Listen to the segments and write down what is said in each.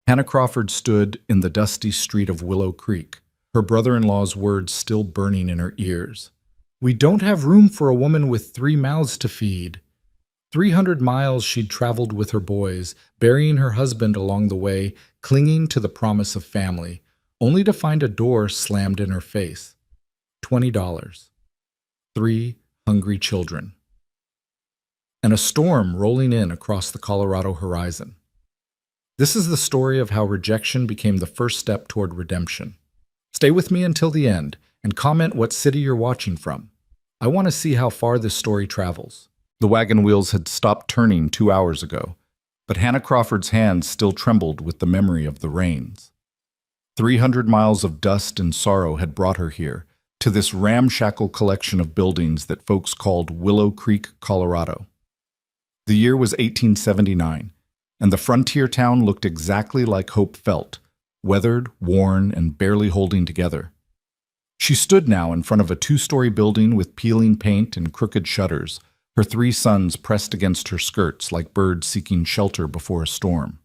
Hannah Crawford stood in the dusty street of Willow Creek, her brother-in-law's words still burning in her ears. "We don't have room for a woman with 3 mouths to feed." 300 miles she'd traveled with her boys, burying her husband along the way, clinging to the promise of family, only to find a door slammed in her face. $20. 3 hungry children. And a storm rolling in across the Colorado horizon. This is the story of how rejection became the first step toward redemption. Stay with me until the end and comment what city you're watching from. I want to see how far this story travels. The wagon wheels had stopped turning 2 hours ago, but Hannah Crawford's hands still trembled with the memory of the rains. 300 miles of dust and sorrow had brought her here, to this ramshackle collection of buildings that folks called Willow Creek, Colorado. The year was 1879, and the frontier town looked exactly like Hope felt, weathered, worn, and barely holding together. She stood now in front of a 2-story building with peeling paint and crooked shutters, her 3 sons pressed against her skirts like birds seeking shelter before a storm.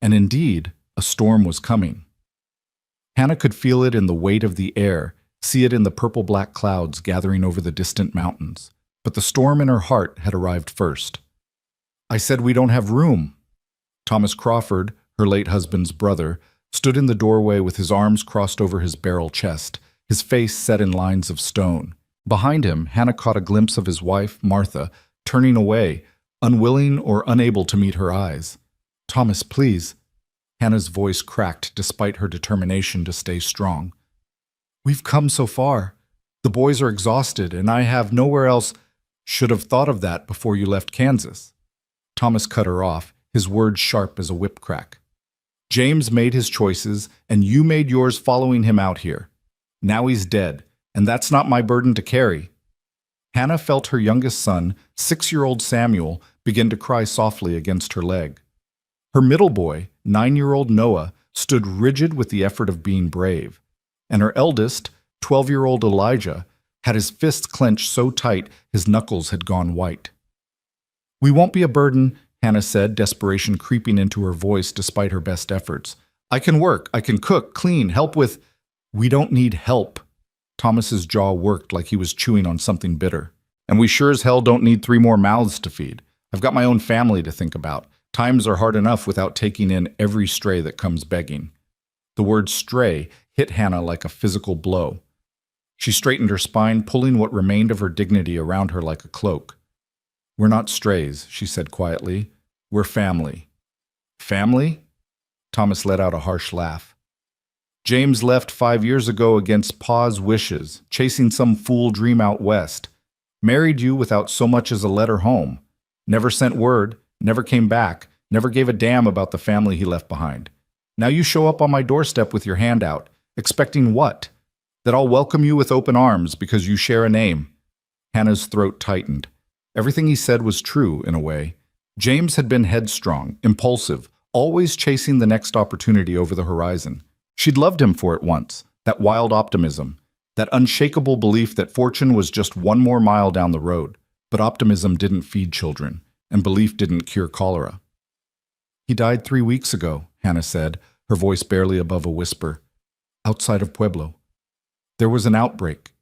And indeed, a storm was coming. Hannah could feel it in the weight of the air, see it in the purple-black clouds gathering over the distant mountains. But the storm in her heart had arrived first. "I said we don't have room." Thomas Crawford, her late husband's brother, stood in the doorway with his arms crossed over his barrel chest, his face set in lines of stone. Behind him, Hannah caught a glimpse of his wife, Martha, turning away, unwilling or unable to meet her eyes. "Thomas, please." Hannah's voice cracked despite her determination to stay strong. "We've come so far. The boys are exhausted, and I have nowhere else." "Should have thought of that before you left Kansas." Thomas cut her off, his words sharp as a whip crack. "James made his choices, and you made yours following him out here. Now he's dead, and that's not my burden to carry." Hannah felt her youngest son, 6-year-old Samuel, begin to cry softly against her leg. Her middle boy, 9-year-old Noah, stood rigid with the effort of being brave, and her eldest, 12-year-old Elijah, had his fists clenched so tight his knuckles had gone white. "We won't be a burden," Hannah said, desperation creeping into her voice despite her best efforts. "I can work, I can cook, clean, help with—" "We don't need help." Thomas's jaw worked like he was chewing on something bitter. "And we sure as hell don't need 3 more mouths to feed. I've got my own family to think about. Times are hard enough without taking in every stray that comes begging." The word stray hit Hannah like a physical blow. She straightened her spine, pulling what remained of her dignity around her like a cloak. "We're not strays," she said quietly. "We're family." "Family?" Thomas let out a harsh laugh. "James left 5 years ago against Pa's wishes, chasing some fool dream out west. Married you without so much as a letter home. Never sent word, never came back, never gave a damn about the family he left behind. Now you show up on my doorstep with your hand out, expecting what? That I'll welcome you with open arms because you share a name." Hannah's throat tightened. Everything he said was true, in a way. James had been headstrong, impulsive, always chasing the next opportunity over the horizon. She'd loved him for it once, that wild optimism, that unshakable belief that fortune was just 1 more mile down the road. But optimism didn't feed children, and belief didn't cure cholera. "He died 3 weeks ago," Hannah said, her voice barely above a whisper. "Outside of Pueblo. There was an outbreak.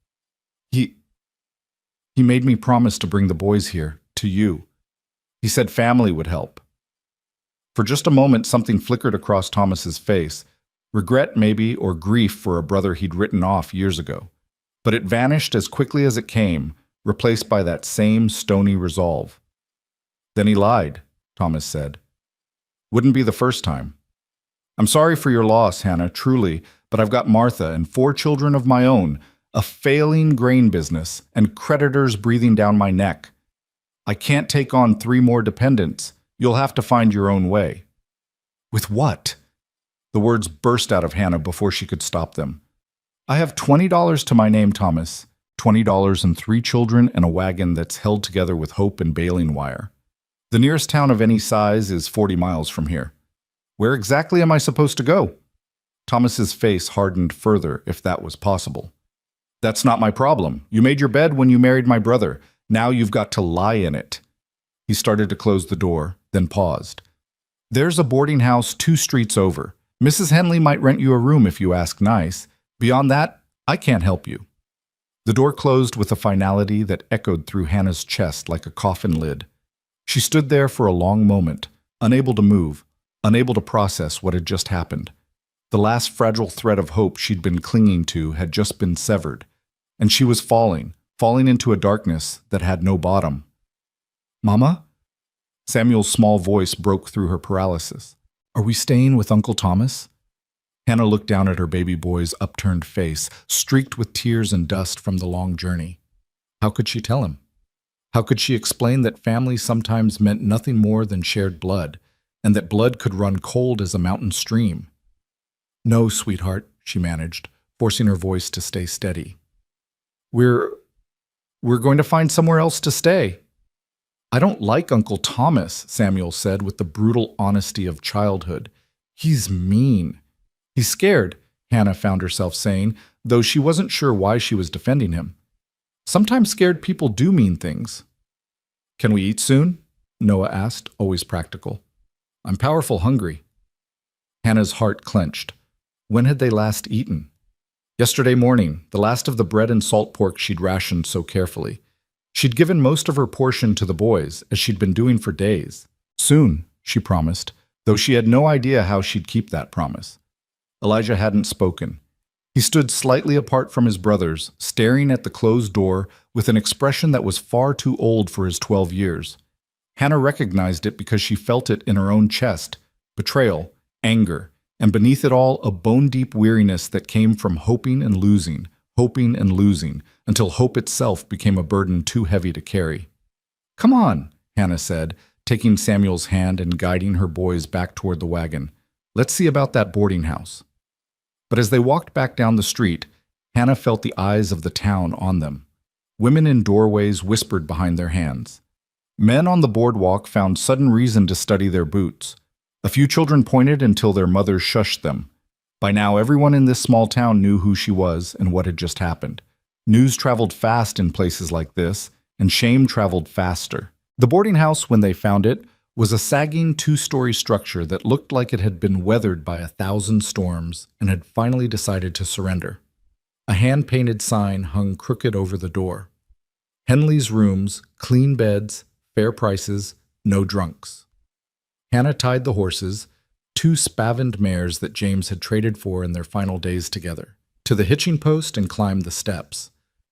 He made me promise to bring the boys here, to you. He said family would help." For just a moment, something flickered across Thomas's face. Regret, maybe, or grief for a brother he'd written off years ago. But it vanished as quickly as it came, replaced by that same stony resolve. "Then he lied," Thomas said. "Wouldn't be the first time. I'm sorry for your loss, Hannah, truly, but I've got Martha and 4 children of my own, a failing grain business, and creditors breathing down my neck. I can't take on 3 more dependents. You'll have to find your own way." "With what?" The words burst out of Hannah before she could stop them. "I have $20 to my name, Thomas. $20 and 3 children and a wagon that's held together with hope and baling wire. The nearest town of any size is 40 miles from here. Where exactly am I supposed to go?" Thomas's face hardened further, if that was possible. "That's not my problem. You made your bed when you married my brother. Now you've got to lie in it." He started to close the door, then paused. There's a boarding house 2 streets over. Mrs. Henley might rent you a room if you ask nice. Beyond that, I can't help you." The door closed with a finality that echoed through Hannah's chest like a coffin lid. She stood there for a long moment, unable to move, unable to process what had just happened. The last fragile thread of hope she'd been clinging to had just been severed, and she was falling into a darkness that had no bottom. "Mama?" Samuel's small voice broke through her paralysis. "Are we staying with Uncle Thomas?" Hannah looked down at her baby boy's upturned face, streaked with tears and dust from the long journey. How could she tell him? How could she explain that family sometimes meant nothing more than shared blood, and that blood could run cold as a mountain stream? "No, sweetheart," she managed, forcing her voice to stay steady. We're going to find somewhere else to stay." "I don't like Uncle Thomas," Samuel said with the brutal honesty of childhood. "He's mean." "He's scared," Hannah found herself saying, though she wasn't sure why she was defending him. Sometimes scared people do mean things. "Can we eat soon?" Noah asked, always practical. "I'm powerful hungry." Hannah's heart clenched. When had they last eaten? Yesterday morning, the last of the bread and salt pork she'd rationed so carefully. She'd given most of her portion to the boys, as she'd been doing for days. Soon, she promised, though she had no idea how she'd keep that promise. Elijah hadn't spoken. He stood slightly apart from his brothers, staring at the closed door with an expression that was far too old for his 12 years. Hannah recognized it because she felt it in her own chest: betrayal, anger, and beneath it all, a bone-deep weariness that came from hoping and losing, until hope itself became a burden too heavy to carry. "Come on," Hannah said, taking Samuel's hand and guiding her boys back toward the wagon. "Let's see about that boarding house." But as they walked back down the street, Hannah felt the eyes of the town on them. Women in doorways whispered behind their hands. Men on the boardwalk found sudden reason to study their boots. A few children pointed until their mothers shushed them. By now, everyone in this small town knew who she was and what had just happened. News traveled fast in places like this, and shame traveled faster. The boarding house, when they found it, was a sagging 2-story structure that looked like it had been weathered by 1,000 storms and had finally decided to surrender. A hand-painted sign hung crooked over the door. "Henley's Rooms, clean beds, fair prices, no drunks." Hannah tied the horses, 2 spavined mares that James had traded for in their final days together, to the hitching post and climbed the steps.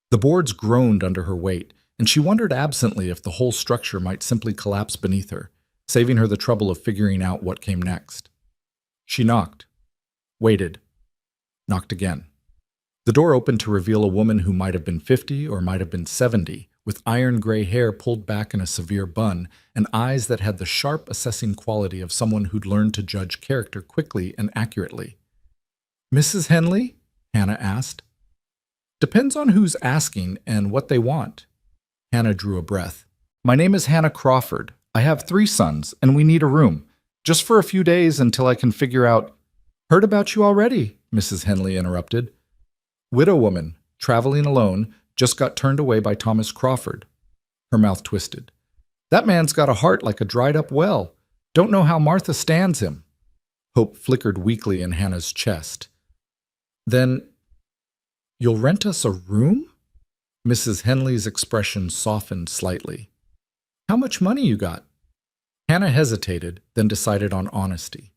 The boards groaned under her weight, and she wondered absently if the whole structure might simply collapse beneath her, saving her the trouble of figuring out what came next. She knocked, waited, knocked again. The door opened to reveal a woman who might have been 50 or might have been 70, with iron gray hair pulled back in a severe bun and eyes that had the sharp, assessing quality of someone who'd learned to judge character quickly and accurately. "Mrs. Henley?" Hannah asked. "Depends on who's asking and what they want." Hannah drew a breath. "My name is Hannah Crawford. I have 3 sons, and we need a room, just for a few days until I can figure out—" "Heard about you already," Mrs. Henley interrupted. "Widow woman, traveling alone, just got turned away by Thomas Crawford." Her mouth twisted. "That man's got a heart like a dried-up well. Don't know how Martha stands him." Hope flickered weakly in Hannah's chest. "Then, you'll rent us a room?" Mrs. Henley's expression softened slightly. "How much money you got?" Hannah hesitated, then decided on honesty.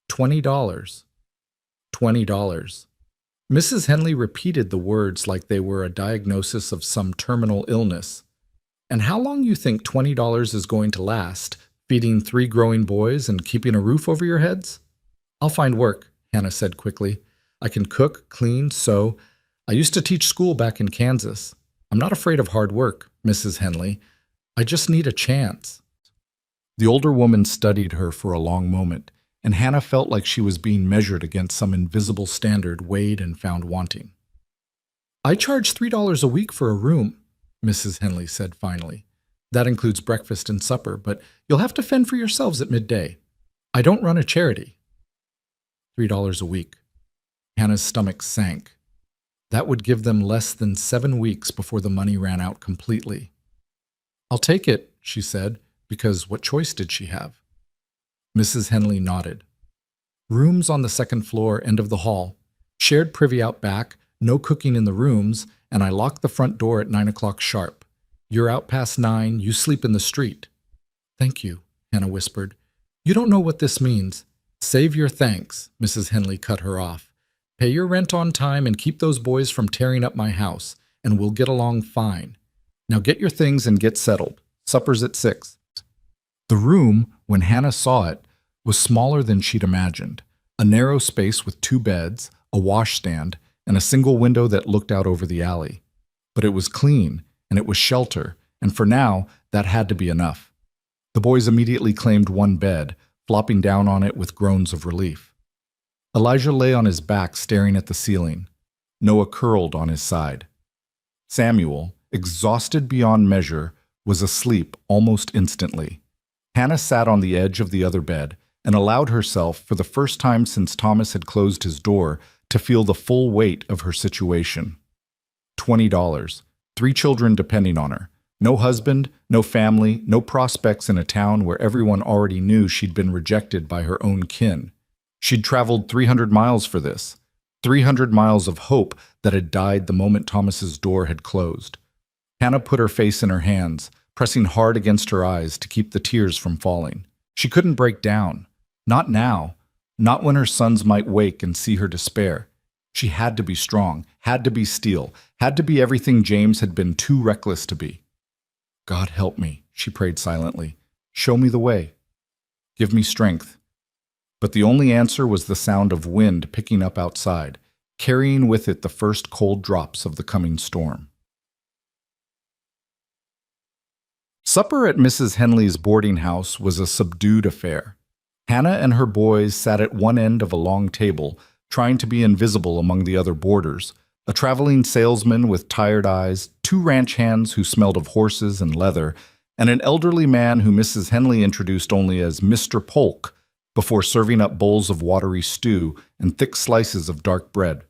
$20. $20. Mrs. Henley repeated the words like they were a diagnosis of some terminal illness. "And how long you think $20 is going to last, feeding 3 growing boys and keeping a roof over your heads?" "I'll find work," Hannah said quickly. "I can cook, clean, sew. I used to teach school back in Kansas. I'm not afraid of hard work, Mrs. Henley. I just need a chance." The older woman studied her for a long moment, and Hannah felt like she was being measured against some invisible standard weighed and found wanting. "I charge $3 a week for a room," Mrs. Henley said finally. "That includes breakfast and supper, but you'll have to fend for yourselves at midday. I don't run a charity." $3 a week. Hannah's stomach sank. That would give them less than 7 weeks before the money ran out completely. "I'll take it," she said, because what choice did she have? Mrs. Henley nodded. Rooms on the second floor, end of the hall. Shared privy out back, no cooking in the rooms, and I lock the front door at 9 o'clock sharp. You're out past 9, you sleep in the street. Thank you, Hannah whispered. You don't know what this means. Save your thanks, Mrs. Henley cut her off. Pay your rent on time and keep those boys from tearing up my house, and we'll get along fine. Now get your things and get settled. Supper's at 6. The room, when Hannah saw it, was smaller than she'd imagined. A narrow space with 2 beds, a washstand, and a single window that looked out over the alley. But it was clean, and it was shelter, and for now, that had to be enough. The boys immediately claimed one bed, flopping down on it with groans of relief. Elijah lay on his back staring at the ceiling. Noah curled on his side. Samuel, exhausted beyond measure, was asleep almost instantly. Hannah sat on the edge of the other bed and allowed herself, for the first time since Thomas had closed his door, to feel the full weight of her situation. $20, 3 children depending on her. No husband, no family, no prospects in a town where everyone already knew she'd been rejected by her own kin. She'd traveled 300 miles for this, 300 miles of hope that had died the moment Thomas's door had closed. Hannah put her face in her hands, pressing hard against her eyes to keep the tears from falling. She couldn't break down. Not now. Not when her sons might wake and see her despair. She had to be strong, had to be steel, had to be everything James had been too reckless to be. God help me, she prayed silently. Show me the way. Give me strength. But the only answer was the sound of wind picking up outside, carrying with it the first cold drops of the coming storm. Supper at Mrs. Henley's boarding house was a subdued affair. Hannah and her boys sat at one end of a long table, trying to be invisible among the other boarders, a traveling salesman with tired eyes, 2 ranch hands who smelled of horses and leather, and an elderly man who Mrs. Henley introduced only as Mr. Polk, before serving up bowls of watery stew and thick slices of dark bread.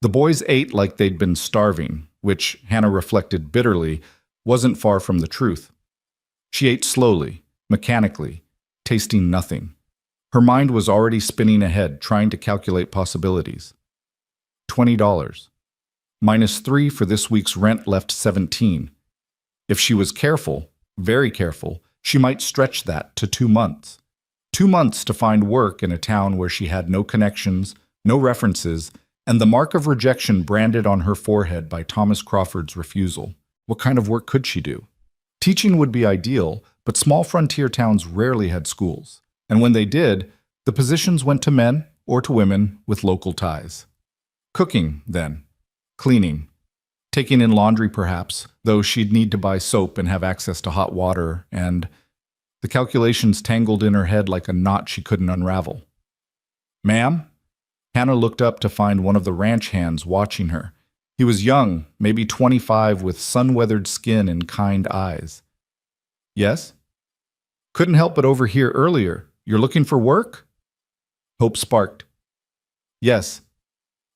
The boys ate like they'd been starving, which, Hannah reflected bitterly, wasn't far from the truth. She ate slowly, mechanically, tasting nothing. Her mind was already spinning ahead, trying to calculate possibilities. $20. -3 for this week's rent left 17. If she was careful, very careful, she might stretch that to 2 months. 2 months to find work in a town where she had no connections, no references, and the mark of rejection branded on her forehead by Thomas Crawford's refusal. What kind of work could she do? Teaching would be ideal, but small frontier towns rarely had schools. And when they did, the positions went to men or to women with local ties. Cooking, then. Cleaning. Taking in laundry, perhaps, though she'd need to buy soap and have access to hot water, and the calculations tangled in her head like a knot she couldn't unravel. Ma'am? Hannah looked up to find one of the ranch hands watching her. He was young, maybe 25, with sun-weathered skin and kind eyes. Yes? Couldn't help but overhear earlier. You're looking for work? Hope sparked. Yes.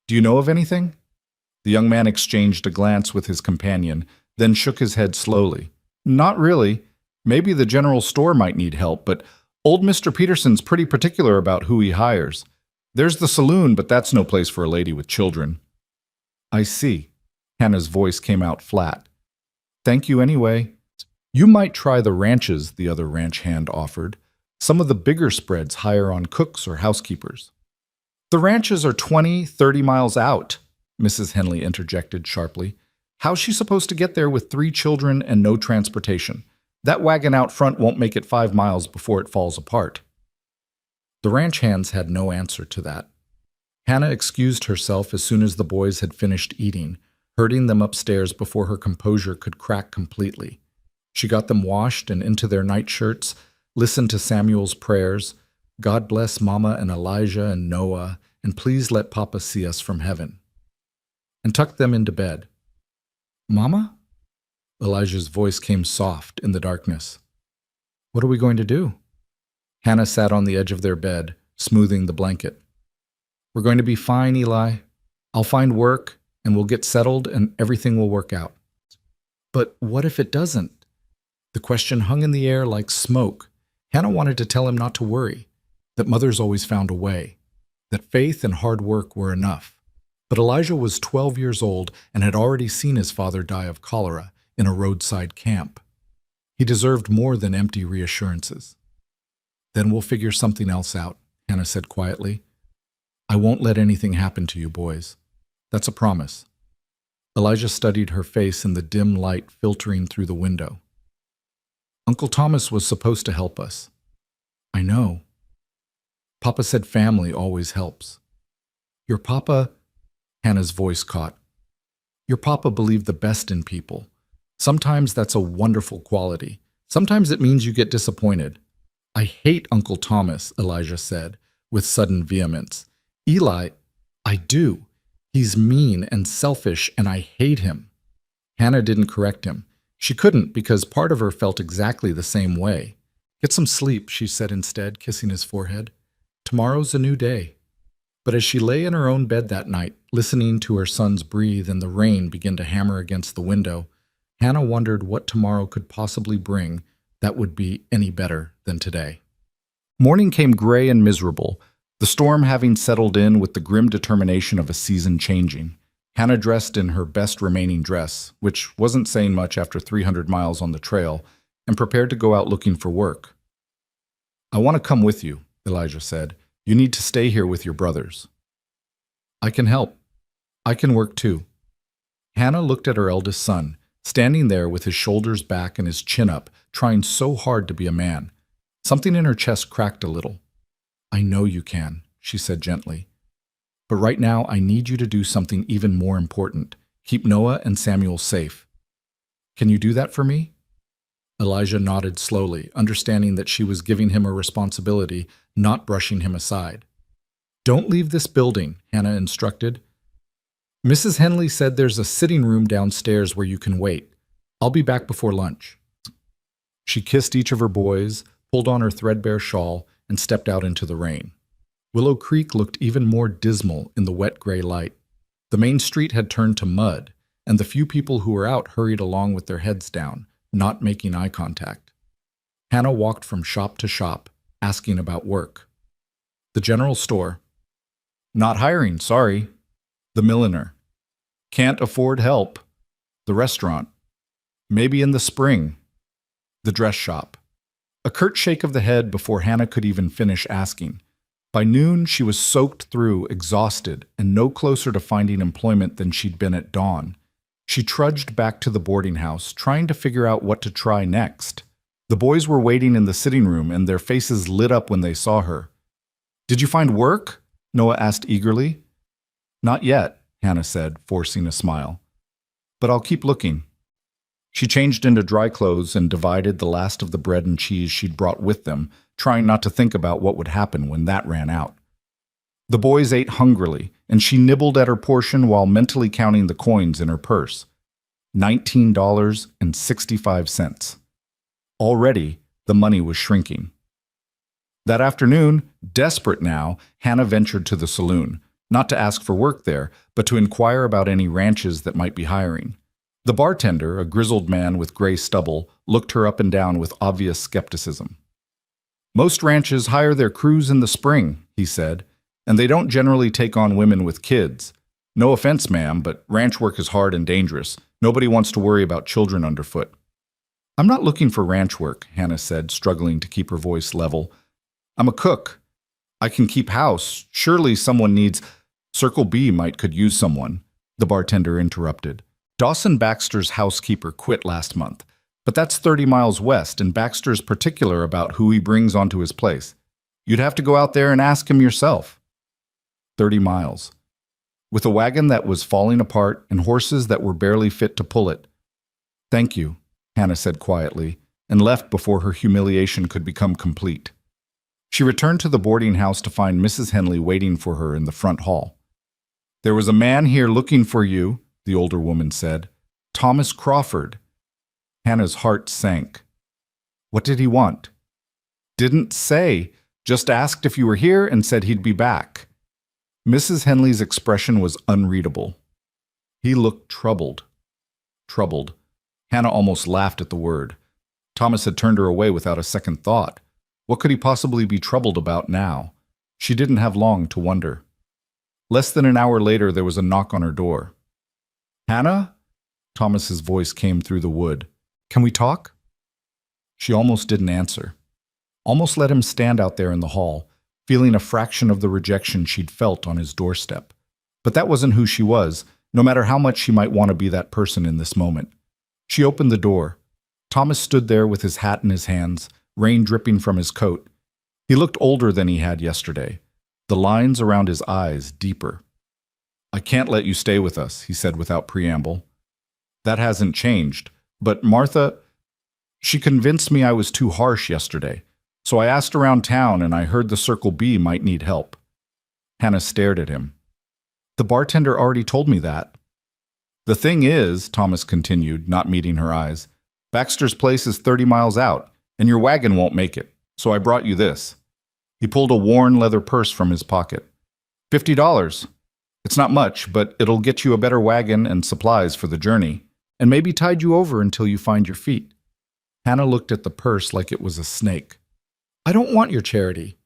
Do you know of anything? The young man exchanged a glance with his companion, then shook his head slowly. Not really. Maybe the general store might need help, but old Mr. Peterson's pretty particular about who he hires. There's the saloon, but that's no place for a lady with children. I see. Hannah's voice came out flat. Thank you anyway. You might try the ranches, the other ranch hand offered. Some of the bigger spreads hire on cooks or housekeepers. The ranches are 20, 30 miles out, Mrs. Henley interjected sharply. How's she supposed to get there with 3 children and no transportation? That wagon out front won't make it 5 miles before it falls apart. The ranch hands had no answer to that. Hannah excused herself as soon as the boys had finished eating, herding them upstairs before her composure could crack completely. She got them washed and into their nightshirts, listened to Samuel's prayers, God bless Mama and Elijah and Noah, and please let Papa see us from heaven, and tucked them into bed. Mama? Elijah's voice came soft in the darkness. What are we going to do? Hannah sat on the edge of their bed, smoothing the blanket. We're going to be fine, Eli. I'll find work, and we'll get settled, and everything will work out. But what if it doesn't? The question hung in the air like smoke, Hannah wanted to tell him not to worry, that mothers always found a way, that faith and hard work were enough. But Elijah was 12 years old and had already seen his father die of cholera in a roadside camp. He deserved more than empty reassurances. "Then we'll figure something else out," Hannah said quietly. "I won't let anything happen to you boys. That's a promise." Elijah studied her face in the dim light filtering through the window. "Uncle Thomas was supposed to help us." "I know. Papa said family always helps." "Your papa," Hannah's voice caught. "Your papa believed the best in people. Sometimes that's a wonderful quality. Sometimes it means you get disappointed." "I hate Uncle Thomas," Elijah said, with sudden vehemence. "Eli, I do. He's mean and selfish, and I hate him." Hannah didn't correct him. She couldn't, because part of her felt exactly the same way. "Get some sleep," she said instead, kissing his forehead. "Tomorrow's a new day." But as she lay in her own bed that night, listening to her sons breathe and the rain begin to hammer against the window, Hannah wondered what tomorrow could possibly bring that would be any better than today. Morning came gray and miserable, the storm having settled in with the grim determination of a season changing. Hannah dressed in her best remaining dress, which wasn't saying much after 300 miles on the trail, and prepared to go out looking for work. "I want to come with you," Elijah said. "You need to stay here with your brothers." "I can help. I can work too." Hannah looked at her eldest son, standing there with his shoulders back and his chin up, trying so hard to be a man. Something in her chest cracked a little. "I know you can," she said gently. "But right now I need you to do something even more important. Keep Noah and Samuel safe. Can you do that for me?" Elijah nodded slowly, understanding that she was giving him a responsibility, not brushing him aside. "Don't leave this building," Hannah instructed. "Mrs. Henley said there's a sitting room downstairs where you can wait. I'll be back before lunch." She kissed each of her boys, pulled on her threadbare shawl, and stepped out into the rain. Willow Creek looked even more dismal in the wet gray light. The main street had turned to mud, and the few people who were out hurried along with their heads down, not making eye contact. Hannah walked from shop to shop, asking about work. The general store. "Not hiring, sorry." The milliner. "Can't afford help." The restaurant. "Maybe in the spring." The dress shop. A curt shake of the head before Hannah could even finish asking. By noon, she was soaked through, exhausted, and no closer to finding employment than she'd been at dawn. She trudged back to the boarding house, trying to figure out what to try next. The boys were waiting in the sitting room, and their faces lit up when they saw her. "Did you find work?" Noah asked eagerly. "Not yet," Hannah said, forcing a smile. "But I'll keep looking." She changed into dry clothes and divided the last of the bread and cheese she'd brought with them, trying not to think about what would happen when that ran out. The boys ate hungrily, and she nibbled at her portion while mentally counting the coins in her purse. $19.65. Already, the money was shrinking. That afternoon, desperate now, Hannah ventured to the saloon, not to ask for work there, but to inquire about any ranches that might be hiring. The bartender, a grizzled man with gray stubble, looked her up and down with obvious skepticism. "Most ranches hire their crews in the spring," he said, "and they don't generally take on women with kids. No offense, ma'am, but ranch work is hard and dangerous. Nobody wants to worry about children underfoot." "I'm not looking for ranch work," Hannah said, struggling to keep her voice level. "I'm a cook. I can keep house. Surely someone needs—" "Circle B could use someone," the bartender interrupted. "Dawson Baxter's housekeeper quit last month, but that's 30 miles west, and Baxter's particular about who he brings onto his place. You'd have to go out there and ask him yourself." 30 miles. With a wagon that was falling apart and horses that were barely fit to pull it. "Thank you," Hannah said quietly, and left before her humiliation could become complete. She returned to the boarding house to find Mrs. Henley waiting for her in the front hall. "There was a man here looking for you," the older woman said. "Thomas Crawford." Hannah's heart sank. "What did he want?" "Didn't say. Just asked if you were here and said he'd be back." Mrs. Henley's expression was unreadable. He looked troubled. Troubled. Hannah almost laughed at the word. Thomas had turned her away without a second thought. What could he possibly be troubled about now? She didn't have long to wonder. Less than an hour later, there was a knock on her door. "Hannah?" Thomas's voice came through the wood. "Can we talk?" She almost didn't answer. Almost let him stand out there in the hall, feeling a fraction of the rejection she'd felt on his doorstep. But that wasn't who she was, no matter how much she might want to be that person in this moment. She opened the door. Thomas stood there with his hat in his hands, rain dripping from his coat. He looked older than he had yesterday, the lines around his eyes deeper. "I can't let you stay with us," he said without preamble. "That hasn't changed, but Martha, she convinced me I was too harsh yesterday. So I asked around town and I heard the Circle B might need help." Hannah stared at him. "The bartender already told me that." "The thing is," Thomas continued, not meeting her eyes, "Baxter's place is 30 miles out, and your wagon won't make it, so I brought you this." He pulled a worn leather purse from his pocket. $50. It's not much, but it'll get you a better wagon and supplies for the journey, and maybe tide you over until you find your feet. Hannah looked at the purse like it was a snake. "I don't want your charity."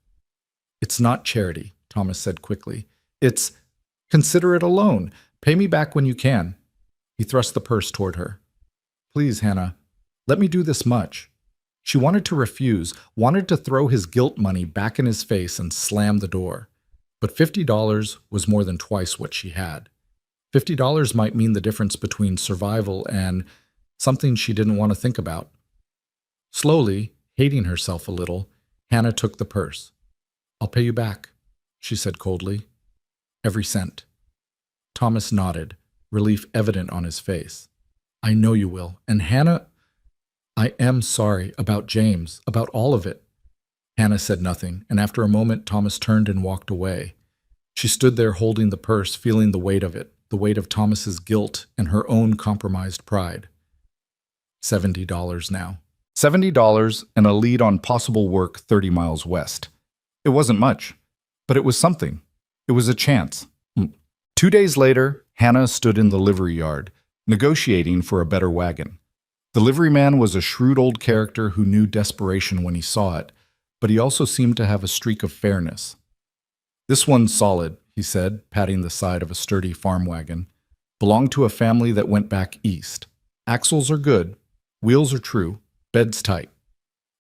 "It's not charity," Thomas said quickly. "It's, consider it a loan. Pay me back when you can." He thrust the purse toward her. "Please, Hannah, let me do this much." She wanted to refuse, wanted to throw his guilt money back in his face and slam the door. But $50 was more than twice what she had. $50 might mean the difference between survival and something she didn't want to think about. Slowly, hating herself a little, Hannah took the purse. "I'll pay you back," she said coldly. "Every cent." Thomas nodded, relief evident on his face. "I know you will. And Hannah, I am sorry about James, about all of it." Hannah said nothing, and after a moment Thomas turned and walked away. She stood there holding the purse, feeling the weight of it, the weight of Thomas's guilt and her own compromised pride. $70 now. $70 and a lead on possible work 30 miles west. It wasn't much, but it was something. It was a chance. 2 days later, Hannah stood in the livery yard, negotiating for a better wagon. The liveryman was a shrewd old character who knew desperation when he saw it, but he also seemed to have a streak of fairness. "This one's solid," he said, patting the side of a sturdy farm wagon. "Belonged to a family that went back east. Axles are good, wheels are true, bed's tight.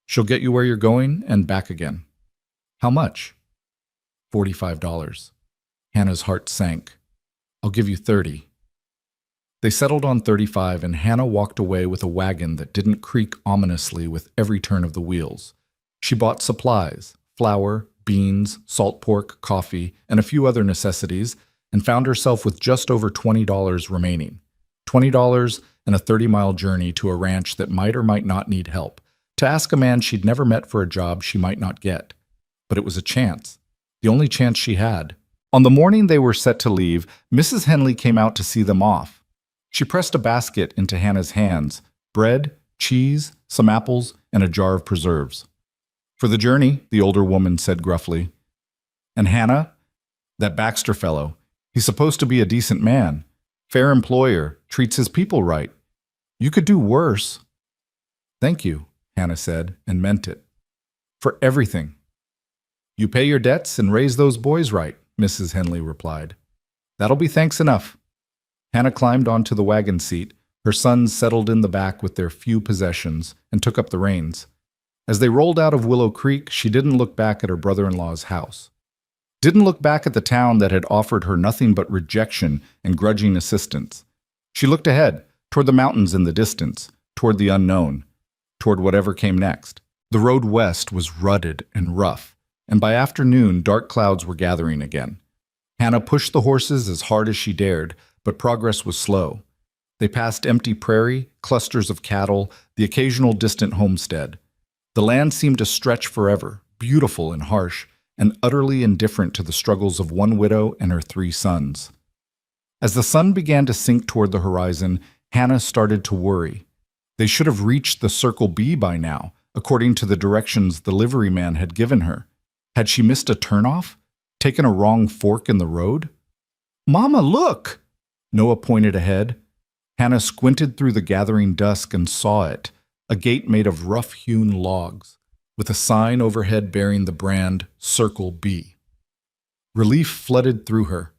She'll get you where you're going and back again." "How much?" $45. Hannah's heart sank. "I'll give you 30. They settled on 35, and Hannah walked away with a wagon that didn't creak ominously with every turn of the wheels. She bought supplies, flour, beans, salt pork, coffee, and a few other necessities, and found herself with just over $20 remaining. $20 and a 30-mile journey to a ranch that might or might not need help, to ask a man she'd never met for a job she might not get. But it was a chance, the only chance she had. On the morning they were set to leave, Mrs. Henley came out to see them off. She pressed a basket into Hannah's hands, bread, cheese, some apples, and a jar of preserves. "For the journey," the older woman said gruffly. "And Hannah? That Baxter fellow. He's supposed to be a decent man. Fair employer, treats his people right. You could do worse." "Thank you," Hannah said, and meant it. "For everything." "You pay your debts and raise those boys right," Mrs. Henley replied. "That'll be thanks enough." Hannah climbed onto the wagon seat. Her sons settled in the back with their few possessions and took up the reins. As they rolled out of Willow Creek, she didn't look back at her brother-in-law's house. Didn't look back at the town that had offered her nothing but rejection and grudging assistance. She looked ahead, toward the mountains in the distance, toward the unknown, toward whatever came next. The road west was rutted and rough, and by afternoon dark clouds were gathering again. Hannah pushed the horses as hard as she dared, but progress was slow. They passed empty prairie, clusters of cattle, the occasional distant homestead. The land seemed to stretch forever, beautiful and harsh, and utterly indifferent to the struggles of one widow and her 3 sons. As the sun began to sink toward the horizon, Hannah started to worry. They should have reached the Circle B by now, according to the directions the liveryman had given her. Had she missed a turnoff? Taken a wrong fork in the road? "Mama, look!" Noah pointed ahead. Hannah squinted through the gathering dusk and saw it, a gate made of rough-hewn logs. with a sign overhead bearing the brand Circle B. Relief flooded through her.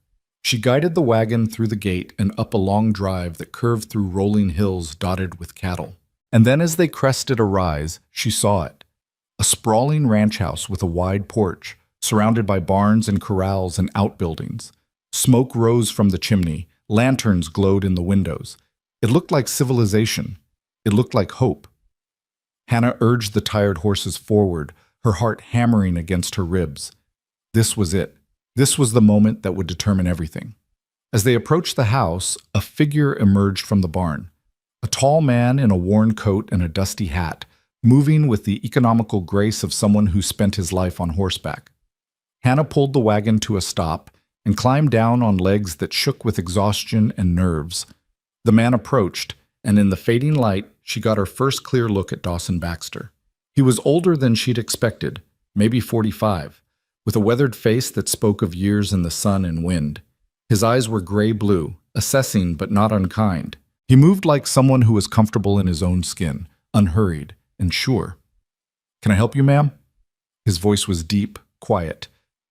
She guided the wagon through the gate and up a long drive that curved through rolling hills dotted with cattle. And then as they crested a rise, she saw it. A sprawling ranch house with a wide porch, surrounded by barns and corrals and outbuildings. Smoke rose from the chimney, lanterns glowed in the windows. It looked like civilization. It looked like hope. Hannah urged the tired horses forward, her heart hammering against her ribs. This was it. This was the moment that would determine everything. As they approached the house, a figure emerged from the barn. A tall man in a worn coat and a dusty hat, moving with the economical grace of someone who spent his life on horseback. Hannah pulled the wagon to a stop and climbed down on legs that shook with exhaustion and nerves. The man approached, and in the fading light, she got her first clear look at Dawson Baxter. He was older than she'd expected, maybe 45, with a weathered face that spoke of years in the sun and wind. His eyes were gray-blue, assessing but not unkind. He moved like someone who was comfortable in his own skin, unhurried and sure. "Can I help you, ma'am?" His voice was deep, quiet,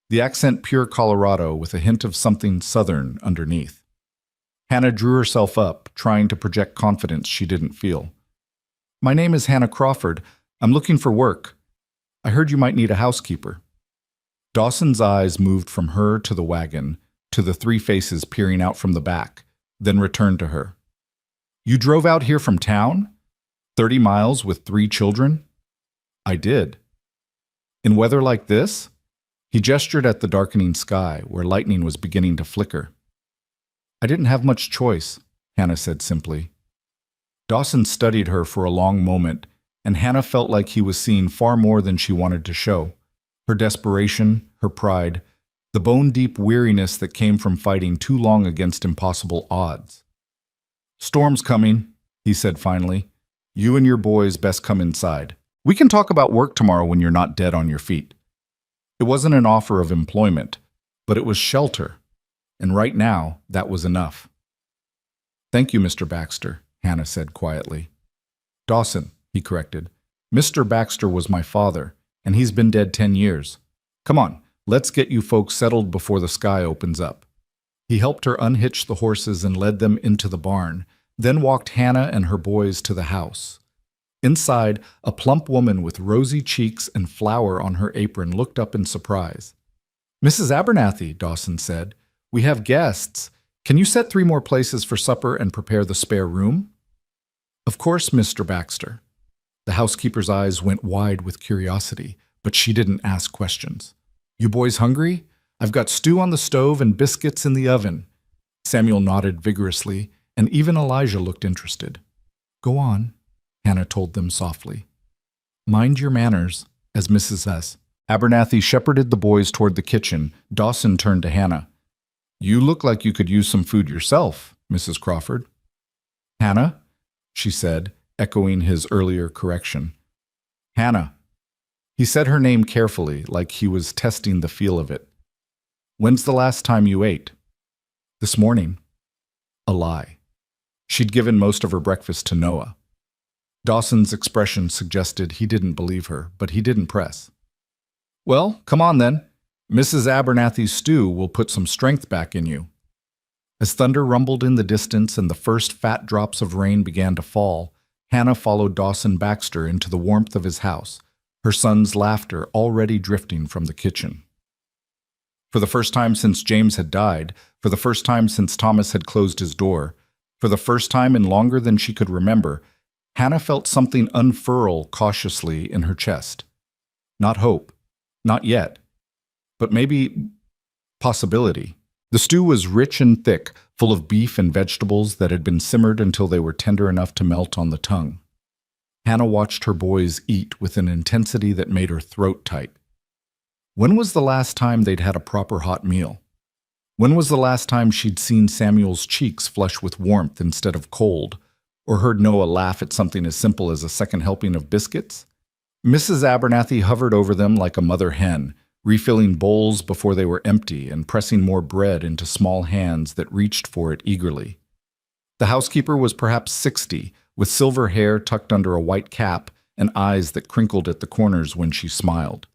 the accent pure Colorado with a hint of something southern underneath. Hannah drew herself up, trying to project confidence she didn't feel. "My name is Hannah Crawford. I'm looking for work. I heard you might need a housekeeper." Dawson's eyes moved from her to the wagon, to the three faces peering out from the back, then returned to her. "You drove out here from town? 30 miles with 3 children?" "I did." "In weather like this?" He gestured at the darkening sky, where lightning was beginning to flicker. "I didn't have much choice," Hannah said simply. Dawson studied her for a long moment, and Hannah felt like he was seeing far more than she wanted to show. Her desperation, her pride, the bone-deep weariness that came from fighting too long against impossible odds. "Storm's coming," he said finally. "You and your boys best come inside. We can talk about work tomorrow when you're not dead on your feet." It wasn't an offer of employment, but it was shelter, and right now that was enough. "Thank you, Mr. Baxter," Hannah said quietly. "Dawson," he corrected. "Mr. Baxter was my father, and he's been dead 10 years. Come on, let's get you folks settled before the sky opens up." He helped her unhitch the horses and led them into the barn, then walked Hannah and her boys to the house. Inside, a plump woman with rosy cheeks and flour on her apron looked up in surprise. "Mrs. Abernathy," Dawson said, "we have guests. Can you set 3 more places for supper and prepare the spare room?" "Of course, Mr. Baxter." The housekeeper's eyes went wide with curiosity, but she didn't ask questions. "You boys hungry? I've got stew on the stove and biscuits in the oven." Samuel nodded vigorously, and even Elijah looked interested. "Go on," Hannah told them softly. "Mind your manners," as Mrs. S. Abernathy shepherded the boys toward the kitchen. Dawson turned to Hannah. "You look like you could use some food yourself, Mrs. Crawford." "Hannah?" she said, echoing his earlier correction. "Hannah." He said her name carefully, like he was testing the feel of it. "When's the last time you ate?" "This morning." A lie. She'd given most of her breakfast to Noah. Dawson's expression suggested he didn't believe her, but he didn't press. "Well, come on then. Mrs. Abernathy's stew will put some strength back in you." As thunder rumbled in the distance and the first fat drops of rain began to fall, Hannah followed Dawson Baxter into the warmth of his house, her son's laughter already drifting from the kitchen. For the first time since James had died, for the first time since Thomas had closed his door, for the first time in longer than she could remember, Hannah felt something unfurl cautiously in her chest. Not hope, not yet, but maybe possibility. The stew was rich and thick, full of beef and vegetables that had been simmered until they were tender enough to melt on the tongue. Hannah watched her boys eat with an intensity that made her throat tight. When was the last time they'd had a proper hot meal? When was the last time she'd seen Samuel's cheeks flush with warmth instead of cold, or heard Noah laugh at something as simple as a second helping of biscuits? Mrs. Abernathy hovered over them like a mother hen, refilling bowls before they were empty and pressing more bread into small hands that reached for it eagerly. The housekeeper was perhaps 60, with silver hair tucked under a white cap and eyes that crinkled at the corners when she smiled.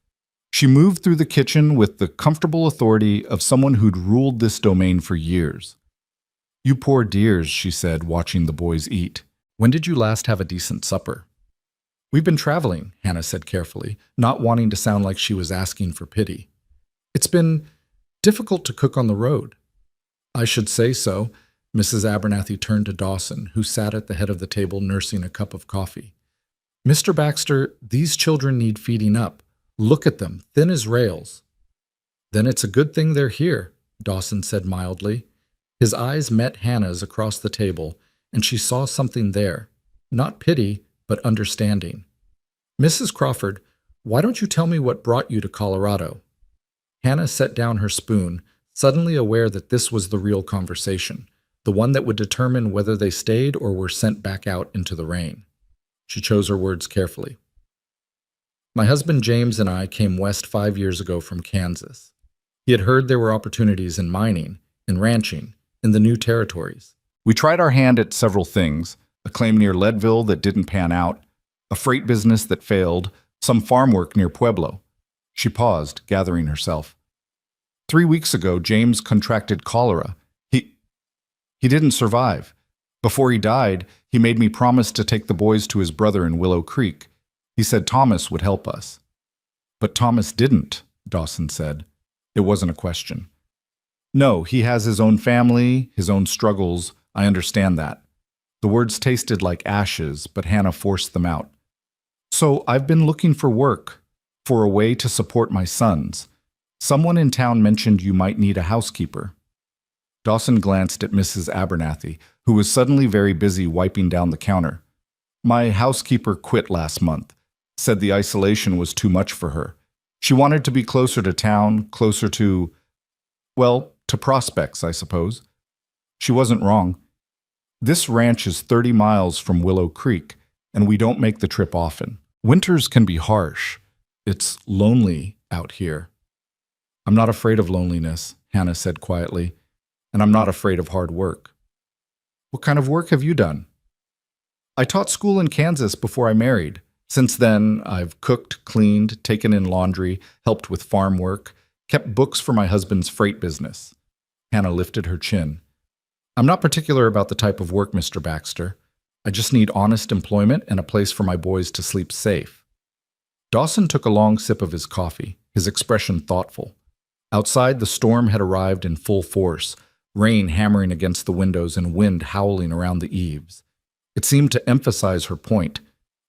She moved through the kitchen with the comfortable authority of someone who'd ruled this domain for years. "You poor dears," she said, watching the boys eat. "When did you last have a decent supper?" "We've been traveling," Hannah said carefully, not wanting to sound like she was asking for pity. "It's been difficult to cook on the road." "I should say so." Mrs. Abernathy turned to Dawson, who sat at the head of the table nursing a cup of coffee. "Mr. Baxter, these children need feeding up. Look at them, thin as rails." "Then it's a good thing they're here," Dawson said mildly. His eyes met Hannah's across the table, and she saw something there. Not pity, but understanding. "Mrs. Crawford, why don't you tell me what brought you to Colorado?" Hannah set down her spoon, suddenly aware that this was the real conversation, the one that would determine whether they stayed or were sent back out into the rain. She chose her words carefully. "My husband James and I came west 5 years ago from Kansas. He had heard there were opportunities in mining, in ranching, in the new territories. We tried our hand at several things, a claim near Leadville that didn't pan out, a freight business that failed, some farm work near Pueblo." She paused, gathering herself. 3 weeks ago, James contracted cholera. He didn't survive. Before he died, he made me promise to take the boys to his brother in Willow Creek. He said Thomas would help us." "But Thomas didn't," Dawson said. It wasn't a question. "No, he has his own family, his own struggles. I understand that." The words tasted like ashes, but Hannah forced them out. "So I've been looking for work, for a way to support my sons. Someone in town mentioned you might need a housekeeper." Dawson glanced at Mrs. Abernathy, who was suddenly very busy wiping down the counter. "My housekeeper quit last month, said the isolation was too much for her. She wanted to be closer to town, closer to, well, to prospects, I suppose." She wasn't wrong. This ranch is 30 miles from Willow Creek, and we don't make the trip often. Winters can be harsh. It's lonely out here. "I'm not afraid of loneliness," Hannah said quietly, "and I'm not afraid of hard work." "What kind of work have you done?" "I taught school in Kansas before I married. Since then, I've cooked, cleaned, taken in laundry, helped with farm work, kept books for my husband's freight business." Hannah lifted her chin. "I'm not particular about the type of work, Mr. Baxter. I just need honest employment and a place for my boys to sleep safe." Dawson took a long sip of his coffee, his expression thoughtful. Outside, the storm had arrived in full force, rain hammering against the windows and wind howling around the eaves. It seemed to emphasize her point.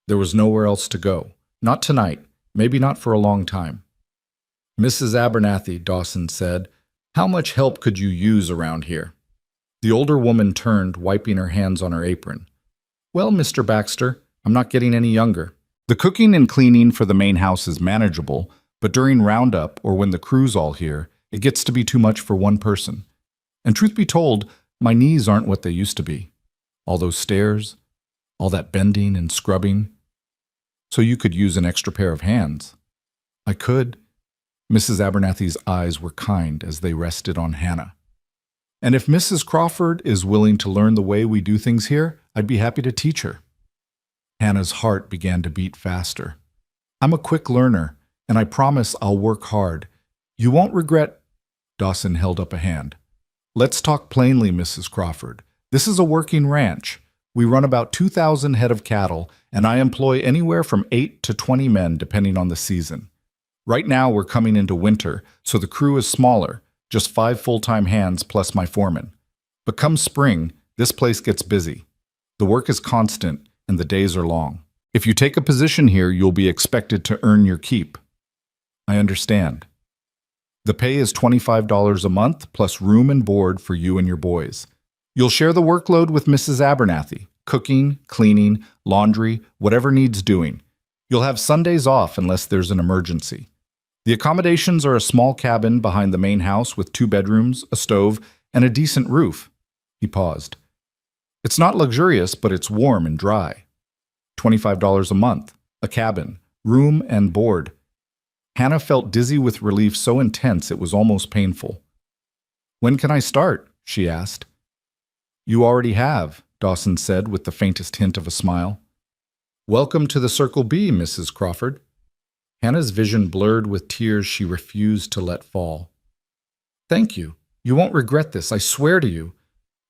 There was nowhere else to go. Not tonight, maybe not for a long time. "Mrs. Abernathy," Dawson said, "how much help could you use around here?" The older woman turned, wiping her hands on her apron. "Well, Mr. Baxter, I'm not getting any younger. The cooking and cleaning for the main house is manageable, but during roundup or when the crew's all here, it gets to be too much for one person. And truth be told, my knees aren't what they used to be. All those stairs, all that bending and scrubbing. So you could use an extra pair of hands." "I could." Mrs. Abernathy's eyes were kind as they rested on Hannah. "And if Mrs. Crawford is willing to learn the way we do things here, I'd be happy to teach her." Hannah's heart began to beat faster. "I'm a quick learner, and I promise I'll work hard. You won't regret—" Dawson held up a hand. "Let's talk plainly, Mrs. Crawford. This is a working ranch. We run about 2,000 head of cattle, and I employ anywhere from 8 to 20 men depending on the season. Right now we're coming into winter, so the crew is smaller, just 5 full-time hands plus my foreman. But come spring, this place gets busy. The work is constant, and the days are long. If you take a position here, you'll be expected to earn your keep." "I understand." "The pay is $25 a month plus room and board for you and your boys. You'll share the workload with Mrs. Abernathy, cooking, cleaning, laundry, whatever needs doing. You'll have Sundays off unless there's an emergency. The accommodations are a small cabin behind the main house with 2 bedrooms, a stove, and a decent roof." He paused. "It's not luxurious, but it's warm and dry. $25 a month, a cabin, room and board." Hannah felt dizzy with relief so intense it was almost painful. "When can I start?" she asked. "You already have," Dawson said with the faintest hint of a smile. Welcome to the Circle B, Mrs. Crawford. Hannah's vision blurred with tears she refused to let fall. Thank you. You won't regret this, I swear to you.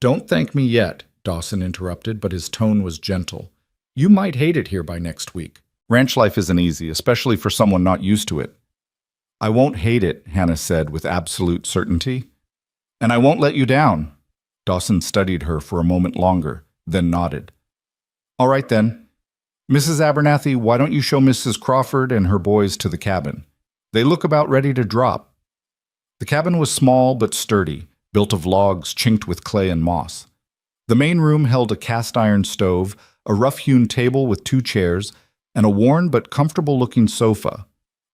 Don't thank me yet, Dawson interrupted, but his tone was gentle. You might hate it here by next week. Ranch life isn't easy, especially for someone not used to it. I won't hate it, Hannah said with absolute certainty. And I won't let you down. Dawson studied her for a moment longer, then nodded. All right then. Mrs. Abernathy, why don't you show Mrs. Crawford and her boys to the cabin? They look about ready to drop. The cabin was small but sturdy, built of logs chinked with clay and moss. The main room held a cast-iron stove, a rough-hewn table with 2 chairs, and a worn but comfortable-looking sofa.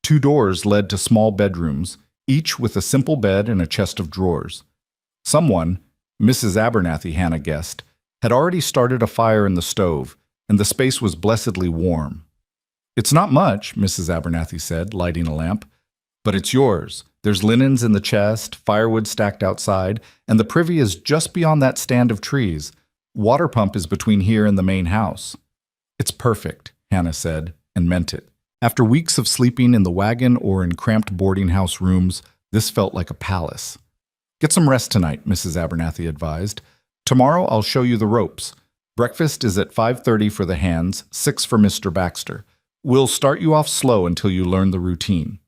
2 doors led to small bedrooms, each with a simple bed and a chest of drawers. Someone, Mrs. Abernathy, Hannah guessed, had already started a fire in the stove, and the space was blessedly warm. It's not much, Mrs. Abernathy said, lighting a lamp, but it's yours. There's linens in the chest, firewood stacked outside, and the privy is just beyond that stand of trees. Water pump is between here and the main house. It's perfect, Hannah said, and meant it. After weeks of sleeping in the wagon or in cramped boarding house rooms, this felt like a palace. Get some rest tonight, Mrs. Abernathy advised. Tomorrow I'll show you the ropes. Breakfast is at 5:30 for the hands, 6 for Mr. Baxter. We'll start you off slow until you learn the routine.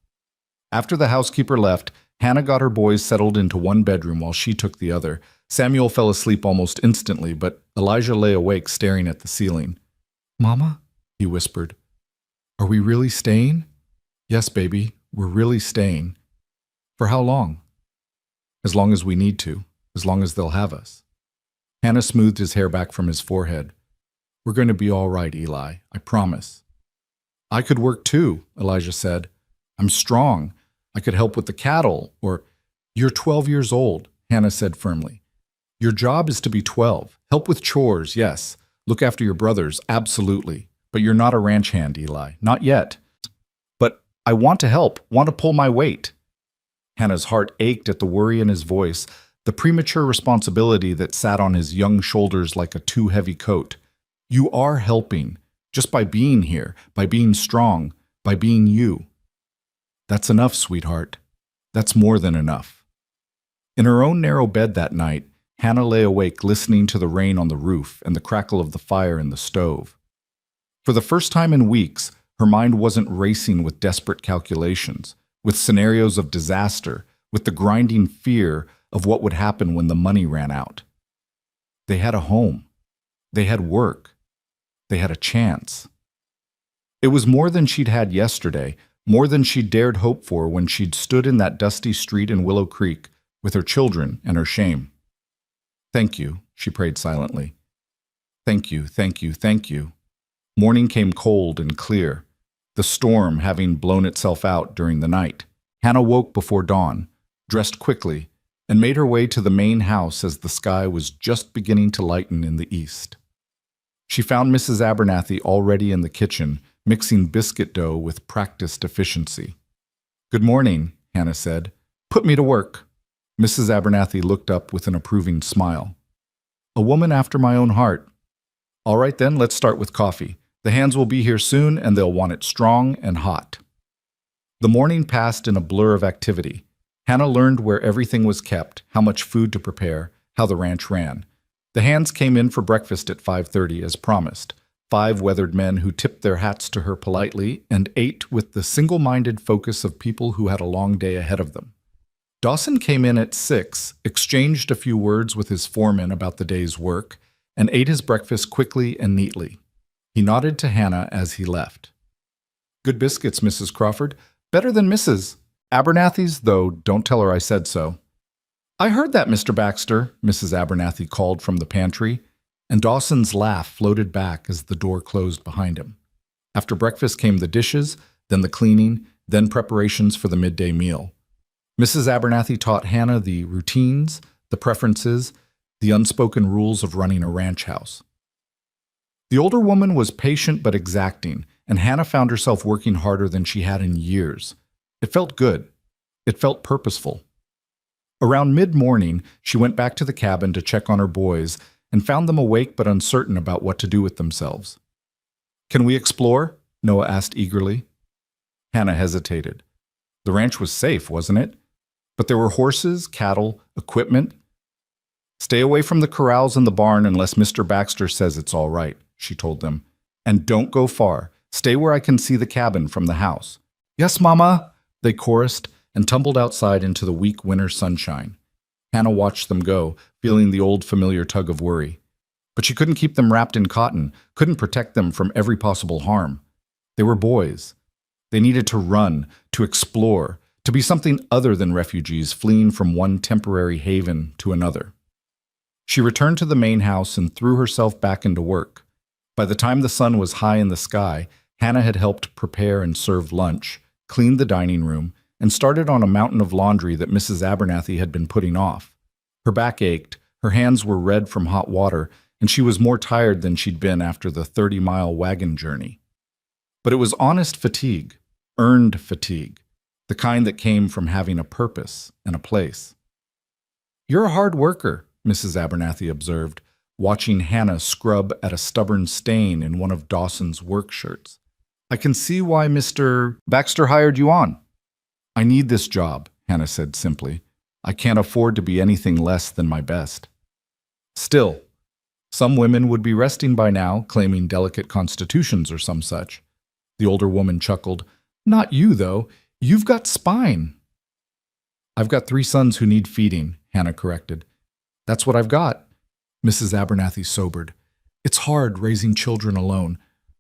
After the housekeeper left, Hannah got her boys settled into one bedroom while she took the other. Samuel fell asleep almost instantly, but Elijah lay awake staring at the ceiling. Mama, he whispered. Are we really staying? Yes, baby, we're really staying. For how long? As long as we need to, as long as they'll have us. Hannah smoothed his hair back from his forehead. We're going to be all right, Eli, I promise. I could work too, Elijah said. I'm strong. I could help with the cattle, or... You're 12 years old, Hannah said firmly. Your job is to be 12. Help with chores, yes. Look after your brothers, absolutely. But you're not a ranch hand, Eli. Not yet. But I want to help, want to pull my weight. Hannah's heart ached at the worry in his voice, the premature responsibility that sat on his young shoulders like a too heavy coat. You are helping, just by being here, by being strong, by being you. That's enough, sweetheart. That's more than enough. In her own narrow bed that night, Hannah lay awake listening to the rain on the roof and the crackle of the fire in the stove. For the first time in weeks, her mind wasn't racing with desperate calculations, with scenarios of disaster, with the grinding fear of what would happen when the money ran out. They had a home. They had work. They had a chance. It was more than she'd had yesterday, more than she'd dared hope for when she'd stood in that dusty street in Willow Creek with her children and her shame. Thank you, she prayed silently. Thank you, thank you, thank you. Morning came cold and clear, the storm having blown itself out during the night. Hannah woke before dawn, dressed quickly, and made her way to the main house as the sky was just beginning to lighten in the east. She found Mrs. Abernathy already in the kitchen, mixing biscuit dough with practiced efficiency. Good morning, Hannah said. Put me to work. Mrs. Abernathy looked up with an approving smile. A woman after my own heart. All right then, let's start with coffee. The hands will be here soon, and they'll want it strong and hot. The morning passed in a blur of activity. Hannah learned where everything was kept, how much food to prepare, how the ranch ran. The hands came in for breakfast at 5:30 as promised. 5 weathered men who tipped their hats to her politely and ate with the single-minded focus of people who had a long day ahead of them. Dawson came in at 6, exchanged a few words with his foreman about the day's work, and ate his breakfast quickly and neatly. He nodded to Hannah as he left. Good biscuits, Mrs. Crawford. Better than Mrs. Abernathy's, though don't tell her I said so. I heard that, Mr. Baxter, Mrs. Abernathy called from the pantry, and Dawson's laugh floated back as the door closed behind him. After breakfast came the dishes, then the cleaning, then preparations for the midday meal. Mrs. Abernathy taught Hannah the routines, the preferences, the unspoken rules of running a ranch house. The older woman was patient but exacting, and Hannah found herself working harder than she had in years. It felt good. It felt purposeful. Around mid-morning, she went back to the cabin to check on her boys and found them awake but uncertain about what to do with themselves. Can we explore? Noah asked eagerly. Hannah hesitated. The ranch was safe, wasn't it? But there were horses, cattle, equipment. Stay away from the corrals and the barn unless Mr. Baxter says it's all right, she told them. And don't go far. Stay where I can see the cabin from the house. Yes, Mama, they chorused and tumbled outside into the weak winter sunshine. Hannah watched them go, feeling the old familiar tug of worry. But she couldn't keep them wrapped in cotton, couldn't protect them from every possible harm. They were boys. They needed to run, to explore, to be something other than refugees fleeing from one temporary haven to another. She returned to the main house and threw herself back into work. By the time the sun was high in the sky, Hannah had helped prepare and serve lunch, cleaned the dining room, and started on a mountain of laundry that Mrs. Abernathy had been putting off. Her back ached, her hands were red from hot water, and she was more tired than she'd been after the 30-mile wagon journey. But it was honest fatigue, earned fatigue, the kind that came from having a purpose and a place. You're a hard worker, Mrs. Abernathy observed, watching Hannah scrub at a stubborn stain in one of Dawson's work shirts. I can see why Mr. Baxter hired you on. I need this job, Hannah said simply. I can't afford to be anything less than my best. Still, some women would be resting by now, claiming delicate constitutions or some such. The older woman chuckled. Not you, though. You've got spine. I've got 3 sons who need feeding, Hannah corrected. That's what I've got. Mrs. Abernathy sobered. It's hard raising children alone.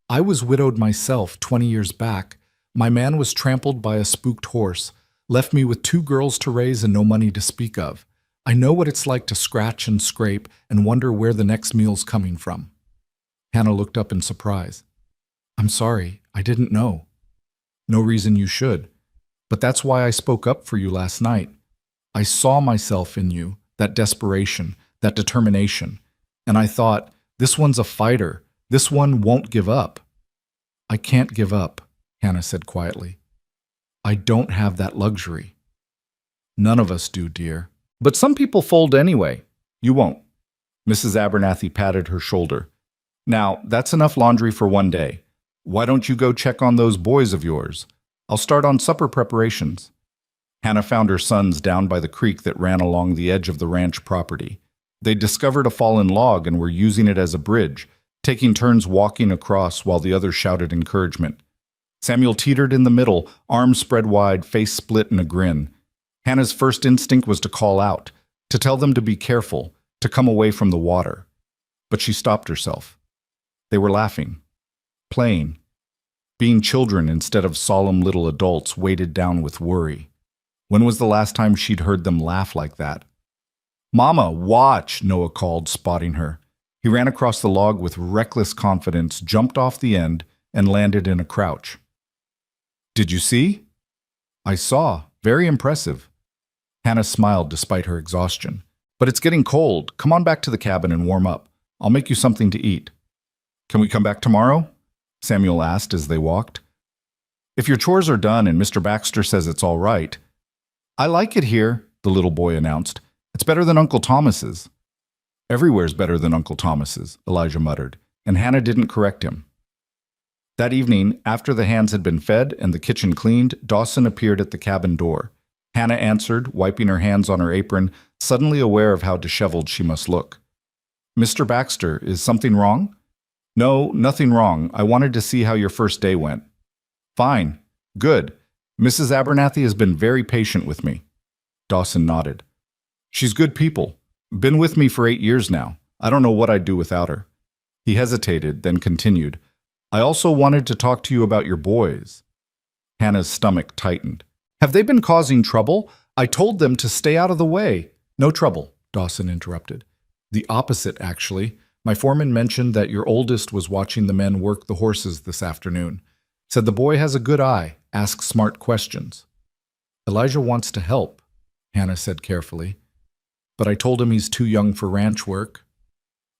I was widowed myself 20 years back. My man was trampled by a spooked horse, left me with 2 girls to raise and no money to speak of. I know what it's like to scratch and scrape and wonder where the next meal's coming from. Hannah looked up in surprise. I'm sorry, I didn't know. No reason you should. But that's why I spoke up for you last night. I saw myself in you, that desperation, that determination, and I thought, this one's a fighter. This one won't give up. I can't give up, Hannah said quietly. I don't have that luxury. None of us do, dear. But some people fold anyway. You won't. Mrs. Abernathy patted her shoulder. Now, that's enough laundry for one day. Why don't you go check on those boys of yours? I'll start on supper preparations. Hannah found her sons down by the creek that ran along the edge of the ranch property. They'd discovered a fallen log and were using it as a bridge, taking turns walking across while the others shouted encouragement. Samuel teetered in the middle, arms spread wide, face split in a grin. Hannah's first instinct was to call out, to tell them to be careful, to come away from the water. But she stopped herself. They were laughing, playing, being children instead of solemn little adults weighted down with worry. When was the last time she'd heard them laugh like that? Mama, watch, Noah called, spotting her. He ran across the log with reckless confidence, jumped off the end, and landed in a crouch. Did you see? I saw. Very impressive. Hannah smiled despite her exhaustion. But it's getting cold. Come on back to the cabin and warm up. I'll make you something to eat. Can we come back tomorrow? Samuel asked as they walked. If your chores are done and Mr. Baxter says it's all right. I like it here, the little boy announced. It's better than Uncle Thomas's. Everywhere's better than Uncle Thomas's, Elijah muttered, and Hannah didn't correct him. That evening, after the hands had been fed and the kitchen cleaned, Dawson appeared at the cabin door. Hannah answered, wiping her hands on her apron, suddenly aware of how disheveled she must look. Mr. Baxter, is something wrong? No, nothing wrong. I wanted to see how your first day went. Fine. Good. Mrs. Abernathy has been very patient with me. Dawson nodded. She's good people. Been with me for 8 years now. I don't know what I'd do without her. He hesitated, then continued. I also wanted to talk to you about your boys. Hannah's stomach tightened. Have they been causing trouble? I told them to stay out of the way. No trouble, Dawson interrupted. The opposite, actually. My foreman mentioned that your oldest was watching the men work the horses this afternoon. Said the boy has a good eye, asks smart questions. Elijah wants to help, Hannah said carefully. But I told him he's too young for ranch work.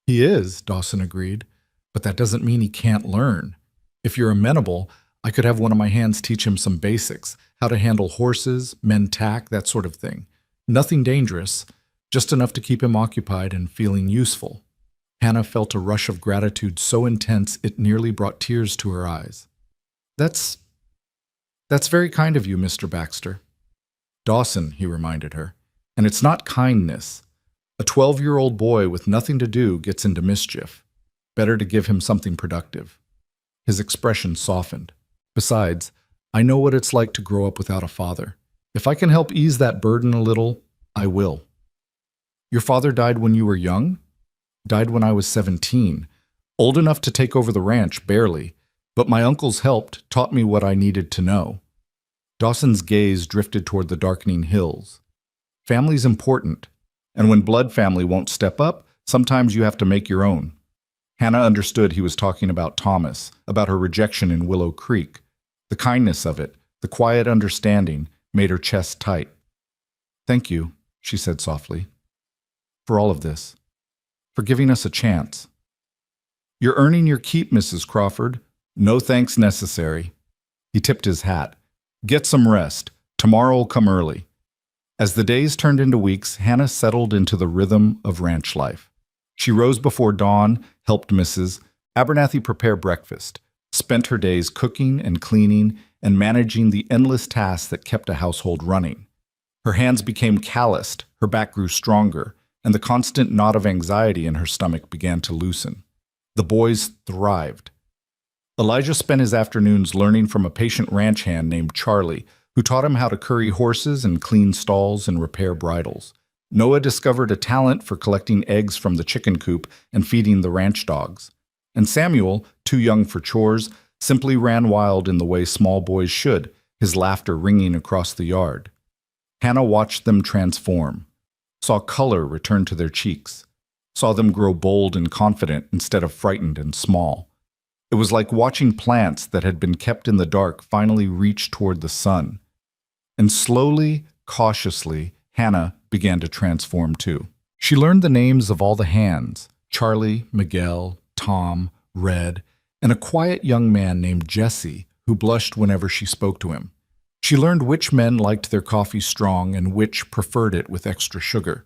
He is, Dawson agreed, but that doesn't mean he can't learn. If you're amenable, I could have one of my hands teach him some basics, how to handle horses, men tack, that sort of thing. Nothing dangerous, just enough to keep him occupied and feeling useful. Hannah felt a rush of gratitude so intense it nearly brought tears to her eyes. That's very kind of you, Mr. Baxter. Dawson, he reminded her. And it's not kindness. A 12-year-old boy with nothing to do gets into mischief. Better to give him something productive. His expression softened. Besides, I know what it's like to grow up without a father. If I can help ease that burden a little, I will. Your father died when you were young? Died when I was 17. Old enough to take over the ranch, barely. But my uncles helped, taught me what I needed to know. Dawson's gaze drifted toward the darkening hills. Family's important, and when blood family won't step up, sometimes you have to make your own. Hannah understood he was talking about Thomas, about her rejection in Willow Creek. The kindness of it, the quiet understanding, made her chest tight. Thank you, she said softly, for all of this, for giving us a chance. You're earning your keep, Mrs. Crawford. No thanks necessary. He tipped his hat. Get some rest. Tomorrow'll come early. As the days turned into weeks, Hannah settled into the rhythm of ranch life. She rose before dawn, helped Mrs. Abernathy prepare breakfast, spent her days cooking and cleaning and managing the endless tasks that kept a household running. Her hands became calloused, her back grew stronger, and the constant knot of anxiety in her stomach began to loosen. The boys thrived. Elijah spent his afternoons learning from a patient ranch hand named Charlie, who taught him how to curry horses and clean stalls and repair bridles. Noah discovered a talent for collecting eggs from the chicken coop and feeding the ranch dogs. And Samuel, too young for chores, simply ran wild in the way small boys should, his laughter ringing across the yard. Hannah watched them transform, saw color return to their cheeks, saw them grow bold and confident instead of frightened and small. It was like watching plants that had been kept in the dark finally reach toward the sun. And slowly, cautiously, Hannah began to transform too. She learned the names of all the hands, Charlie, Miguel, Tom, Red, and a quiet young man named Jesse who blushed whenever she spoke to him. She learned which men liked their coffee strong and which preferred it with extra sugar.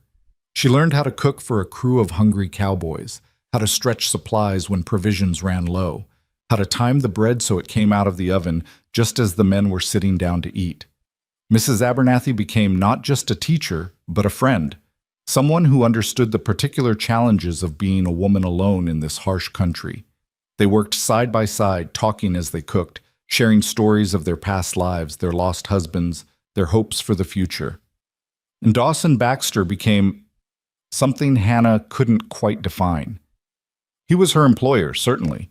She learned how to cook for a crew of hungry cowboys, how to stretch supplies when provisions ran low, how to time the bread so it came out of the oven just as the men were sitting down to eat. Mrs. Abernathy became not just a teacher, but a friend, someone who understood the particular challenges of being a woman alone in this harsh country. They worked side by side, talking as they cooked, sharing stories of their past lives, their lost husbands, their hopes for the future. And Dawson Baxter became something Hannah couldn't quite define. He was her employer, certainly,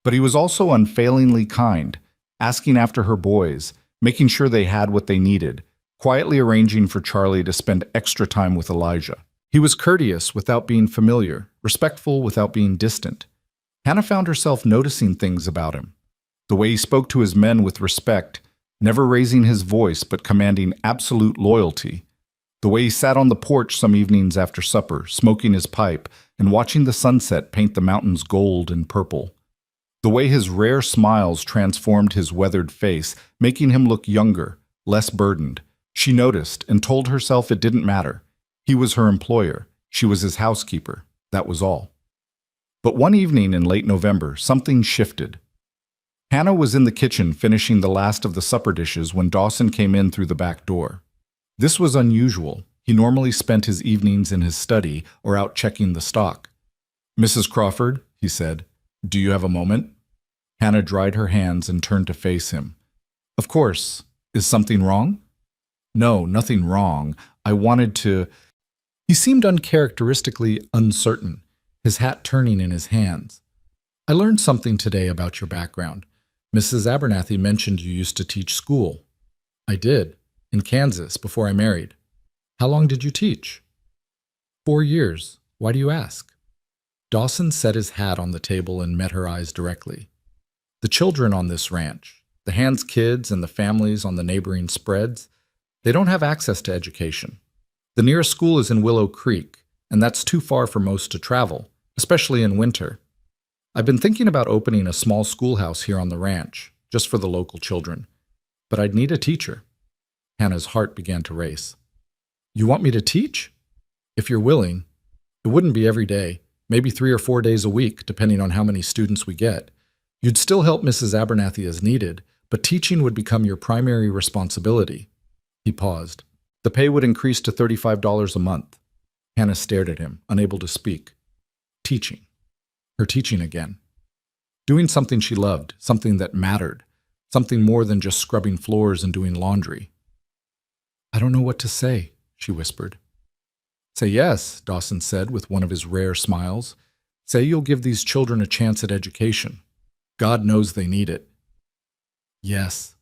but he was also unfailingly kind, asking after her boys, making sure they had what they needed, quietly arranging for Charlie to spend extra time with Elijah. He was courteous without being familiar, respectful without being distant. Hannah found herself noticing things about him. The way he spoke to his men with respect, never raising his voice but commanding absolute loyalty. The way he sat on the porch some evenings after supper, smoking his pipe and watching the sunset paint the mountains gold and purple. The way his rare smiles transformed his weathered face, making him look younger, less burdened. She noticed and told herself it didn't matter. He was her employer. She was his housekeeper. That was all. But one evening in late November, something shifted. Hannah was in the kitchen finishing the last of the supper dishes when Dawson came in through the back door. This was unusual. He normally spent his evenings in his study or out checking the stock. "Mrs. Crawford," he said, "do you have a moment?" Hannah dried her hands and turned to face him. "Of course. Is something wrong?" "No, nothing wrong. I wanted to—" He seemed uncharacteristically uncertain, his hat turning in his hands. "I learned something today about your background. Mrs. Abernathy mentioned you used to teach school." "I did, in Kansas, before I married." "How long did you teach?" 4 years. Why do you ask?" Dawson set his hat on the table and met her eyes directly. "The children on this ranch, the Hands kids and the families on the neighboring spreads, they don't have access to education. The nearest school is in Willow Creek, and that's too far for most to travel, especially in winter. I've been thinking about opening a small schoolhouse here on the ranch, just for the local children. But I'd need a teacher." Hannah's heart began to race. "You want me to teach?" "If you're willing. It wouldn't be every day, maybe 3 or 4 days a week, depending on how many students we get. You'd still help Mrs. Abernathy as needed, but teaching would become your primary responsibility. He paused. The pay would increase to $35 a month. Hannah stared at him, unable to speak. Teaching. Her teaching again. Doing something she loved, something that mattered, something more than just scrubbing floors and doing laundry. I don't know what to say, she whispered. Say yes, Dawson said with one of his rare smiles. Say you'll give these children a chance at education. God knows they need it. Yes.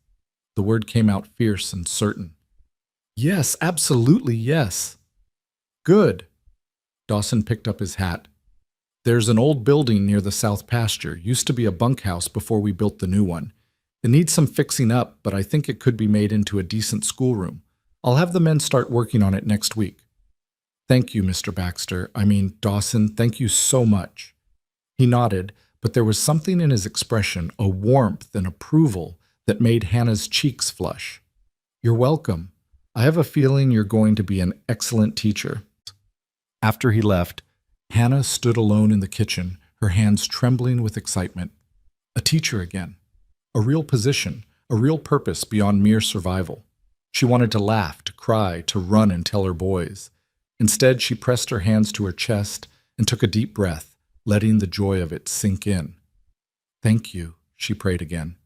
The word came out fierce and certain. Yes, absolutely yes. Good. Dawson picked up his hat. There's an old building near the south pasture. Used to be a bunkhouse before we built the new one. It needs some fixing up, but I think it could be made into a decent schoolroom. I'll have the men start working on it next week. Thank you, Mr. Baxter. Dawson, thank you so much. He nodded, but there was something in his expression, a warmth and approval, that made Hannah's cheeks flush. You're welcome. I have a feeling you're going to be an excellent teacher. After he left, Hannah stood alone in the kitchen, her hands trembling with excitement. A teacher again. A real position, a real purpose beyond mere survival. She wanted to laugh, to cry, to run and tell her boys. Instead, she pressed her hands to her chest and took a deep breath, letting the joy of it sink in. Thank you, she prayed again.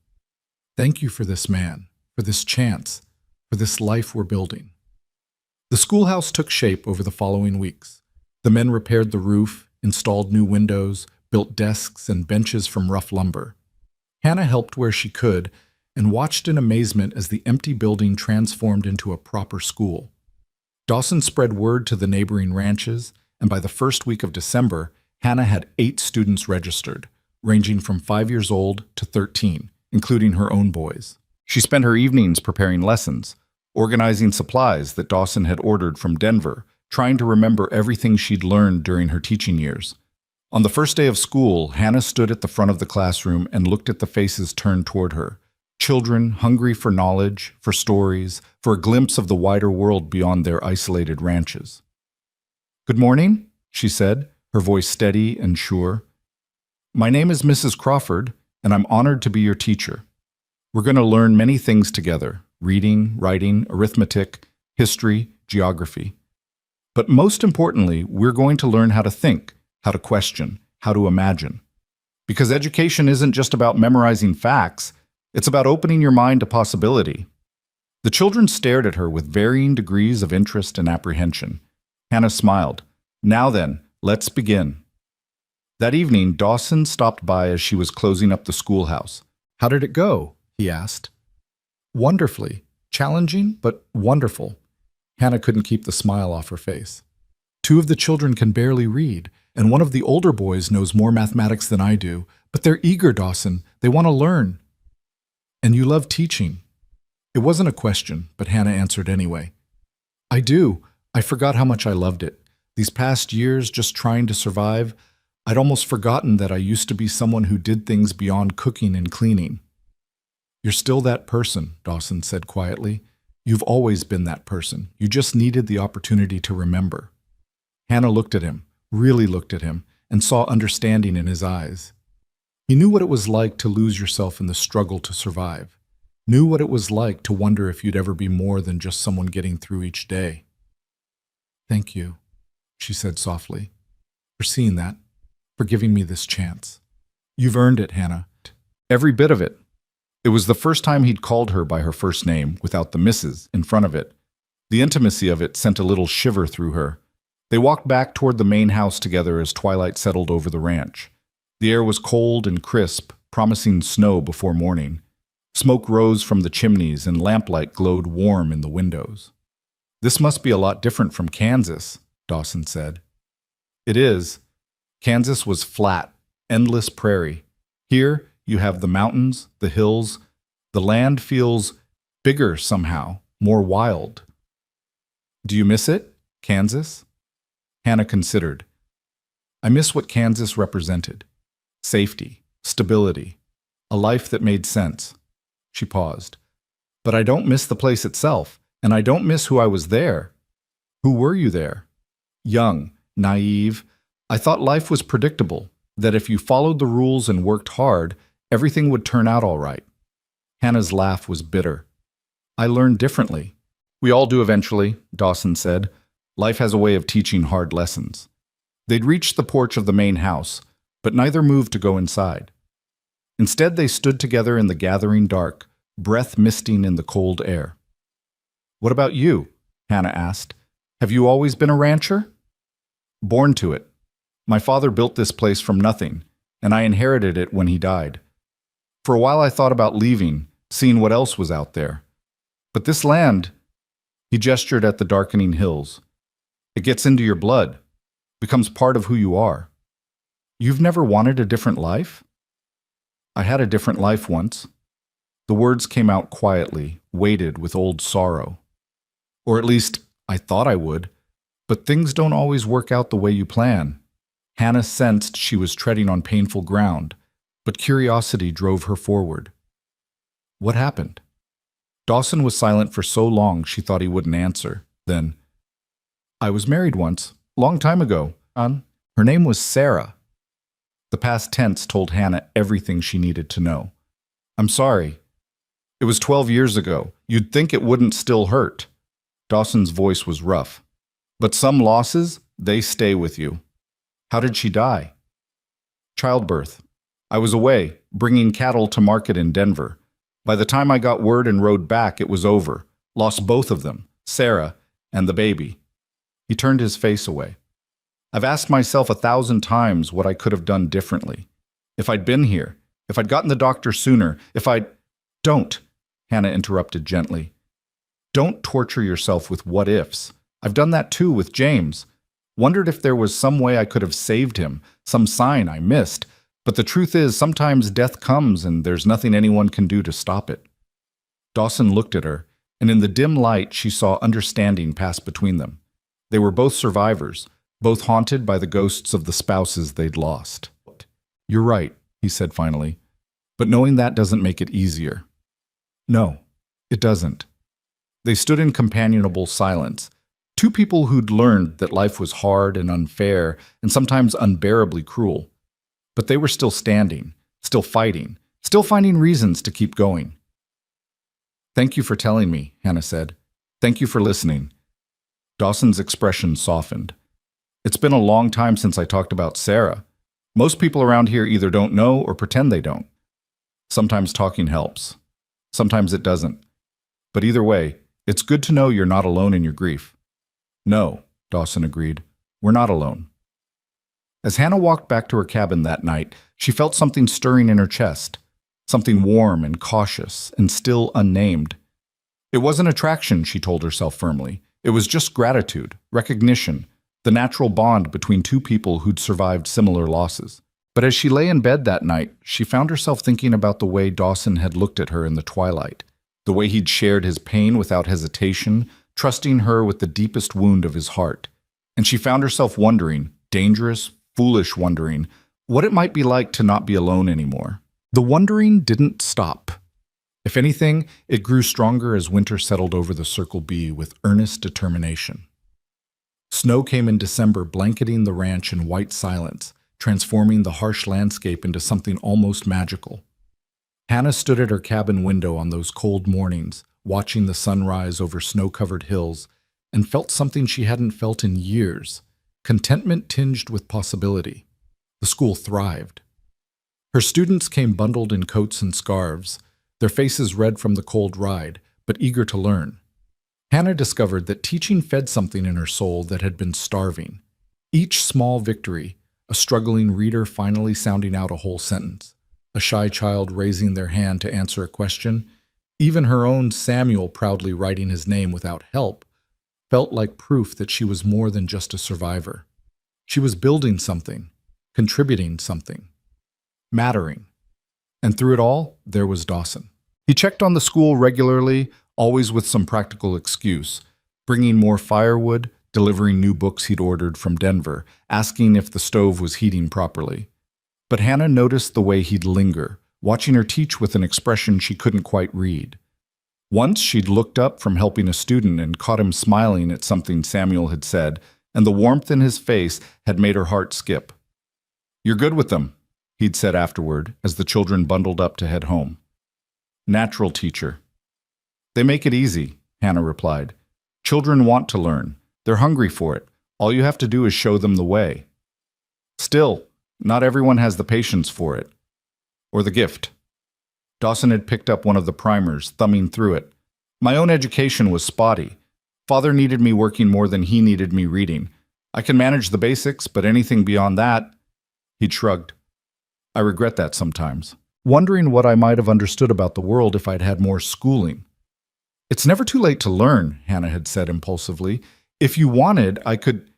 Thank you for this man, for this chance, for this life we're building. The schoolhouse took shape over the following weeks. The men repaired the roof, installed new windows, built desks and benches from rough lumber. Hannah helped where she could and watched in amazement as the empty building transformed into a proper school. Dawson spread word to the neighboring ranches, and by the first week of December, Hannah had 8 students registered, ranging from 5 years old to 13, including her own boys. She spent her evenings preparing lessons, organizing supplies that Dawson had ordered from Denver, trying to remember everything she'd learned during her teaching years. On the first day of school, Hannah stood at the front of the classroom and looked at the faces turned toward her. Children hungry for knowledge, for stories, for a glimpse of the wider world beyond their isolated ranches. Good morning, she said, her voice steady and sure. My name is Mrs. Crawford, and I'm honored to be your teacher. We're going to learn many things together: reading, writing, arithmetic, history, geography. But most importantly, we're going to learn how to think, how to question, how to imagine. Because education isn't just about memorizing facts, it's about opening your mind to possibility. The children stared at her with varying degrees of interest and apprehension. Hannah smiled. Now then, let's begin. That evening, Dawson stopped by as she was closing up the schoolhouse. How did it go? He asked. Wonderfully. Challenging, but wonderful. Hannah couldn't keep the smile off her face. 2 of the children can barely read, and one of the older boys knows more mathematics than I do, but they're eager, Dawson. They want to learn. And you love teaching. It wasn't a question, but Hannah answered anyway. I do. I forgot how much I loved it. These past years, just trying to survive, I'd almost forgotten that I used to be someone who did things beyond cooking and cleaning. You're still that person, Dawson said quietly. You've always been that person. You just needed the opportunity to remember. Hannah looked at him, really looked at him, and saw understanding in his eyes. He knew what it was like to lose yourself in the struggle to survive. Knew what it was like to wonder if you'd ever be more than just someone getting through each day. Thank you, she said softly, for seeing that, for giving me this chance. You've earned it, Hannah. Every bit of it. It was the first time he'd called her by her first name, without the Mrs. in front of it. The intimacy of it sent a little shiver through her. They walked back toward the main house together as twilight settled over the ranch. The air was cold and crisp, promising snow before morning. Smoke rose from the chimneys and lamplight glowed warm in the windows. This must be a lot different from Kansas, Dawson said. It is. Kansas was flat, endless prairie. Here, you have the mountains, the hills. The land feels bigger somehow, more wild. Do you miss it, Kansas? Hannah considered. I miss what Kansas represented. Safety, stability, a life that made sense. She paused. But I don't miss the place itself, and I don't miss who I was there. Who were you there? Young, naive, I thought life was predictable, that if you followed the rules and worked hard, everything would turn out all right. Hannah's laugh was bitter. I learned differently. We all do eventually, Dawson said. Life has a way of teaching hard lessons. They'd reached the porch of the main house, but neither moved to go inside. Instead, they stood together in the gathering dark, breath misting in the cold air. What about you? Hannah asked. Have you always been a rancher? Born to it. My father built this place from nothing, and I inherited it when he died. For a while I thought about leaving, seeing what else was out there. But this land, he gestured at the darkening hills. It gets into your blood, becomes part of who you are. You've never wanted a different life? I had a different life once. The words came out quietly, weighted with old sorrow. Or at least, I thought I would. But things don't always work out the way you plan. Hannah sensed she was treading on painful ground, but curiosity drove her forward. What happened? Dawson was silent for so long she thought he wouldn't answer. Then, I was married once, long time ago. Her name was Sarah. The past tense told Hannah everything she needed to know. I'm sorry. It was 12 years ago. You'd think it wouldn't still hurt. Dawson's voice was rough. But some losses, they stay with you. How did she die? Childbirth. I was away, bringing cattle to market in Denver. By the time I got word and rode back, it was over. Lost both of them, Sarah and the baby. He turned his face away. I've asked myself 1,000 times what I could have done differently. If I'd been here, if I'd gotten the doctor sooner, if I'd... Don't, Hannah interrupted gently. Don't torture yourself with what-ifs. I've done that too with James. Wondered if there was some way I could have saved him, some sign I missed. But the truth is, sometimes death comes and there's nothing anyone can do to stop it. Dawson looked at her, and in the dim light she saw understanding pass between them. They were both survivors, both haunted by the ghosts of the spouses they'd lost. You're right, he said finally, but knowing that doesn't make it easier. No, it doesn't. They stood in companionable silence, two people who'd learned that life was hard and unfair and sometimes unbearably cruel. But they were still standing, still fighting, still finding reasons to keep going. Thank you for telling me, Hannah said. Thank you for listening. Dawson's expression softened. It's been a long time since I talked about Sarah. Most people around here either don't know or pretend they don't. Sometimes talking helps. Sometimes it doesn't. But either way, it's good to know you're not alone in your grief. No, Dawson agreed. We're not alone. As Hannah walked back to her cabin that night, she felt something stirring in her chest, something warm and cautious and still unnamed. It wasn't attraction, she told herself firmly. It was just gratitude, recognition, the natural bond between two people who'd survived similar losses. But as she lay in bed that night, she found herself thinking about the way Dawson had looked at her in the twilight, the way he'd shared his pain without hesitation, trusting her with the deepest wound of his heart. And she found herself wondering, dangerous, foolish wondering, what it might be like to not be alone anymore. The wondering didn't stop. If anything, it grew stronger as winter settled over the Circle B with earnest determination. Snow came in December, blanketing the ranch in white silence, transforming the harsh landscape into something almost magical. Hannah stood at her cabin window on those cold mornings, watching the sunrise over snow-covered hills, and felt something she hadn't felt in years. Contentment tinged with possibility. The school thrived. Her students came bundled in coats and scarves, their faces red from the cold ride, but eager to learn. Hannah discovered that teaching fed something in her soul that had been starving. Each small victory, a struggling reader finally sounding out a whole sentence, a shy child raising their hand to answer a question, even her own Samuel proudly writing his name without help, felt like proof that she was more than just a survivor. She was building something, contributing something, mattering. And through it all, there was Dawson. He checked on the school regularly, always with some practical excuse, bringing more firewood, delivering new books he'd ordered from Denver, asking if the stove was heating properly. But Hannah noticed the way he'd linger, watching her teach with an expression she couldn't quite read. Once she'd looked up from helping a student and caught him smiling at something Samuel had said, and the warmth in his face had made her heart skip. "You're good with them," he'd said afterward as the children bundled up to head home. "Natural teacher." "They make it easy," Hannah replied. "Children want to learn. They're hungry for it. All you have to do is show them the way. Still, not everyone has the patience for it. Or the gift." Dawson had picked up one of the primers, thumbing through it. "My own education was spotty. Father needed me working more than he needed me reading. I can manage the basics, but anything beyond that..." He'd shrugged. "I regret that sometimes, wondering what I might have understood about the world if I'd had more schooling." "It's never too late to learn," Hannah had said impulsively. "If you wanted, I could..."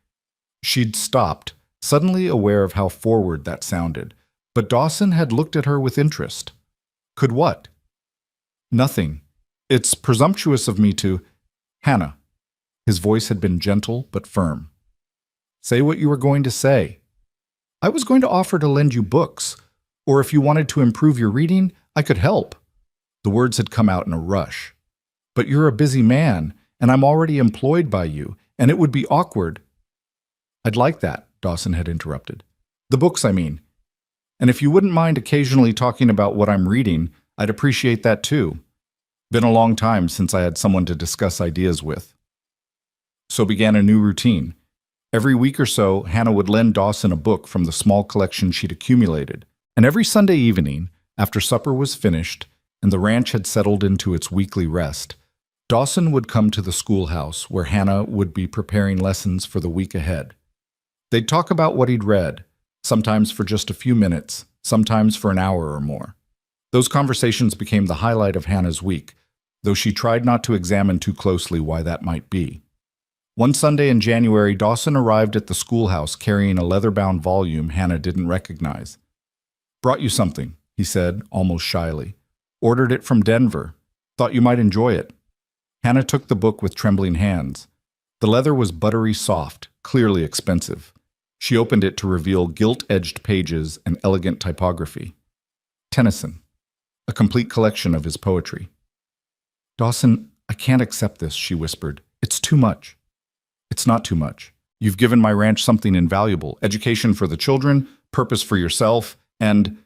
She'd stopped, suddenly aware of how forward that sounded. But Dawson had looked at her with interest. "Could what?" "Nothing. It's presumptuous of me to..." "Hannah." His voice had been gentle but firm. "Say what you were going to say." "I was going to offer to lend you books, or if you wanted to improve your reading, I could help." The words had come out in a rush. "But you're a busy man, and I'm already employed by you, and it would be awkward." "I'd like that," Dawson had interrupted. "The books, I mean. And if you wouldn't mind occasionally talking about what I'm reading, I'd appreciate that too. Been a long time since I had someone to discuss ideas with." So began a new routine. Every week or so, Hannah would lend Dawson a book from the small collection she'd accumulated. And every Sunday evening, after supper was finished and the ranch had settled into its weekly rest, Dawson would come to the schoolhouse where Hannah would be preparing lessons for the week ahead. They'd talk about what he'd read, sometimes for just a few minutes, sometimes for an hour or more. Those conversations became the highlight of Hannah's week, though she tried not to examine too closely why that might be. One Sunday in January, Dawson arrived at the schoolhouse carrying a leather-bound volume Hannah didn't recognize. "Brought you something," he said, almost shyly. "Ordered it from Denver. Thought you might enjoy it." Hannah took the book with trembling hands. The leather was buttery soft, clearly expensive. She opened it to reveal gilt-edged pages and elegant typography. Tennyson, a complete collection of his poetry. "Dawson, I can't accept this," she whispered. "It's too much." "It's not too much. You've given my ranch something invaluable, education for the children, purpose for yourself, and..."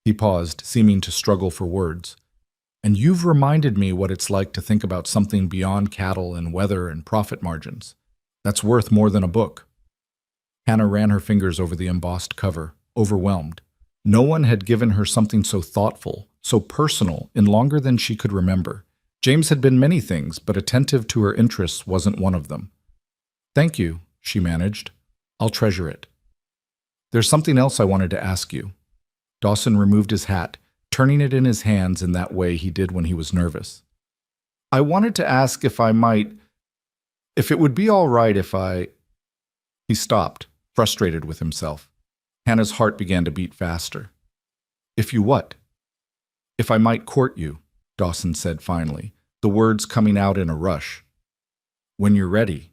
He paused, seeming to struggle for words. "And you've reminded me what it's like to think about something beyond cattle and weather and profit margins. That's worth more than a book." Hannah ran her fingers over the embossed cover, overwhelmed. No one had given her something so thoughtful, so personal, in longer than she could remember. James had been many things, but attentive to her interests wasn't one of them. "Thank you," she managed. "I'll treasure it." "There's something else I wanted to ask you." Dawson removed his hat, turning it in his hands in that way he did when he was nervous. "I wanted to ask if it would be all right if I..." He stopped, frustrated with himself. Hannah's heart began to beat faster. "If you what?" "If I might court you," Dawson said finally, the words coming out in a rush. "When you're ready.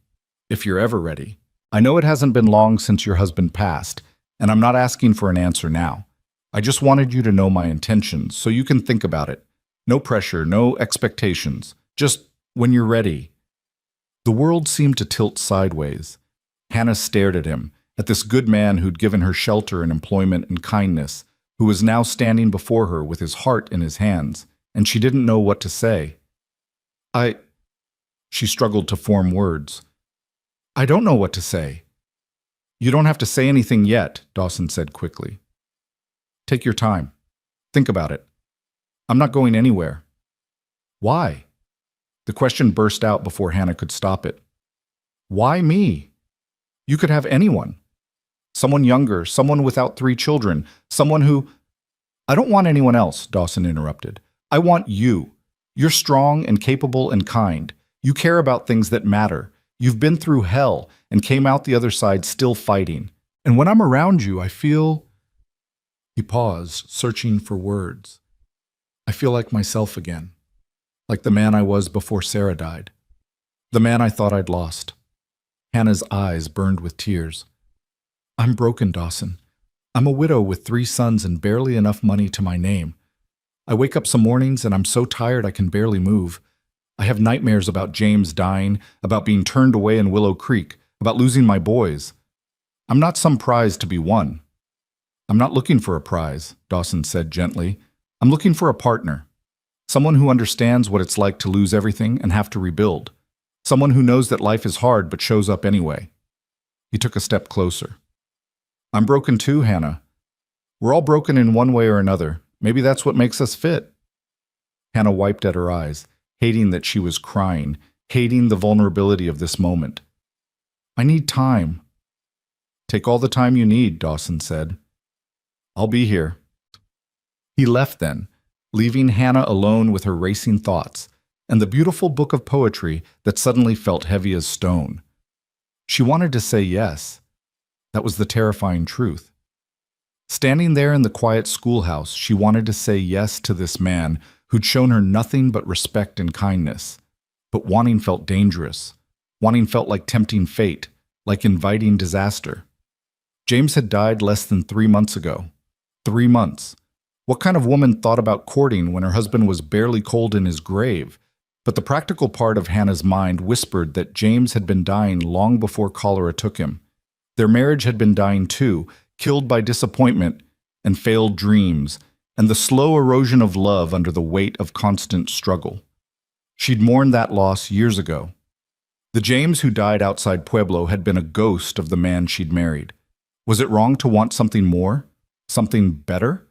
If you're ever ready. I know it hasn't been long since your husband passed, and I'm not asking for an answer now. I just wanted you to know my intentions, so you can think about it. No pressure, no expectations. Just when you're ready." The world seemed to tilt sideways. Hannah stared at him, at this good man who'd given her shelter and employment and kindness, who was now standing before her with his heart in his hands, and she didn't know what to say. She struggled to form words. "I don't know what to say." "You don't have to say anything yet," Dawson said quickly. "Take your time. Think about it. I'm not going anywhere." "Why?" The question burst out before Hannah could stop it. "Why me? You could have anyone. Someone younger, someone without 3 children, someone who..." "I don't want anyone else," Dawson interrupted. "I want you. You're strong and capable and kind. You care about things that matter. You've been through hell and came out the other side still fighting. And when I'm around you, I feel..." He paused, searching for words. "I feel like myself again. Like the man I was before Sarah died. The man I thought I'd lost." Hannah's eyes burned with tears. "I'm broken, Dawson. I'm a widow with 3 sons and barely enough money to my name. I wake up some mornings and I'm so tired I can barely move. I have nightmares about James dying, about being turned away in Willow Creek, about losing my boys. I'm not some prize to be won. I'm not looking for a prize, Dawson said gently. I'm looking for a partner. Someone who understands what it's like to lose everything and have to rebuild. Someone who knows that life is hard but shows up anyway. He took a step closer. I'm broken too, Hannah. We're all broken in one way or another. Maybe that's what makes us fit. Hannah wiped at her eyes, hating that she was crying, hating the vulnerability of this moment. I need time. Take all the time you need, Dawson said. I'll be here. He left then, leaving Hannah alone with her racing thoughts and the beautiful book of poetry that suddenly felt heavy as stone. She wanted to say yes. That was the terrifying truth. Standing there in the quiet schoolhouse, she wanted to say yes to this man who'd shown her nothing but respect and kindness. But wanting felt dangerous. Wanting felt like tempting fate, like inviting disaster. James had died less than 3 months ago. 3 months. What kind of woman thought about courting when her husband was barely cold in his grave? But the practical part of Hannah's mind whispered that James had been dying long before cholera took him. Their marriage had been dying too, killed by disappointment and failed dreams, and the slow erosion of love under the weight of constant struggle. She'd mourned that loss years ago. The James who died outside Pueblo had been a ghost of the man she'd married. Was it wrong to want something more? Something better?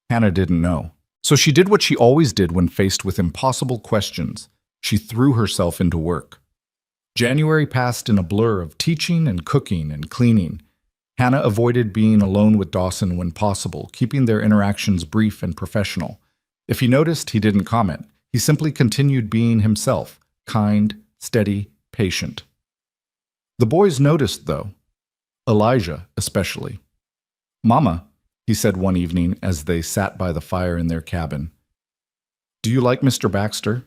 Hannah didn't know. So she did what she always did when faced with impossible questions. She threw herself into work. January passed in a blur of teaching and cooking and cleaning. Hannah avoided being alone with Dawson when possible, keeping their interactions brief and professional. If he noticed, he didn't comment. He simply continued being himself, kind, steady, patient. The boys noticed, though. Elijah, especially. Mama, he said one evening as they sat by the fire in their cabin. Do you like Mr. Baxter?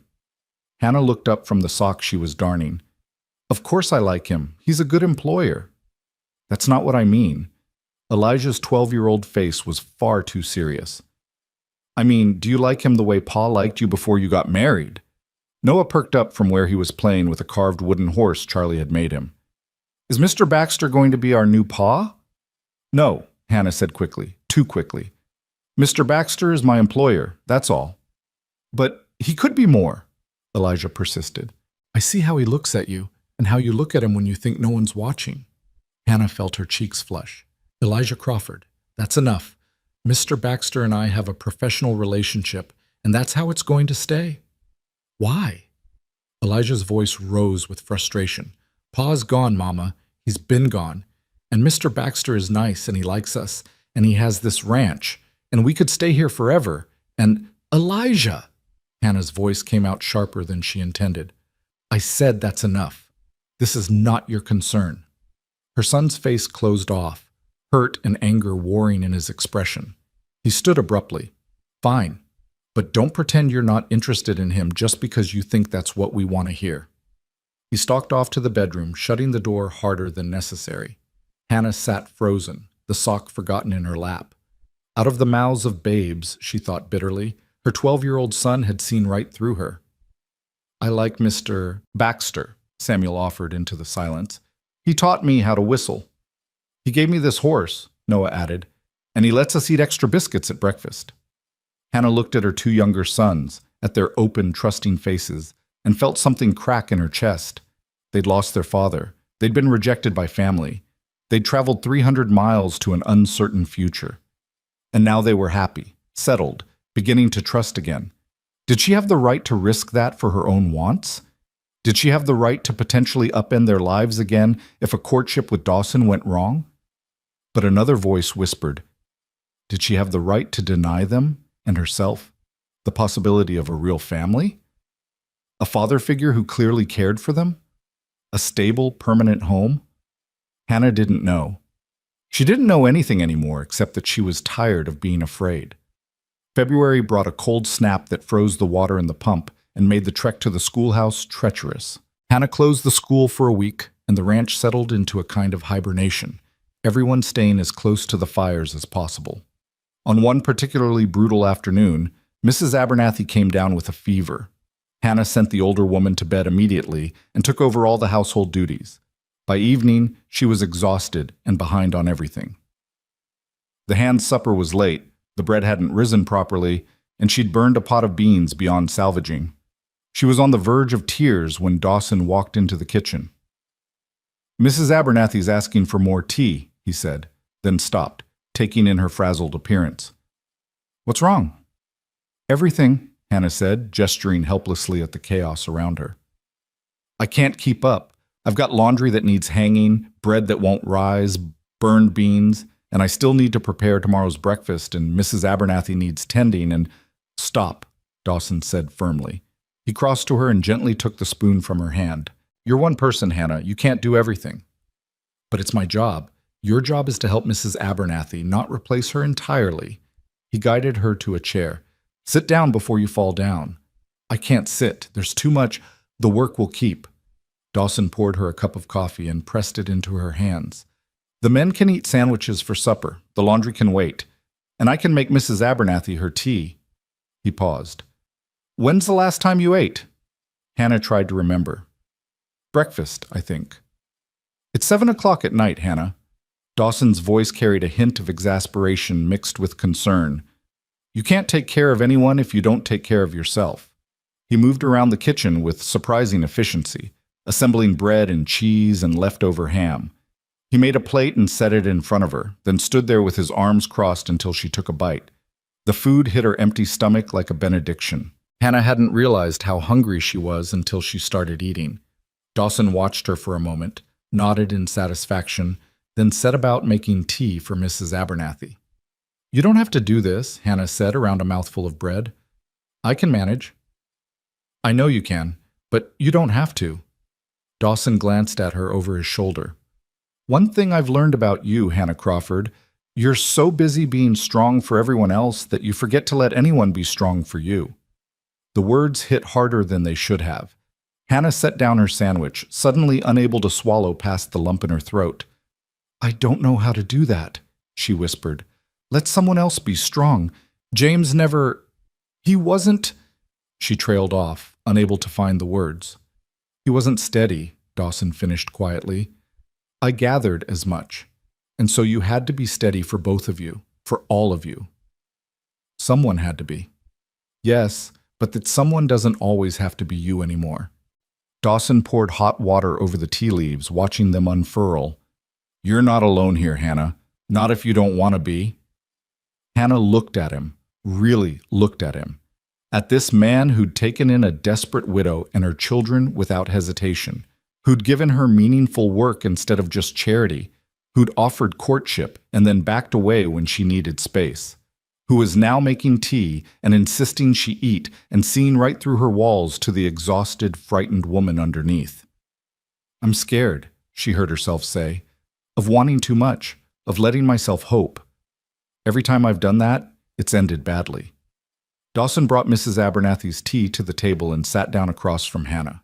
Hannah looked up from the sock she was darning. Of course I like him. He's a good employer. That's not what I mean. Elijah's 12-year-old face was far too serious. I mean, do you like him the way Pa liked you before you got married? Noah perked up from where he was playing with a carved wooden horse Charlie had made him. Is Mr. Baxter going to be our new Pa? No, Hannah said quickly, too quickly. Mr. Baxter is my employer, that's all. But he could be more, Elijah persisted. I see how he looks at you, and how you look at him when you think no one's watching. Hannah felt her cheeks flush. Elijah Crawford, that's enough. Mr. Baxter and I have a professional relationship, and that's how it's going to stay. Why? Elijah's voice rose with frustration. Pa's gone, Mama. He's been gone. And Mr. Baxter is nice, and he likes us, and he has this ranch, and we could stay here forever. And Elijah! Hannah's voice came out sharper than she intended. I said that's enough. This is not your concern. Her son's face closed off, hurt and anger warring in his expression. He stood abruptly. Fine, but don't pretend you're not interested in him just because you think that's what we want to hear. He stalked off to the bedroom, shutting the door harder than necessary. Hannah sat frozen, the sock forgotten in her lap. Out of the mouths of babes, she thought bitterly, her 12-year-old son had seen right through her. I like Mr. Baxter, Samuel offered into the silence. He taught me how to whistle. He gave me this horse, Noah added, and he lets us eat extra biscuits at breakfast. Hannah looked at her 2 younger sons, at their open, trusting faces, and felt something crack in her chest. They'd lost their father. They'd been rejected by family. They'd traveled 300 miles to an uncertain future. And now they were happy, settled, beginning to trust again. Did she have the right to risk that for her own wants? Did she have the right to potentially upend their lives again if a courtship with Dawson went wrong? But another voice whispered, did she have the right to deny them and herself the possibility of a real family? A father figure who clearly cared for them? A stable, permanent home? Hannah didn't know. She didn't know anything anymore except that she was tired of being afraid. February brought a cold snap that froze the water in the pump and made the trek to the schoolhouse treacherous. Hannah closed the school for a week, and the ranch settled into a kind of hibernation, everyone staying as close to the fires as possible. On one particularly brutal afternoon, Mrs. Abernathy came down with a fever. Hannah sent the older woman to bed immediately and took over all the household duties. By evening, she was exhausted and behind on everything. The hand's supper was late, the bread hadn't risen properly, and she'd burned a pot of beans beyond salvaging. She was on the verge of tears when Dawson walked into the kitchen. "Mrs. Abernathy's asking for more tea," he said, then stopped, taking in her frazzled appearance. "What's wrong?" "Everything," Hannah said, gesturing helplessly at the chaos around her. "I can't keep up. I've got laundry that needs hanging, bread that won't rise, burned beans, and I still need to prepare tomorrow's breakfast, and Mrs. Abernathy needs tending, and—" "Stop," Dawson said firmly. He crossed to her and gently took the spoon from her hand. "You're one person, Hannah. You can't do everything." "But it's my job. Your job is to help Mrs. Abernathy, not replace her entirely." He guided her to a chair. "Sit down before you fall down." "I can't sit. There's too much. The work will keep." Dawson poured her a cup of coffee and pressed it into her hands. "The men can eat sandwiches for supper. The laundry can wait. And I can make Mrs. Abernathy her tea." He paused. "When's the last time you ate?" Hannah tried to remember. "Breakfast, I think." "It's 7 o'clock at night, Hannah." Dawson's voice carried a hint of exasperation mixed with concern. "You can't take care of anyone if you don't take care of yourself." He moved around the kitchen with surprising efficiency, assembling bread and cheese and leftover ham. He made a plate and set it in front of her, then stood there with his arms crossed until she took a bite. The food hit her empty stomach like a benediction. Hannah hadn't realized how hungry she was until she started eating. Dawson watched her for a moment, nodded in satisfaction, then set about making tea for Mrs. Abernathy. "You don't have to do this," Hannah said around a mouthful of bread. "I can manage." "I know you can, but you don't have to." Dawson glanced at her over his shoulder. "One thing I've learned about you, Hannah Crawford, you're so busy being strong for everyone else that you forget to let anyone be strong for you." The words hit harder than they should have. Hannah set down her sandwich, suddenly unable to swallow past the lump in her throat. "I don't know how to do that," she whispered. "Let someone else be strong. James never— He wasn't—" She trailed off, unable to find the words. "He wasn't steady," Dawson finished quietly. "I gathered as much. And so you had to be steady for both of you, for all of you." "Someone had to be." "Yes, but that someone doesn't always have to be you anymore." Dawson poured hot water over the tea leaves, watching them unfurl. "You're not alone here, Hannah. Not if you don't want to be." Hannah looked at him, really looked at him. At this man who'd taken in a desperate widow and her children without hesitation, who'd given her meaningful work instead of just charity, who'd offered courtship and then backed away when she needed space, who was now making tea and insisting she eat and seeing right through her walls to the exhausted, frightened woman underneath. "I'm scared," she heard herself say, "of wanting too much, of letting myself hope. Every time I've done that, it's ended badly." Dawson brought Mrs. Abernathy's tea to the table and sat down across from Hannah.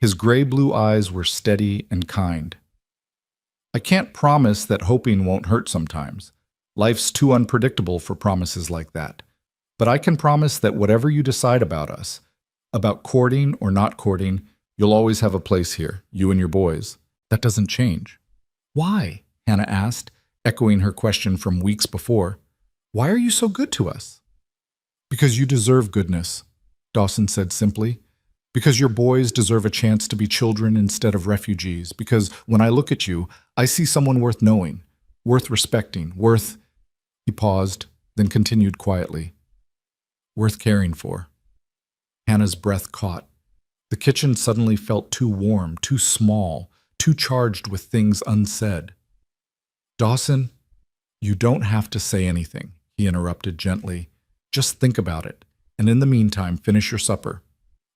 His gray-blue eyes were steady and kind. "I can't promise that hoping won't hurt sometimes. Life's too unpredictable for promises like that. But I can promise that whatever you decide about us, about courting or not courting, you'll always have a place here, you and your boys. That doesn't change." "Why?" Hannah asked, echoing her question from weeks before. "Why are you so good to us?" "Because you deserve goodness," Dawson said simply. "Because your boys deserve a chance to be children instead of refugees. Because when I look at you, I see someone worth knowing, worth respecting, worth—" He paused, then continued quietly. "Worth caring for." Hannah's breath caught. The kitchen suddenly felt too warm, too small, too charged with things unsaid. "Dawson, you don't have to say anything," he interrupted gently. "Just think about it, and in the meantime, finish your supper.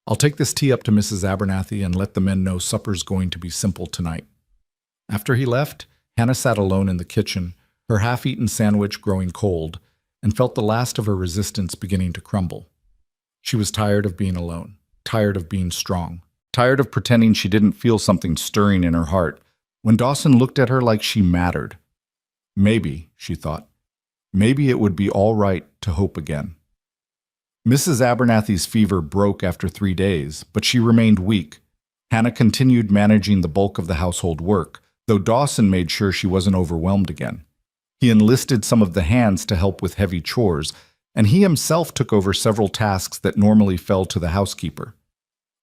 I'll take this tea up to Mrs. Abernathy and let the men know supper's going to be simple tonight." After he left, Hannah sat alone in the kitchen, her half-eaten sandwich growing cold, and felt the last of her resistance beginning to crumble. She was tired of being alone, tired of being strong, tired of pretending she didn't feel something stirring in her heart when Dawson looked at her like she mattered. Maybe, she thought, maybe it would be all right to hope again. Mrs. Abernathy's fever broke after 3 days, but she remained weak. Hannah continued managing the bulk of the household work, though Dawson made sure she wasn't overwhelmed again. He enlisted some of the hands to help with heavy chores, and he himself took over several tasks that normally fell to the housekeeper.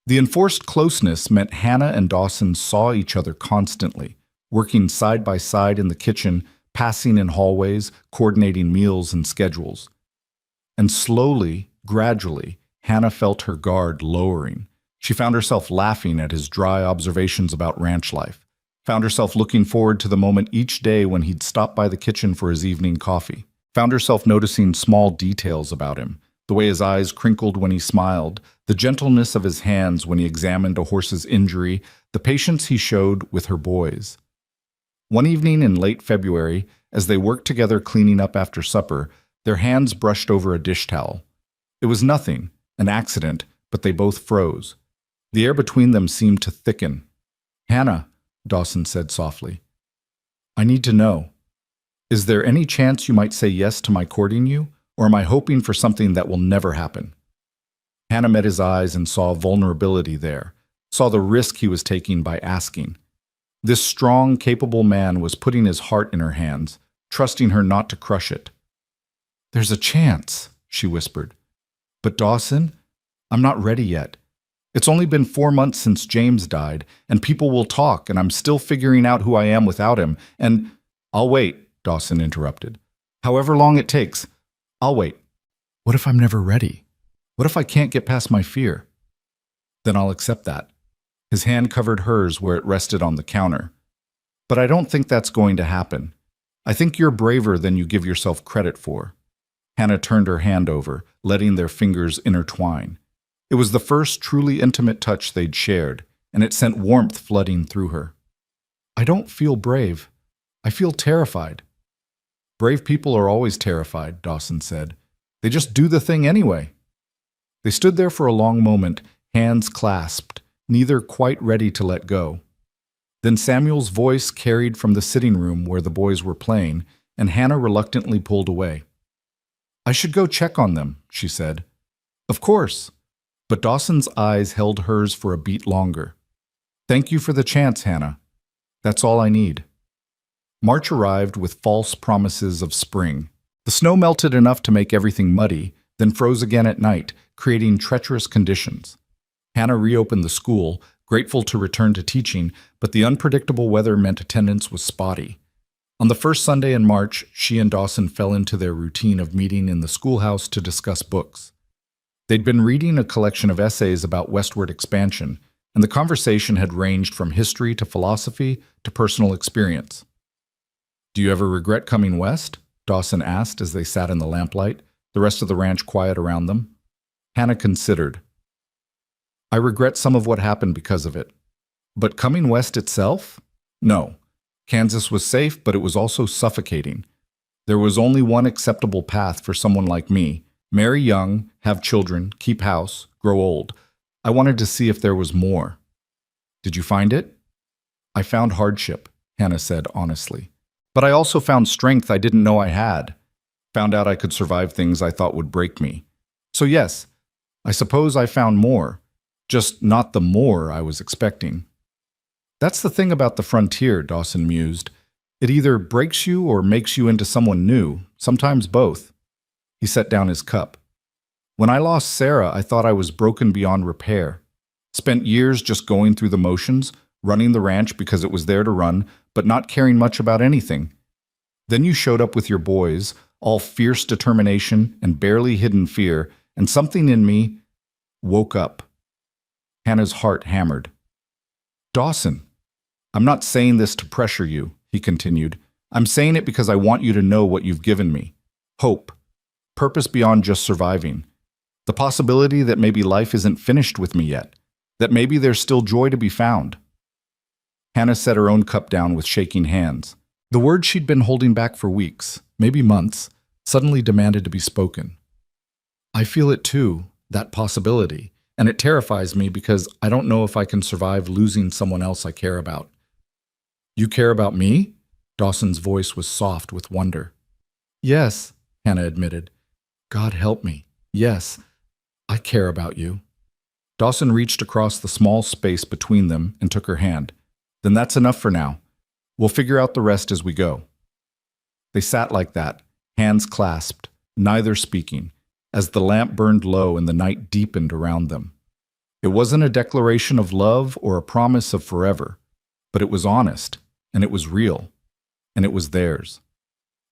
The enforced closeness meant Hannah and Dawson saw each other constantly, working side by side in the kitchen, passing in hallways, coordinating meals and schedules. And slowly, gradually, Hannah felt her guard lowering. She found herself laughing at his dry observations about ranch life, found herself looking forward to the moment each day when he'd stop by the kitchen for his evening coffee, found herself noticing small details about him, the way his eyes crinkled when he smiled, the gentleness of his hands when he examined a horse's injury, the patience he showed with her boys. One evening in late February, as they worked together cleaning up after supper, their hands brushed over a dish towel. It was nothing, an accident, but they both froze. The air between them seemed to thicken. "Hannah," Dawson said softly, "I need to know. Is there any chance you might say yes to my courting you, or am I hoping for something that will never happen?" Hannah met his eyes and saw vulnerability there, saw the risk he was taking by asking. This strong, capable man was putting his heart in her hands, trusting her not to crush it. "There's a chance," she whispered. "But Dawson, I'm not ready yet. It's only been 4 months since James died, and people will talk, and I'm still figuring out who I am without him, and—" "I'll wait," Dawson interrupted. "However long it takes, I'll wait. What if I'm never ready? What if I can't get past my fear? Then I'll accept that." His hand covered hers where it rested on the counter. "But I don't think that's going to happen. I think you're braver than you give yourself credit for." Hannah turned her hand over, letting their fingers intertwine. It was the first truly intimate touch they'd shared, and it sent warmth flooding through her. "I don't feel brave. I feel terrified." "Brave people are always terrified," Dawson said. "They just do the thing anyway." They stood there for a long moment, hands clasped, neither quite ready to let go. Then Samuel's voice carried from the sitting room where the boys were playing, and Hannah reluctantly pulled away. "I should go check on them," she said. "Of course." But Dawson's eyes held hers for a beat longer. "Thank you for the chance, Hannah. That's all I need." March arrived with false promises of spring. The snow melted enough to make everything muddy, then froze again at night, creating treacherous conditions. Hannah reopened the school, grateful to return to teaching, but the unpredictable weather meant attendance was spotty. On the first Sunday in March, she and Dawson fell into their routine of meeting in the schoolhouse to discuss books. They'd been reading a collection of essays about westward expansion, and the conversation had ranged from history to philosophy to personal experience. "Do you ever regret coming west?" Dawson asked as they sat in the lamplight, the rest of the ranch quiet around them. Hannah considered. "I regret some of what happened because of it. But coming west itself? No. Kansas was safe, but it was also suffocating. There was only one acceptable path for someone like me: marry young, have children, keep house, grow old. I wanted to see if there was more." "Did you find it?" "I found hardship," Hannah said honestly. "But I also found strength I didn't know I had. Found out I could survive things I thought would break me. So yes, I suppose I found more. Just not the more I was expecting." "That's the thing about the frontier," Dawson mused. "It either breaks you or makes you into someone new, sometimes both." He set down his cup. "When I lost Sarah, I thought I was broken beyond repair. Spent years just going through the motions, running the ranch because it was there to run, but not caring much about anything. Then you showed up with your boys, all fierce determination and barely hidden fear, and something in me woke up." Hannah's heart hammered. "Dawson, I'm not saying this to pressure you," he continued. "I'm saying it because I want you to know what you've given me. Hope. Purpose beyond just surviving. The possibility that maybe life isn't finished with me yet. That maybe there's still joy to be found." Hannah set her own cup down with shaking hands. The words she'd been holding back for weeks, maybe months, suddenly demanded to be spoken. "I feel it too, that possibility. And it terrifies me because I don't know if I can survive losing someone else I care about." "You care about me?" Dawson's voice was soft with wonder. "Yes," Hannah admitted. "God help me. Yes, I care about you." Dawson reached across the small space between them and took her hand. Then that's enough for now. We'll figure out the rest as we go. They sat like that, hands clasped, neither speaking, as the lamp burned low and the night deepened around them. It wasn't a declaration of love or a promise of forever, but it was honest, and it was real, and it was theirs.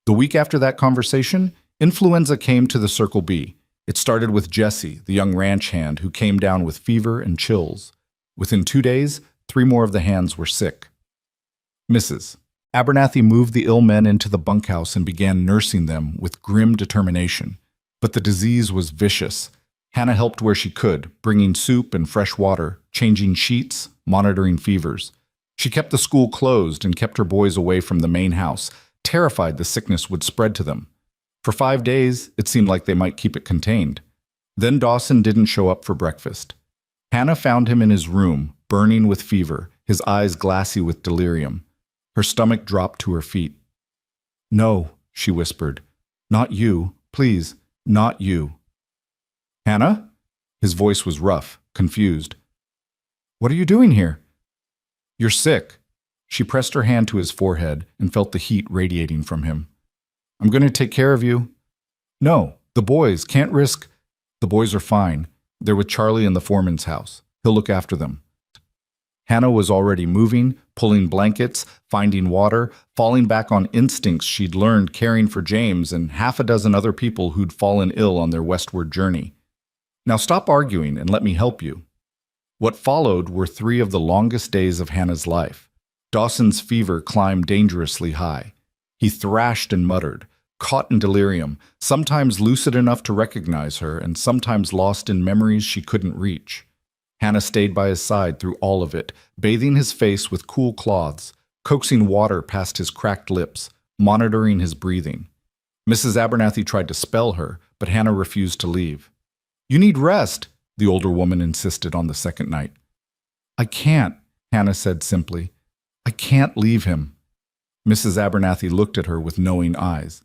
The week after that conversation, influenza came to the Circle B. It started with Jesse, the young ranch hand, who came down with fever and chills. Within 2 days, 3 more of the hands were sick. Mrs. Abernathy moved the ill men into the bunkhouse and began nursing them with grim determination. But the disease was vicious. Hannah helped where she could, bringing soup and fresh water, changing sheets, monitoring fevers. She kept the school closed and kept her boys away from the main house, terrified the sickness would spread to them. For 5 days, it seemed like they might keep it contained. Then Dawson didn't show up for breakfast. Hannah found him in his room, burning with fever, his eyes glassy with delirium. Her stomach dropped to her feet. "No," she whispered. "Not you. Please, not you." "Hannah?" His voice was rough, confused. "What are you doing here?" "You're sick." She pressed her hand to his forehead and felt the heat radiating from him. "I'm going to take care of you." "No, the boys can't risk." "The boys are fine. They're with Charlie in the foreman's house. He'll look after them." Hannah was already moving, pulling blankets, finding water, falling back on instincts she'd learned caring for James and half a dozen other people who'd fallen ill on their westward journey. "Now stop arguing and let me help you." What followed were 3 of the longest days of Hannah's life. Dawson's fever climbed dangerously high. He thrashed and muttered, caught in delirium, sometimes lucid enough to recognize her and sometimes lost in memories she couldn't reach. Hannah stayed by his side through all of it, bathing his face with cool cloths, coaxing water past his cracked lips, monitoring his breathing. Mrs. Abernathy tried to spell her, but Hannah refused to leave. "You need rest," the older woman insisted on the second night. "I can't," Hannah said simply. "I can't leave him." Mrs. Abernathy looked at her with knowing eyes.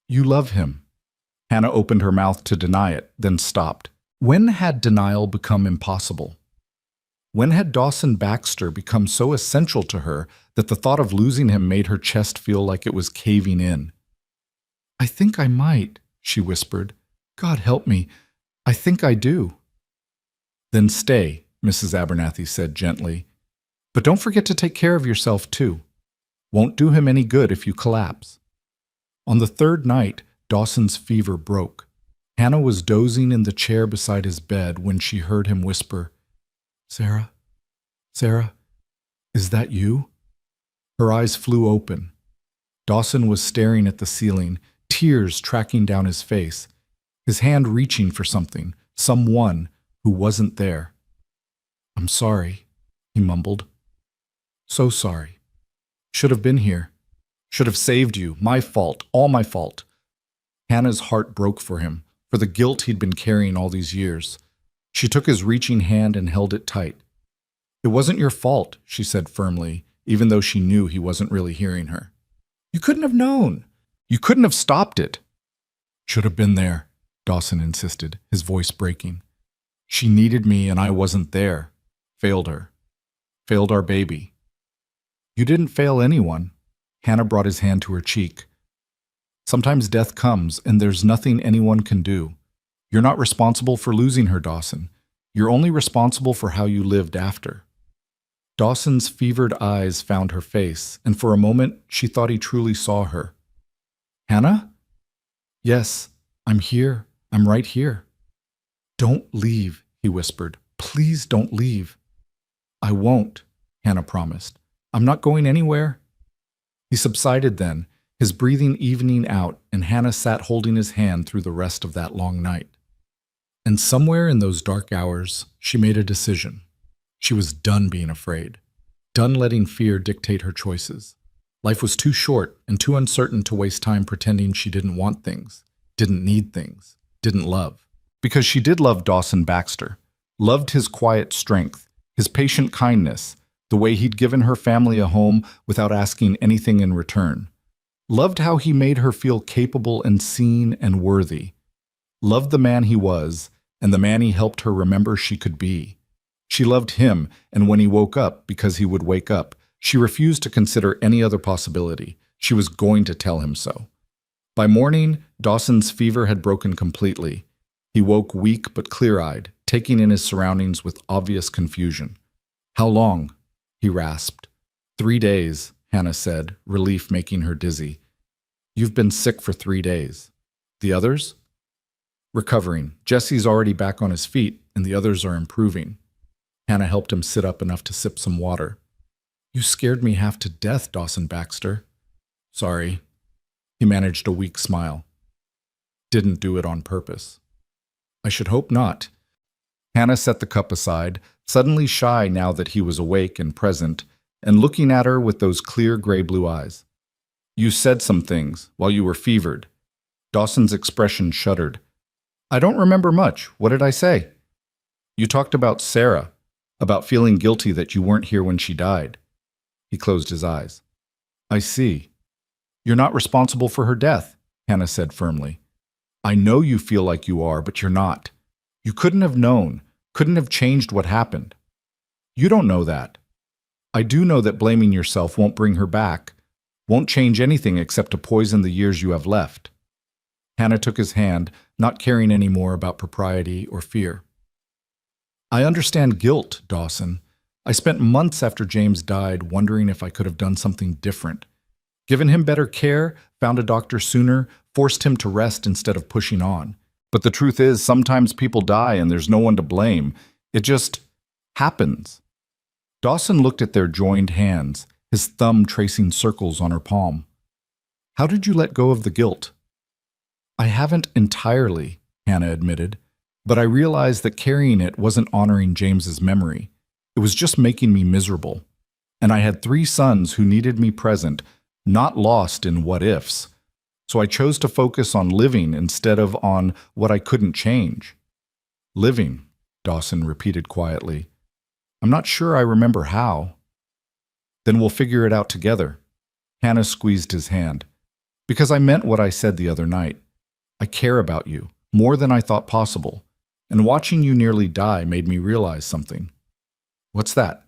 "You love him." Hannah opened her mouth to deny it, then stopped. When had denial become impossible? When had Dawson Baxter become so essential to her that the thought of losing him made her chest feel like it was caving in? "I think I might," she whispered. "God help me. I think I do." "Then stay," Mrs. Abernathy said gently. "But don't forget to take care of yourself, too. Won't do him any good if you collapse." On the 3rd night, Dawson's fever broke. Hannah was dozing in the chair beside his bed when she heard him whisper, "Sarah? Sarah? Is that you?" Her eyes flew open. Dawson was staring at the ceiling, tears tracking down his face, his hand reaching for something, someone who wasn't there. "I'm sorry," he mumbled. "So sorry. Should have been here. Should have saved you. My fault. All my fault." Hannah's heart broke for him, for the guilt he'd been carrying all these years. She took his reaching hand and held it tight. "It wasn't your fault," she said firmly, even though she knew he wasn't really hearing her. "You couldn't have known. You couldn't have stopped it." "Should have been there," Dawson insisted, his voice breaking. "She needed me and I wasn't there. Failed her. Failed our baby." "You didn't fail anyone." Hannah brought his hand to her cheek. "Sometimes death comes and there's nothing anyone can do. You're not responsible for losing her, Dawson. You're only responsible for how you lived after." Dawson's fevered eyes found her face, and for a moment she thought he truly saw her. "Hannah?" "Yes, I'm here. I'm right here." "Don't leave," he whispered. "Please don't leave." "I won't," Hannah promised. "I'm not going anywhere." He subsided then, his breathing evening out, and Hannah sat holding his hand through the rest of that long night. And somewhere in those dark hours, she made a decision. She was done being afraid, done letting fear dictate her choices. Life was too short and too uncertain to waste time pretending she didn't want things, didn't need things, didn't love. Because she did love Dawson Baxter, loved his quiet strength, his patient kindness, the way he'd given her family a home without asking anything in return. Loved how he made her feel capable and seen and worthy. Loved the man he was, and the man he helped her remember she could be. She loved him, and when he woke up, because he would wake up, she refused to consider any other possibility. She was going to tell him so. By morning, Dawson's fever had broken completely. He woke weak but clear-eyed, taking in his surroundings with obvious confusion. "How long?" he rasped. 3 days, Hannah said, relief making her dizzy. "You've been sick for 3 days. The others?" "Recovering. Jesse's already back on his feet, and the others are improving." Hannah helped him sit up enough to sip some water. "You scared me half to death, Dawson Baxter." "Sorry." He managed a weak smile. "Didn't do it on purpose." "I should hope not." Hannah set the cup aside, suddenly shy now that he was awake and present, and looking at her with those clear gray-blue eyes. "You said some things while you were fevered." Dawson's expression shuddered. "I don't remember much. What did I say?" "You talked about Sarah, about feeling guilty that you weren't here when she died." He closed his eyes. "I see. You're not responsible for her death," Hannah said firmly. "I know you feel like you are, but you're not. You couldn't have known, couldn't have changed what happened. You don't know that. I do know that blaming yourself won't bring her back, won't change anything except to poison the years you have left." Hannah took his hand, not caring any more about propriety or fear. "I understand guilt, Dawson. I spent months after James died wondering if I could have done something different. Given him better care, found a doctor sooner, forced him to rest instead of pushing on. But the truth is, sometimes people die and there's no one to blame. It just happens." Dawson looked at their joined hands, his thumb tracing circles on her palm. "How did you let go of the guilt?" "I haven't entirely," Hannah admitted, "but I realized that carrying it wasn't honoring James's memory. It was just making me miserable. And I had 3 sons who needed me present, not lost in what-ifs. So I chose to focus on living instead of on what I couldn't change." "Living," Dawson repeated quietly. "I'm not sure I remember how." "Then we'll figure it out together." Hannah squeezed his hand. "Because I meant what I said the other night. I care about you, more than I thought possible. And watching you nearly die made me realize something." "What's that?"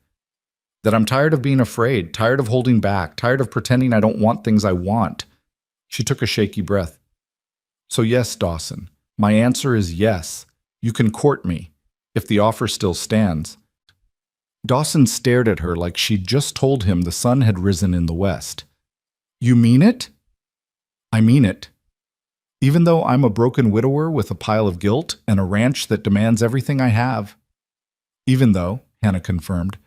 "That I'm tired of being afraid, tired of holding back, tired of pretending I don't want things I want." She took a shaky breath. "So yes, Dawson, my answer is yes. You can court me, if the offer still stands." Dawson stared at her like she'd just told him the sun had risen in the west. "You mean it?" "I mean it. Even though I'm a broken widower with a pile of guilt and a ranch that demands everything I have." "Even though," Hannah confirmed,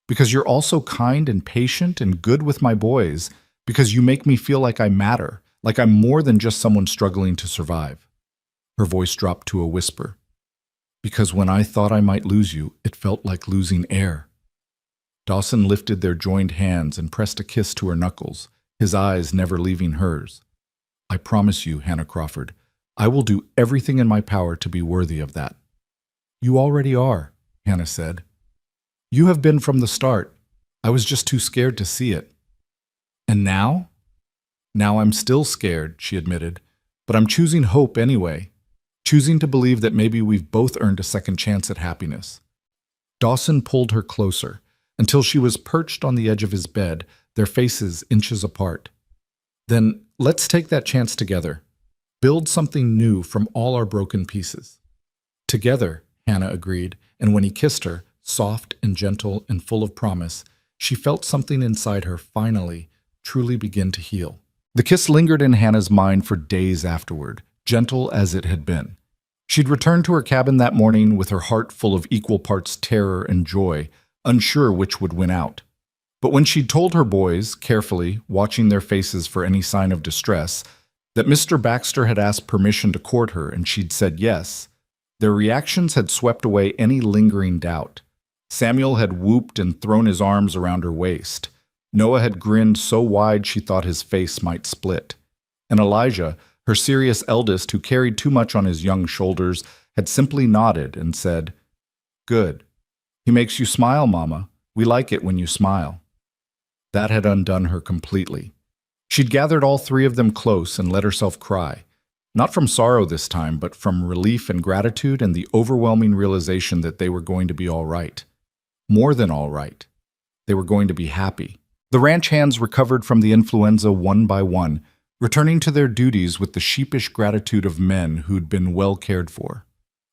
"because you're also kind and patient and good with my boys, because you make me feel like I matter, like I'm more than just someone struggling to survive." Her voice dropped to a whisper. "Because when I thought I might lose you, it felt like losing air." Dawson lifted their joined hands and pressed a kiss to her knuckles, his eyes never leaving hers. "I promise you, Hannah Crawford, I will do everything in my power to be worthy of that." "You already are," Hannah said. "You have been from the start. I was just too scared to see it." "And now?" "Now I'm still scared," she admitted, "but I'm choosing hope anyway, choosing to believe that maybe we've both earned a second chance at happiness." Dawson pulled her closer, until she was perched on the edge of his bed, their faces inches apart. "Then let's take that chance together. Build something new from all our broken pieces." "Together," Hannah agreed, and when he kissed her, soft and gentle and full of promise, she felt something inside her finally, truly begin to heal. The kiss lingered in Hannah's mind for days afterward, gentle as it had been. She'd returned to her cabin that morning with her heart full of equal parts terror and joy, unsure which would win out. But when she'd told her boys, carefully, watching their faces for any sign of distress, that Mr. Baxter had asked permission to court her and she'd said yes, their reactions had swept away any lingering doubt. Samuel had whooped and thrown his arms around her waist. Noah had grinned so wide she thought his face might split. And Elijah, her serious eldest who carried too much on his young shoulders, had simply nodded and said, "Good. He makes you smile, Mama. We like it when you smile." That had undone her completely. She'd gathered all 3 of them close and let herself cry. Not from sorrow this time, but from relief and gratitude and the overwhelming realization that they were going to be all right. More than all right. They were going to be happy. The ranch hands recovered from the influenza one by one, returning to their duties with the sheepish gratitude of men who'd been well cared for.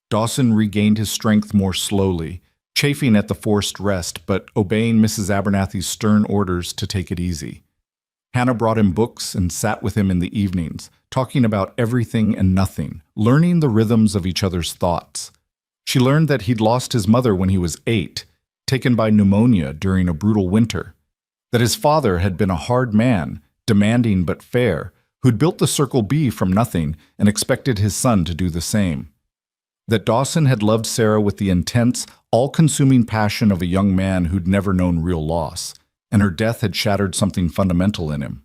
Dawson regained his strength more slowly, chafing at the forced rest, but obeying Mrs. Abernathy's stern orders to take it easy. Hannah brought him books and sat with him in the evenings, talking about everything and nothing, learning the rhythms of each other's thoughts. She learned that he'd lost his mother when he was 8, taken by pneumonia during a brutal winter, that his father had been a hard man, demanding but fair, who'd built the Circle B from nothing and expected his son to do the same. That Dawson had loved Sarah with the intense, all-consuming passion of a young man who'd never known real loss, and her death had shattered something fundamental in him.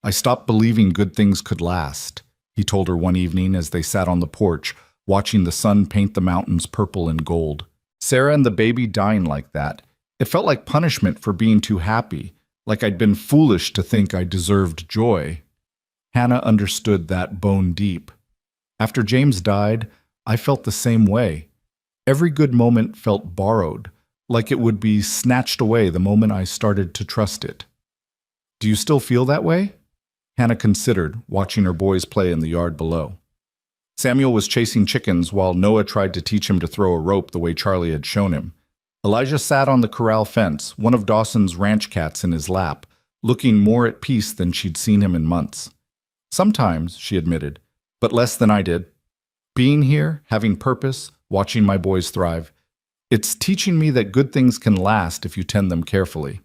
"I stopped believing good things could last," he told her one evening as they sat on the porch, watching the sun paint the mountains purple and gold. Sarah and the baby dying like that. It felt like punishment for being too happy, like I'd been foolish to think I deserved joy. Hannah understood that bone deep. After James died, I felt the same way. Every good moment felt borrowed, like it would be snatched away the moment I started to trust it. "Do you still feel that way?" Hannah considered, watching her boys play in the yard below. Samuel was chasing chickens while Noah tried to teach him to throw a rope the way Charlie had shown him. Elijah sat on the corral fence, one of Dawson's ranch cats in his lap, looking more at peace than she'd seen him in months. "Sometimes," she admitted, "but less than I did. Being here, having purpose, watching my boys thrive, it's teaching me that good things can last if you tend them carefully."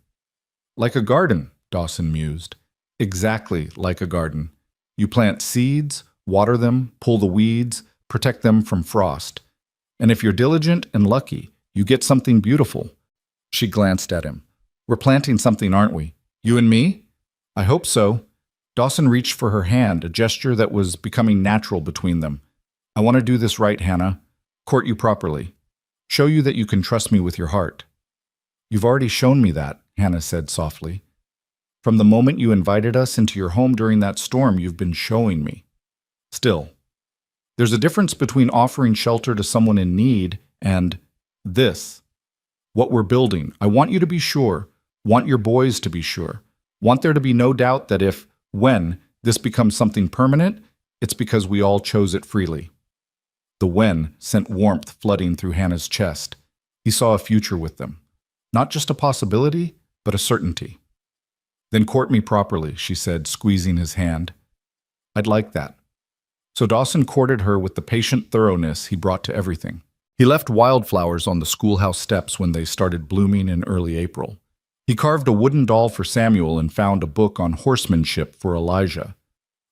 "Like a garden," Dawson mused. "Exactly like a garden. You plant seeds, water them, pull the weeds, protect them from frost. And if you're diligent and lucky, you get something beautiful." She glanced at him. "We're planting something, aren't we? You and me?" "I hope so." Dawson reached for her hand, a gesture that was becoming natural between them. "I want to do this right, Hannah. Court you properly. Show you that you can trust me with your heart." "You've already shown me that," Hannah said softly. "From the moment you invited us into your home during that storm, you've been showing me. Still, there's a difference between offering shelter to someone in need and this. What we're building. I want you to be sure, want your boys to be sure, want there to be no doubt that when this becomes something permanent, it's because we all chose it freely." The "when" sent warmth flooding through Hannah's chest. He saw a future with them. Not just a possibility, but a certainty. "Then court me properly," she said, squeezing his hand. "I'd like that." So Dawson courted her with the patient thoroughness he brought to everything. He left wildflowers on the schoolhouse steps when they started blooming in early April. He carved a wooden doll for Samuel and found a book on horsemanship for Elijah.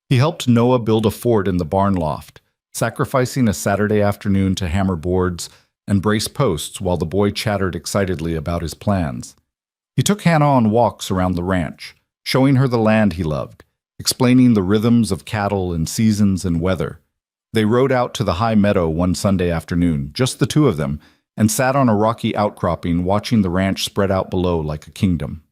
He helped Noah build a fort in the barn loft, sacrificing a Saturday afternoon to hammer boards and brace posts while the boy chattered excitedly about his plans. He took Hannah on walks around the ranch, showing her the land he loved, explaining the rhythms of cattle and seasons and weather. They rode out to the high meadow one Sunday afternoon, just the two of them, and sat on a rocky outcropping watching the ranch spread out below like a kingdom.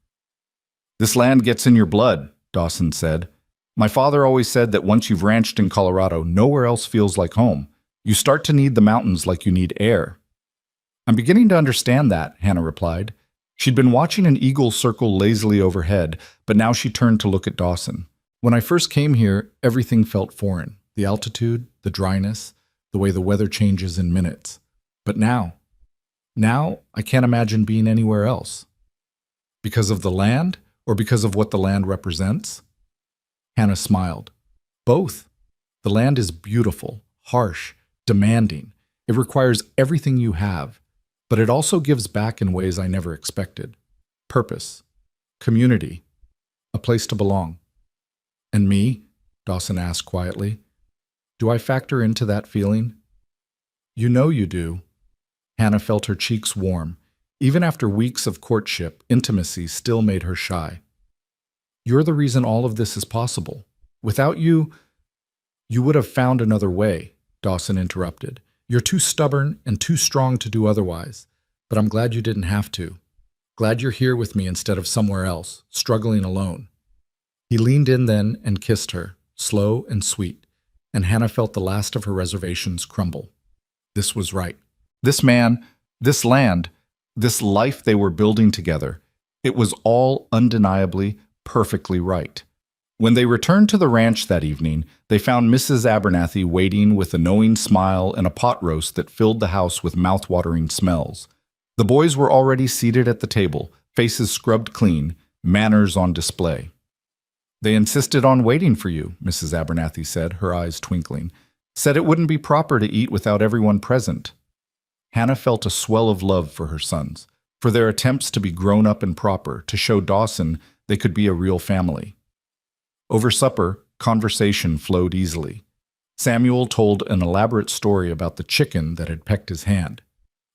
"This land gets in your blood," Dawson said. "My father always said that once you've ranched in Colorado, nowhere else feels like home. You start to need the mountains like you need air." "I'm beginning to understand that," Hannah replied. She'd been watching an eagle circle lazily overhead, but now she turned to look at Dawson. "When I first came here, everything felt foreign. The altitude, the dryness, the way the weather changes in minutes. But now I can't imagine being anywhere else." "Because of the land, or because of what the land represents?" Hannah smiled. "Both. The land is beautiful, harsh, demanding. It requires everything you have, but it also gives back in ways I never expected. Purpose, community, a place to belong." "And me?" Dawson asked quietly. "Do I factor into that feeling?" "You know you do." Hannah felt her cheeks warm. Even after weeks of courtship, intimacy still made her shy. "You're the reason all of this is possible. Without you..." "You would have found another way," Dawson interrupted. "You're too stubborn and too strong to do otherwise. But I'm glad you didn't have to. Glad you're here with me instead of somewhere else, struggling alone." He leaned in then and kissed her, slow and sweet. and Hannah felt the last of her reservations crumble. This was right. This man, this land, this life they were building together, it was all undeniably, perfectly right. When they returned to the ranch that evening, they found Mrs. Abernathy waiting with a knowing smile and a pot roast that filled the house with mouth-watering smells. The boys were already seated at the table, faces scrubbed clean, manners on display. "They insisted on waiting for you," Mrs. Abernathy said, her eyes twinkling. "Said it wouldn't be proper to eat without everyone present." Hannah felt a swell of love for her sons, for their attempts to be grown up and proper, to show Dawson they could be a real family. Over supper, conversation flowed easily. Samuel told an elaborate story about the chicken that had pecked his hand.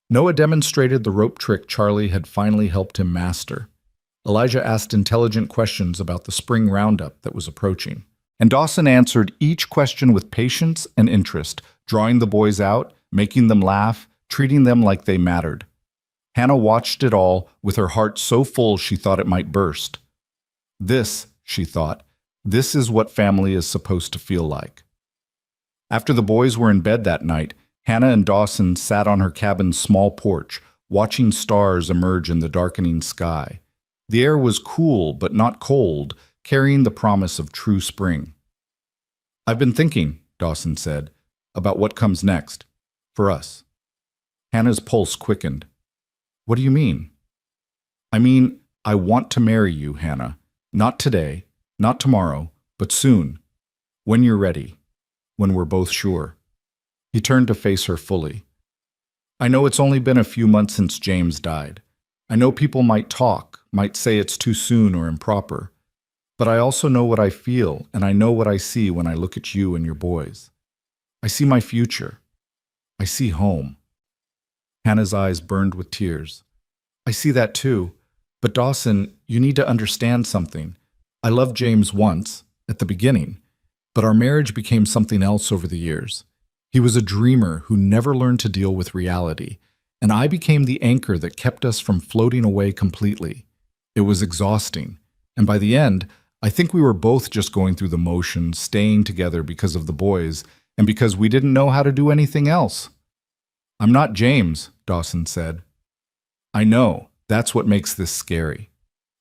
Noah demonstrated the rope trick Charlie had finally helped him master. Elijah asked intelligent questions about the spring roundup that was approaching. And Dawson answered each question with patience and interest, drawing the boys out, making them laugh, treating them like they mattered. Hannah watched it all with her heart so full she thought it might burst. This, she thought, this is what family is supposed to feel like. After the boys were in bed that night, Hannah and Dawson sat on her cabin's small porch, watching stars emerge in the darkening sky. The air was cool but not cold, carrying the promise of true spring. "I've been thinking," Dawson said, "about what comes next, for us." Hannah's pulse quickened. "What do you mean?" "I mean, I want to marry you, Hannah. Not today, not tomorrow, but soon. When you're ready. When we're both sure." He turned to face her fully. "I know it's only been a few months since James died. I know people might talk, might say it's too soon or improper. But I also know what I feel, and I know what I see when I look at you and your boys. I see my future. I see home." Hannah's eyes burned with tears. "I see that too. But Dawson, you need to understand something. I loved James once, at the beginning, but our marriage became something else over the years. He was a dreamer who never learned to deal with reality, and I became the anchor that kept us from floating away completely. It was exhausting, and by the end, I think we were both just going through the motions, staying together because of the boys, and because we didn't know how to do anything else." "I'm not James," Dawson said. "I know, that's what makes this scary.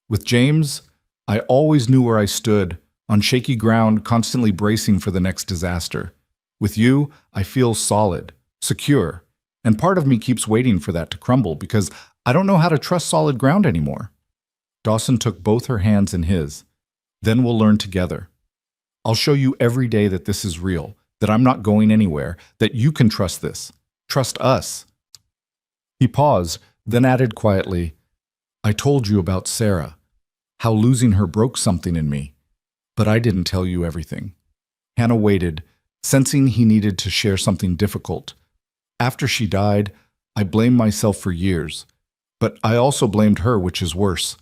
With James, I always knew where I stood, on shaky ground, constantly bracing for the next disaster. With you, I feel solid, secure, and part of me keeps waiting for that to crumble because I don't know how to trust solid ground anymore." Dawson took both her hands in his. "Then we'll learn together. I'll show you every day that this is real, that I'm not going anywhere, that you can trust this. Trust us." He paused, then added quietly, "I told you about Sarah, how losing her broke something in me, but I didn't tell you everything." Hannah waited, sensing he needed to share something difficult. "After she died, I blamed myself for years, but I also blamed her, which is worse."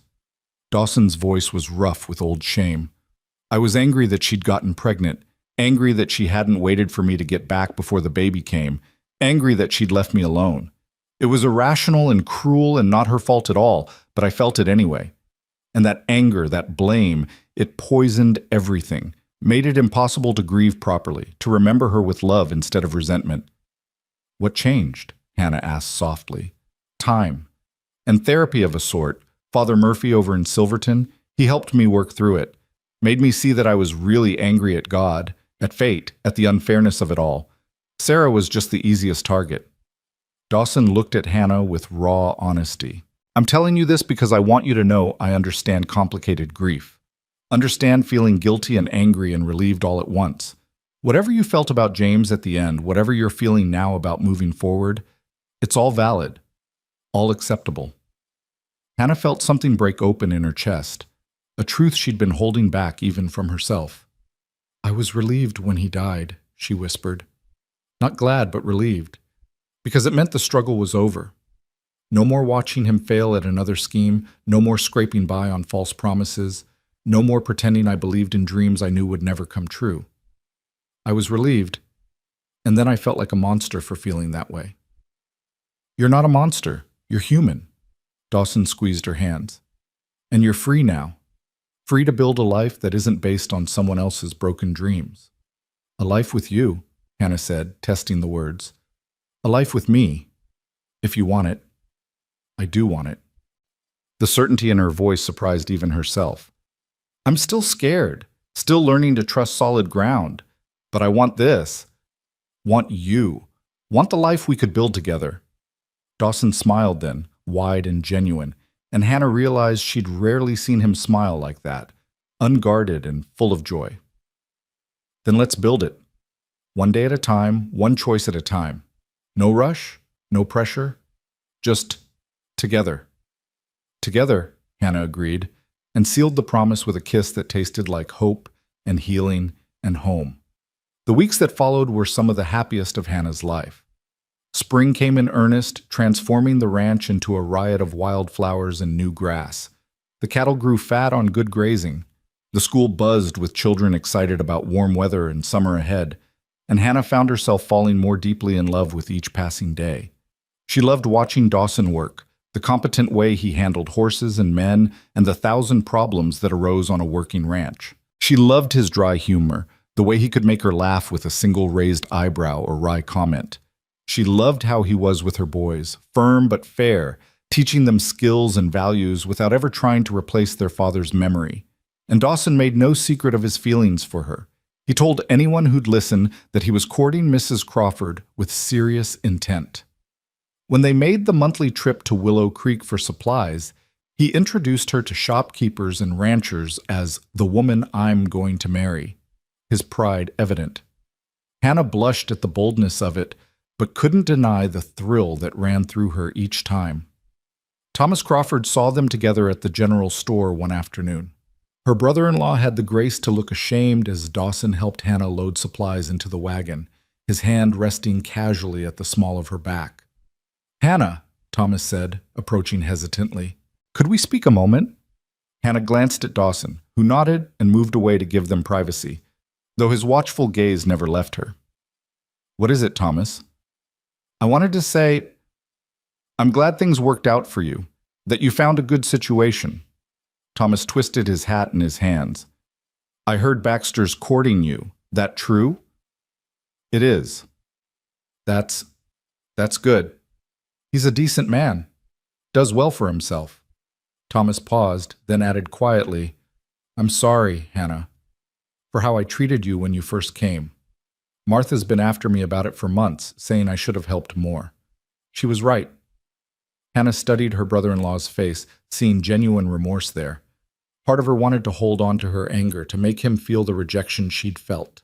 Dawson's voice was rough with old shame. "I was angry that she'd gotten pregnant, angry that she hadn't waited for me to get back before the baby came, angry that she'd left me alone. It was irrational and cruel and not her fault at all, but I felt it anyway. And that anger, that blame, it poisoned everything, made it impossible to grieve properly, to remember her with love instead of resentment." "What changed?" Hannah asked softly. "Time. And therapy of a sort. Father Murphy over in Silverton, he helped me work through it, made me see that I was really angry at God, at fate, at the unfairness of it all. Sarah was just the easiest target." Dawson looked at Hannah with raw honesty. "I'm telling you this because I want you to know I understand complicated grief. Understand feeling guilty and angry and relieved all at once. Whatever you felt about James at the end, whatever you're feeling now about moving forward, it's all valid, all acceptable." Hannah felt something break open in her chest, a truth she'd been holding back even from herself. "I was relieved when he died," she whispered. Not glad, but relieved, because it meant the struggle was over. No more watching him fail at another scheme, no more scraping by on false promises, no more pretending I believed in dreams I knew would never come true. I was relieved, and then I felt like a monster for feeling that way. "You're not a monster, you're human." Dawson squeezed her hands. "And you're free now. Free to build a life that isn't based on someone else's broken dreams. A life with you, Hannah said, testing the words. A life with me, if you want it. I do want it. The certainty in her voice surprised even herself. I'm still scared, still learning to trust solid ground. But I want this. Want you. Want the life we could build together. Dawson smiled then, wide and genuine, and Hannah realized she'd rarely seen him smile like that, unguarded and full of joy. Then let's build it. One day at a time, one choice at a time. No rush, no pressure, just together. Together, Hannah agreed, and sealed the promise with a kiss that tasted like hope and healing and home. The weeks that followed were some of the happiest of Hannah's life. Spring came in earnest, transforming the ranch into a riot of wildflowers and new grass. The cattle grew fat on good grazing. The school buzzed with children excited about warm weather and summer ahead, and Hannah found herself falling more deeply in love with each passing day. She loved watching Dawson work, the competent way he handled horses and men, and the 1,000 problems that arose on a working ranch. She loved his dry humor, the way he could make her laugh with a single raised eyebrow or wry comment. She loved how he was with her boys, firm but fair, teaching them skills and values without ever trying to replace their father's memory. And Dawson made no secret of his feelings for her. He told anyone who'd listen that he was courting Mrs. Crawford with serious intent. When they made the monthly trip to Willow Creek for supplies, he introduced her to shopkeepers and ranchers as the woman I'm going to marry, his pride evident. Hannah blushed at the boldness of it, but couldn't deny the thrill that ran through her each time. Thomas Crawford saw them together at the general store one afternoon. Her brother-in-law had the grace to look ashamed as Dawson helped Hannah load supplies into the wagon, his hand resting casually at the small of her back. Hannah, Thomas said, approaching hesitantly, could we speak a moment? Hannah glanced at Dawson, who nodded and moved away to give them privacy, though his watchful gaze never left her. What is it, Thomas? I wanted to say, I'm glad things worked out for you, that you found a good situation. Thomas twisted his hat in his hands. I heard Baxter's courting you. That true? It is. That's good. He's a decent man. Does well for himself. Thomas paused, then added quietly, I'm sorry, Hannah, for how I treated you when you first came. Martha's been after me about it for months, saying I should have helped more. She was right. Hannah studied her brother-in-law's face, seeing genuine remorse there. Part of her wanted to hold on to her anger, to make him feel the rejection she'd felt.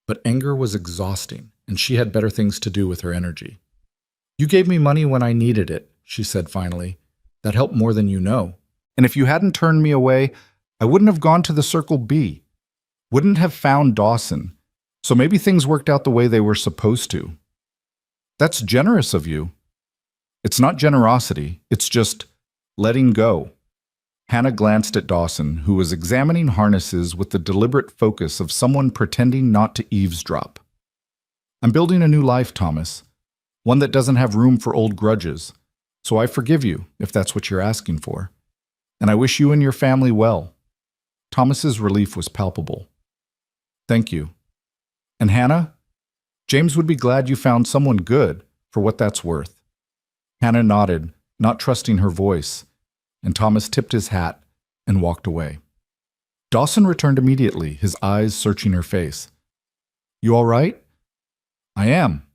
But anger was exhausting, and she had better things to do with her energy. You gave me money when I needed it, she said finally. That helped more than you know. And if you hadn't turned me away, I wouldn't have gone to the Circle B. Wouldn't have found Dawson. So maybe things worked out the way they were supposed to. That's generous of you. It's not generosity, it's just letting go. Hannah glanced at Dawson, who was examining harnesses with the deliberate focus of someone pretending not to eavesdrop. I'm building a new life, Thomas. One that doesn't have room for old grudges. So I forgive you, if that's what you're asking for. And I wish you and your family well. Thomas's relief was palpable. Thank you. And Hannah? James would be glad you found someone good, for what that's worth. Hannah nodded, not trusting her voice, and Thomas tipped his hat and walked away. Dawson returned immediately, his eyes searching her face. You all right? I am.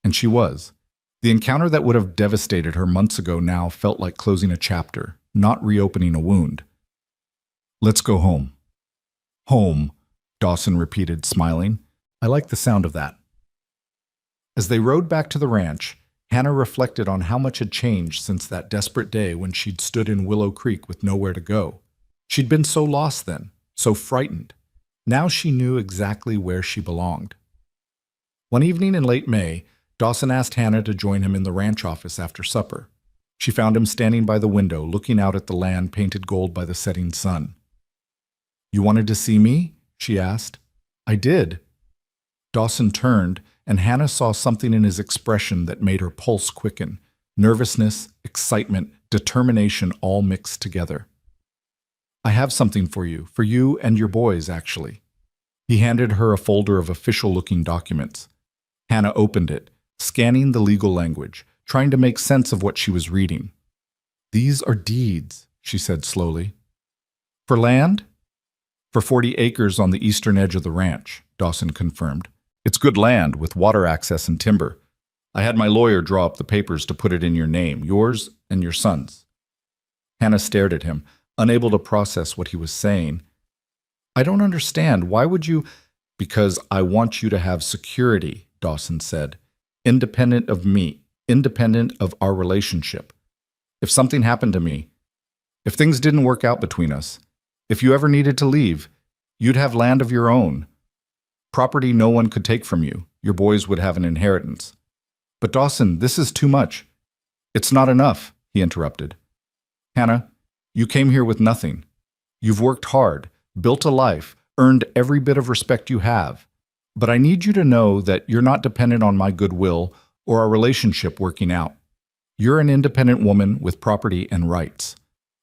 And she was. The encounter that would have devastated her months ago now felt like closing a chapter, not reopening a wound. Let's go home. Home, Dawson repeated, smiling. I like the sound of that. As they rode back to the ranch, Hannah reflected on how much had changed since that desperate day when she'd stood in Willow Creek with nowhere to go. She'd been so lost then, so frightened. Now she knew exactly where she belonged. One evening in late May, Dawson asked Hannah to join him in the ranch office after supper. She found him standing by the window, looking out at the land painted gold by the setting sun. You wanted to see me? She asked. I did. Dawson turned, and Hannah saw something in his expression that made her pulse quicken. Nervousness, excitement, determination all mixed together. I have something for you and your boys, actually. He handed her a folder of official-looking documents. Hannah opened it, scanning the legal language, trying to make sense of what she was reading. "These are deeds," she said slowly. "For land?" "For 40 acres on the eastern edge of the ranch," Dawson confirmed. "It's good land with water access and timber. I had my lawyer draw up the papers to put it in your name, yours and your son's." Hannah stared at him, unable to process what he was saying. "I don't understand. Why would you—" "Because I want you to have security," Dawson said. "Independent of me, independent of our relationship. If something happened to me, if things didn't work out between us, if you ever needed to leave, you'd have land of your own. Property no one could take from you. Your boys would have an inheritance." "But Dawson, this is too much." "It's not enough," he interrupted. "Hannah, you came here with nothing. You've worked hard, built a life, earned every bit of respect you have. But I need you to know that you're not dependent on my goodwill or our relationship working out. You're an independent woman with property and rights.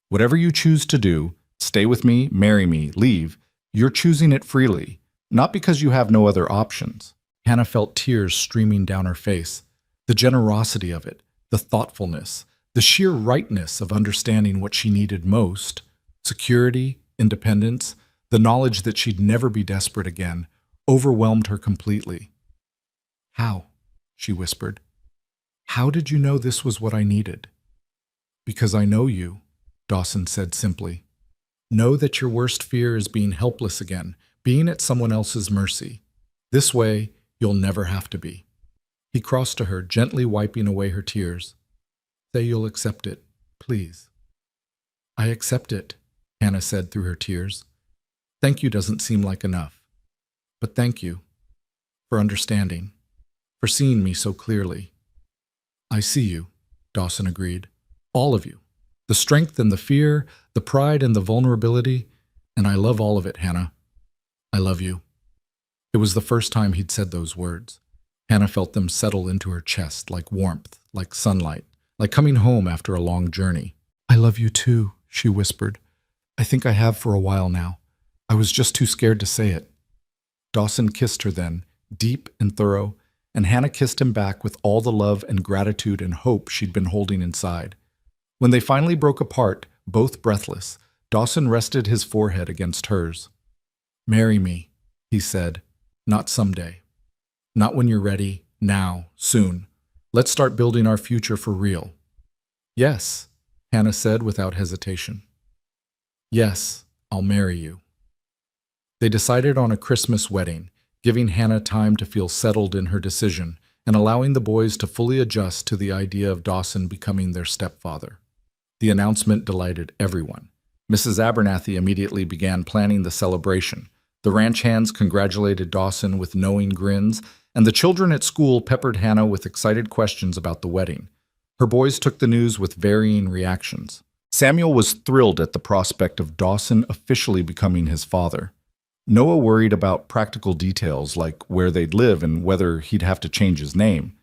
Whatever you choose to do, stay with me, marry me, leave, you're choosing it freely, not because you have no other options." Hannah felt tears streaming down her face. The generosity of it, the thoughtfulness, the sheer rightness of understanding what she needed most, security, independence, the knowledge that she'd never be desperate again, overwhelmed her completely. "How?" she whispered. "How did you know this was what I needed?" "Because I know you," Dawson said simply. "Know that your worst fear is being helpless again, being at someone else's mercy. This way, you'll never have to be." He crossed to her, gently wiping away her tears. "Say you'll accept it, please." "I accept it," Hannah said through her tears. "Thank you doesn't seem like enough. But thank you for understanding, for seeing me so clearly." "I see you," Dawson agreed. "All of you. The strength and the fear, the pride and the vulnerability, and I love all of it, Hannah. I love you." It was the first time he'd said those words. Hannah felt them settle into her chest like warmth, like sunlight, like coming home after a long journey. "I love you too," she whispered. "I think I have for a while now. I was just too scared to say it." Dawson kissed her then, deep and thorough, and Hannah kissed him back with all the love and gratitude and hope she'd been holding inside. When they finally broke apart, both breathless, Dawson rested his forehead against hers. "Marry me," he said, "not someday. Not when you're ready, now, soon. Let's start building our future for real." "Yes," Hannah said without hesitation. "Yes, I'll marry you." They decided on a Christmas wedding, giving Hannah time to feel settled in her decision and allowing the boys to fully adjust to the idea of Dawson becoming their stepfather. The announcement delighted everyone. Mrs. Abernathy immediately began planning the celebration. The ranch hands congratulated Dawson with knowing grins, and the children at school peppered Hannah with excited questions about the wedding. Her boys took the news with varying reactions. Samuel was thrilled at the prospect of Dawson officially becoming his father. Noah worried about practical details like where they'd live and whether he'd have to change his name.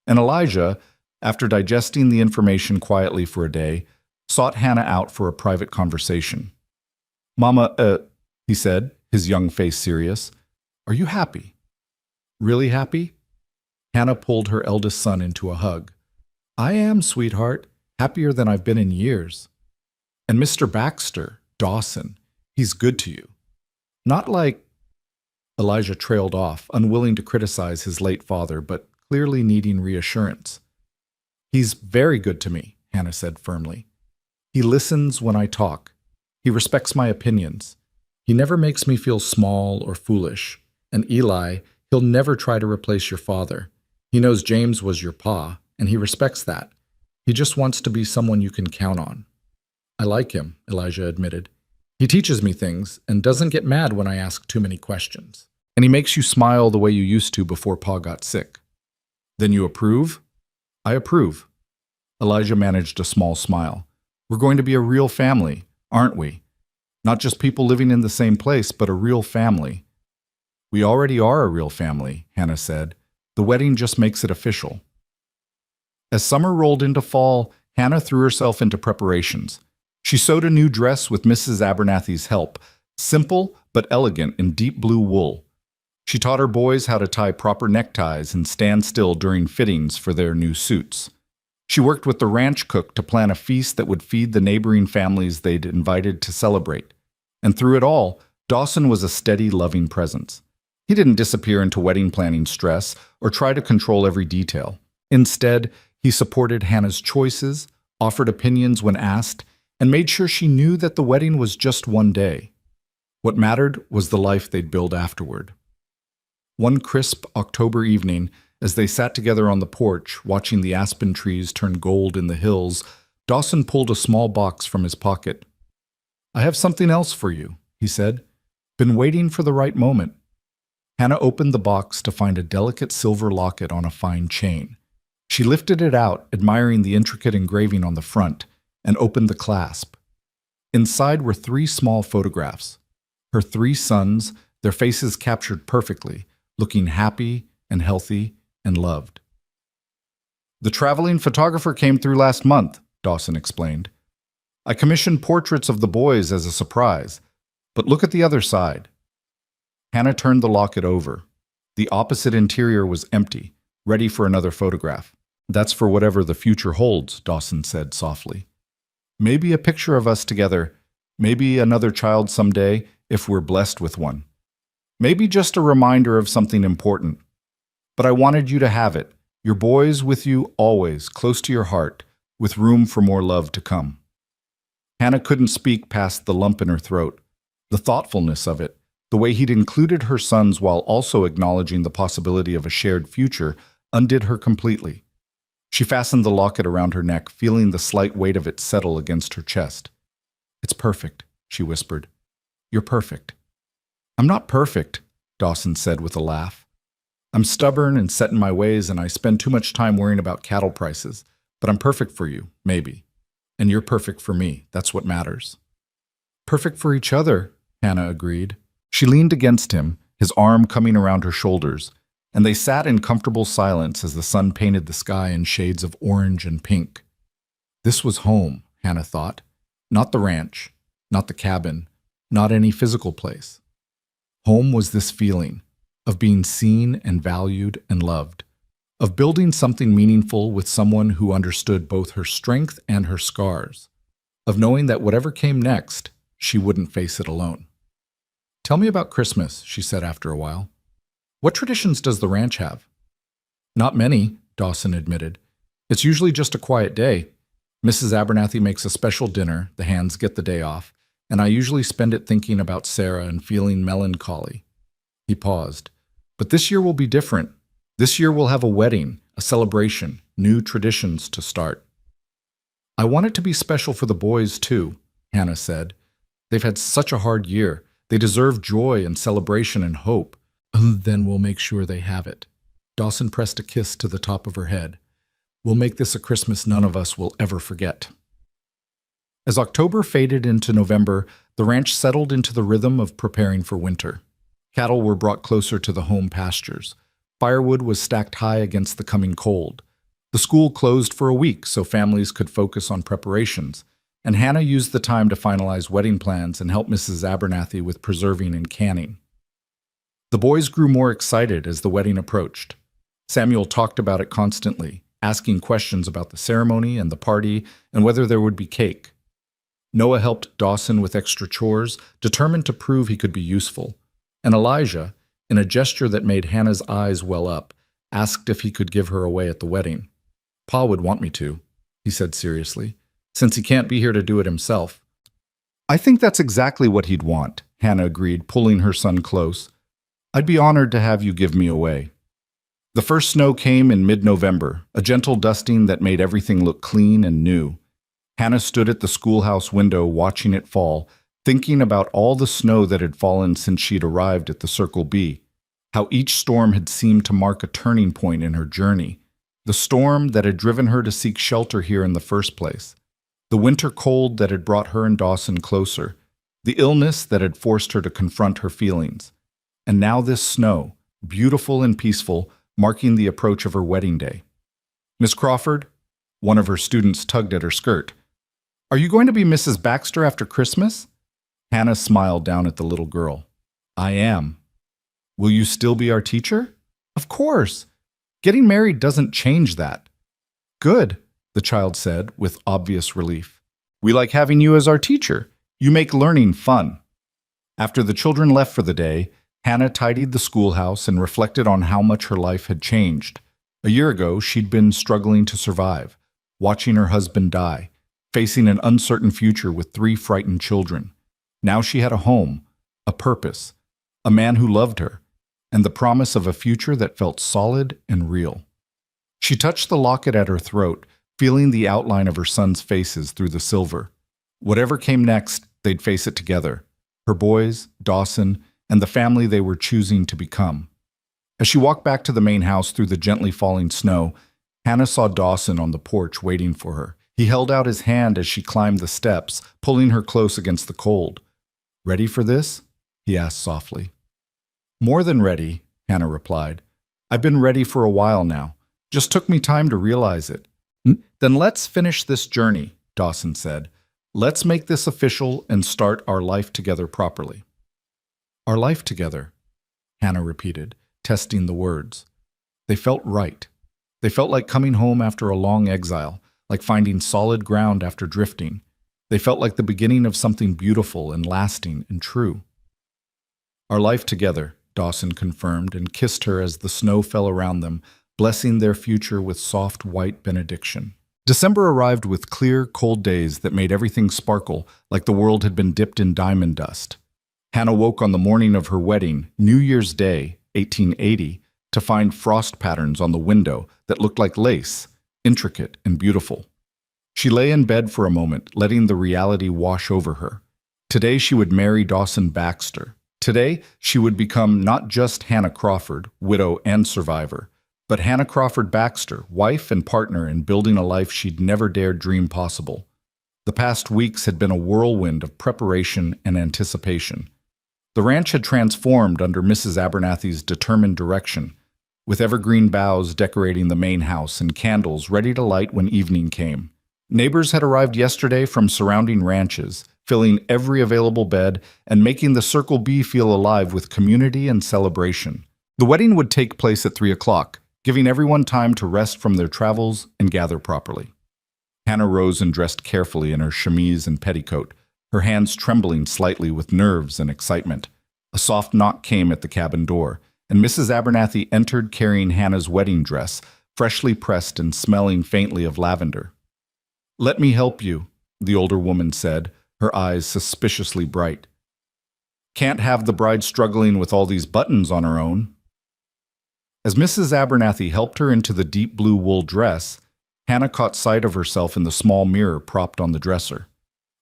And Elijah, after digesting the information quietly for a day, sought Hannah out for a private conversation. "Mama, he said, his young face serious, "are you happy? Really happy?" Hannah pulled her eldest son into a hug. "I am, sweetheart, happier than I've been in years. And Mr. Baxter, Dawson, he's good to you. Not like—" Elijah trailed off, unwilling to criticize his late father, but clearly needing reassurance. "He's very good to me," Hannah said firmly. "He listens when I talk. He respects my opinions. He never makes me feel small or foolish. And Eli, he'll never try to replace your father. He knows James was your pa, and he respects that. He just wants to be someone you can count on." "I like him," Elijah admitted. "He teaches me things and doesn't get mad when I ask too many questions. And he makes you smile the way you used to before Pa got sick." "Then you approve?" "I approve." Elijah managed a small smile. "We're going to be a real family, aren't we? Not just people living in the same place, but a real family." "We already are a real family," Hannah said. "The wedding just makes it official." As summer rolled into fall, Hannah threw herself into preparations. She sewed a new dress with Mrs. Abernathy's help, simple but elegant in deep blue wool. She taught her boys how to tie proper neckties and stand still during fittings for their new suits. She worked with the ranch cook to plan a feast that would feed the neighboring families they'd invited to celebrate. And through it all, Dawson was a steady, loving presence. He didn't disappear into wedding planning stress or try to control every detail. Instead, he supported Hannah's choices, offered opinions when asked, and made sure she knew that the wedding was just one day. What mattered was the life they'd build afterward. One crisp October evening, as they sat together on the porch, watching the aspen trees turn gold in the hills, Dawson pulled a small box from his pocket. "I have something else for you," he said. "Been waiting for the right moment." Hannah opened the box to find a delicate silver locket on a fine chain. She lifted it out, admiring the intricate engraving on the front, and opened the clasp. Inside were 3 small photographs. Her 3 sons, their faces captured perfectly, looking happy and healthy and loved. "The traveling photographer came through last month," Dawson explained. "I commissioned portraits of the boys as a surprise, but look at the other side." Hannah turned the locket over. The opposite interior was empty, ready for another photograph. "That's for whatever the future holds," Dawson said softly. "Maybe a picture of us together, maybe another child someday, if we're blessed with one. Maybe just a reminder of something important. But I wanted you to have it, your boys with you always, close to your heart, with room for more love to come." Hannah couldn't speak past the lump in her throat. The thoughtfulness of it, the way he'd included her sons while also acknowledging the possibility of a shared future, undid her completely. She fastened the locket around her neck, feeling the slight weight of it settle against her chest. "It's perfect," she whispered. "You're perfect." "I'm not perfect," Dawson said with a laugh. "I'm stubborn and set in my ways, and I spend too much time worrying about cattle prices. But I'm perfect for you, maybe. And you're perfect for me. That's what matters." "Perfect for each other," Hannah agreed. She leaned against him, his arm coming around her shoulders, and they sat in comfortable silence as the sun painted the sky in shades of orange and pink. This was home, Hannah thought. Not the ranch, not the cabin, not any physical place. Home was this feeling of being seen and valued and loved, of building something meaningful with someone who understood both her strength and her scars, of knowing that whatever came next, she wouldn't face it alone. "Tell me about Christmas," she said after a while. "What traditions does the ranch have?" "Not many," Dawson admitted. "It's usually just a quiet day. Mrs. Abernathy makes a special dinner, the hands get the day off, and I usually spend it thinking about Sarah and feeling melancholy." He paused. "But this year will be different. This year we'll have a wedding, a celebration, new traditions to start." "I want it to be special for the boys, too," Hannah said. "They've had such a hard year. They deserve joy and celebration and hope. Then we'll make sure they have it." Dawson pressed a kiss to the top of her head. "We'll make this a Christmas none of us will ever forget." As October faded into November, the ranch settled into the rhythm of preparing for winter. Cattle were brought closer to the home pastures. Firewood was stacked high against the coming cold. The school closed for a week so families could focus on preparations, and Hannah used the time to finalize wedding plans and help Mrs. Abernathy with preserving and canning. The boys grew more excited as the wedding approached. Samuel talked about it constantly, asking questions about the ceremony and the party and whether there would be cake. Noah helped Dawson with extra chores, determined to prove he could be useful. And Elijah, in a gesture that made Hannah's eyes well up, asked if he could give her away at the wedding. "Pa would want me to," he said seriously, "since he can't be here to do it himself." "I think that's exactly what he'd want," Hannah agreed, pulling her son close. "I'd be honored to have you give me away." The first snow came in mid-November, a gentle dusting that made everything look clean and new. Hannah stood at the schoolhouse window watching it fall, thinking about all the snow that had fallen since she'd arrived at the Circle B, how each storm had seemed to mark a turning point in her journey, the storm that had driven her to seek shelter here in the first place, the winter cold that had brought her and Dawson closer, the illness that had forced her to confront her feelings, and now this snow, beautiful and peaceful, marking the approach of her wedding day. "Miss Crawford," one of her students tugged at her skirt, "are you going to be Mrs. Baxter after Christmas?" Hannah smiled down at the little girl. "I am." Will you still be our teacher? Of course. Getting married doesn't change that. Good, the child said with obvious relief. We like having you as our teacher. You make learning fun. After the children left for the day, Hannah tidied the schoolhouse and reflected on how much her life had changed. A year ago, she'd been struggling to survive, watching her husband die, facing an uncertain future with 3 frightened children. Now she had a home, a purpose, a man who loved her, and the promise of a future that felt solid and real. She touched the locket at her throat, feeling the outline of her son's faces through the silver. Whatever came next, they'd face it together. Her boys, Dawson, and the family they were choosing to become. As she walked back to the main house through the gently falling snow, Hannah saw Dawson on the porch waiting for her. He held out his hand as she climbed the steps, pulling her close against the cold. "Ready for this?" he asked softly. "More than ready," Hannah replied. "I've been ready for a while now. Just took me time to realize it." "Then let's finish this journey," Dawson said. "Let's make this official and start our life together properly." "Our life together," Hannah repeated, testing the words. They felt right. They felt like coming home after a long exile, like finding solid ground after drifting. They felt like the beginning of something beautiful and lasting and true. "Our life together," Dawson confirmed and kissed her as the snow fell around them, blessing their future with soft white benediction. December arrived with clear, cold days that made everything sparkle like the world had been dipped in diamond dust. Hannah woke on the morning of her wedding, New Year's Day, 1880, to find frost patterns on the window that looked like lace, intricate and beautiful. She lay in bed for a moment, letting the reality wash over her. Today she would marry Dawson Baxter. Today she would become not just Hannah Crawford, widow and survivor, but Hannah Crawford Baxter, wife and partner in building a life she'd never dared dream possible. The past weeks had been a whirlwind of preparation and anticipation. The ranch had transformed under Mrs. Abernathy's determined direction, with evergreen boughs decorating the main house and candles ready to light when evening came. Neighbors had arrived yesterday from surrounding ranches, filling every available bed and making the Circle B feel alive with community and celebration. The wedding would take place at 3 o'clock, giving everyone time to rest from their travels and gather properly. Hannah rose and dressed carefully in her chemise and petticoat, her hands trembling slightly with nerves and excitement. A soft knock came at the cabin door, and Mrs. Abernathy entered carrying Hannah's wedding dress, freshly pressed and smelling faintly of lavender. "Let me help you," the older woman said, her eyes suspiciously bright. "Can't have the bride struggling with all these buttons on her own." As Mrs. Abernathy helped her into the deep blue wool dress, Hannah caught sight of herself in the small mirror propped on the dresser.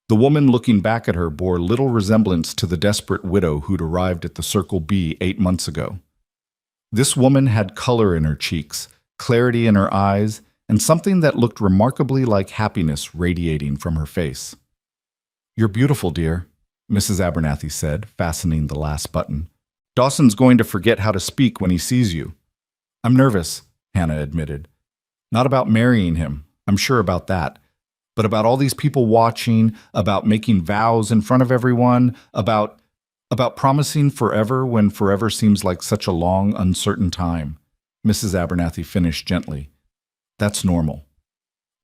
The woman looking back at her bore little resemblance to the desperate widow who'd arrived at the Circle B 8 months ago. This woman had color in her cheeks, clarity in her eyes, and something that looked remarkably like happiness radiating from her face. "You're beautiful, dear," Mrs. Abernathy said, fastening the last button. "Dawson's going to forget how to speak when he sees you." "I'm nervous," Hannah admitted. "Not about marrying him, I'm sure about that, but about all these people watching, about making vows in front of everyone, about promising forever when forever seems like such a long, uncertain time," Mrs. Abernathy finished gently. "That's normal.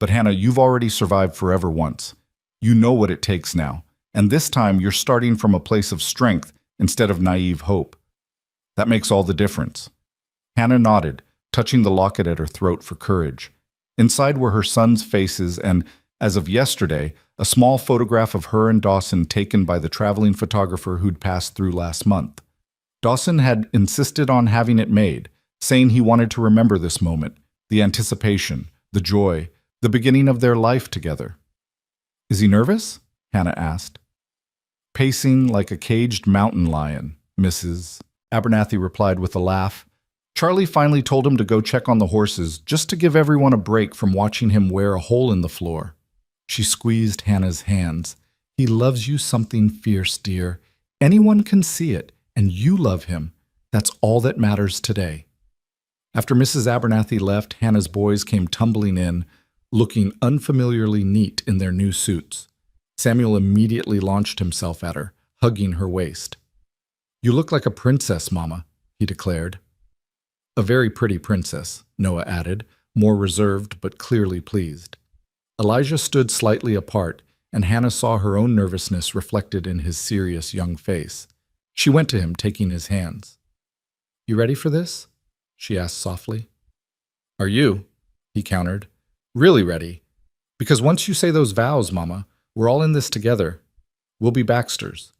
But Hannah, you've already survived forever once. You know what it takes now, and this time you're starting from a place of strength instead of naive hope. That makes all the difference." Hannah nodded, touching the locket at her throat for courage. Inside were her sons' faces and, as of yesterday, a small photograph of her and Dawson taken by the traveling photographer who'd passed through last month. Dawson had insisted on having it made, saying he wanted to remember this moment, the anticipation, the joy, the beginning of their life together. "Is he nervous?" Hannah asked. "Pacing like a caged mountain lion," Mrs. Abernathy replied with a laugh. "Charlie finally told him to go check on the horses just to give everyone a break from watching him wear a hole in the floor." She squeezed Hannah's hands. "He loves you something fierce, dear. Anyone can see it, and you love him. That's all that matters today." After Mrs. Abernathy left, Hannah's boys came tumbling in, looking unfamiliarly neat in their new suits. Samuel immediately launched himself at her, hugging her waist. "You look like a princess, Mama." he declared. A very pretty princess, Noah added, more reserved but clearly pleased. Elijah stood slightly apart, and Hannah saw her own nervousness reflected in his serious young face. She went to him, taking his hands. "You ready for this?" she asked softly. "Are you?" he countered. "Really ready? Because once you say those vows, Mama, we're all in this together. We'll be Baxters.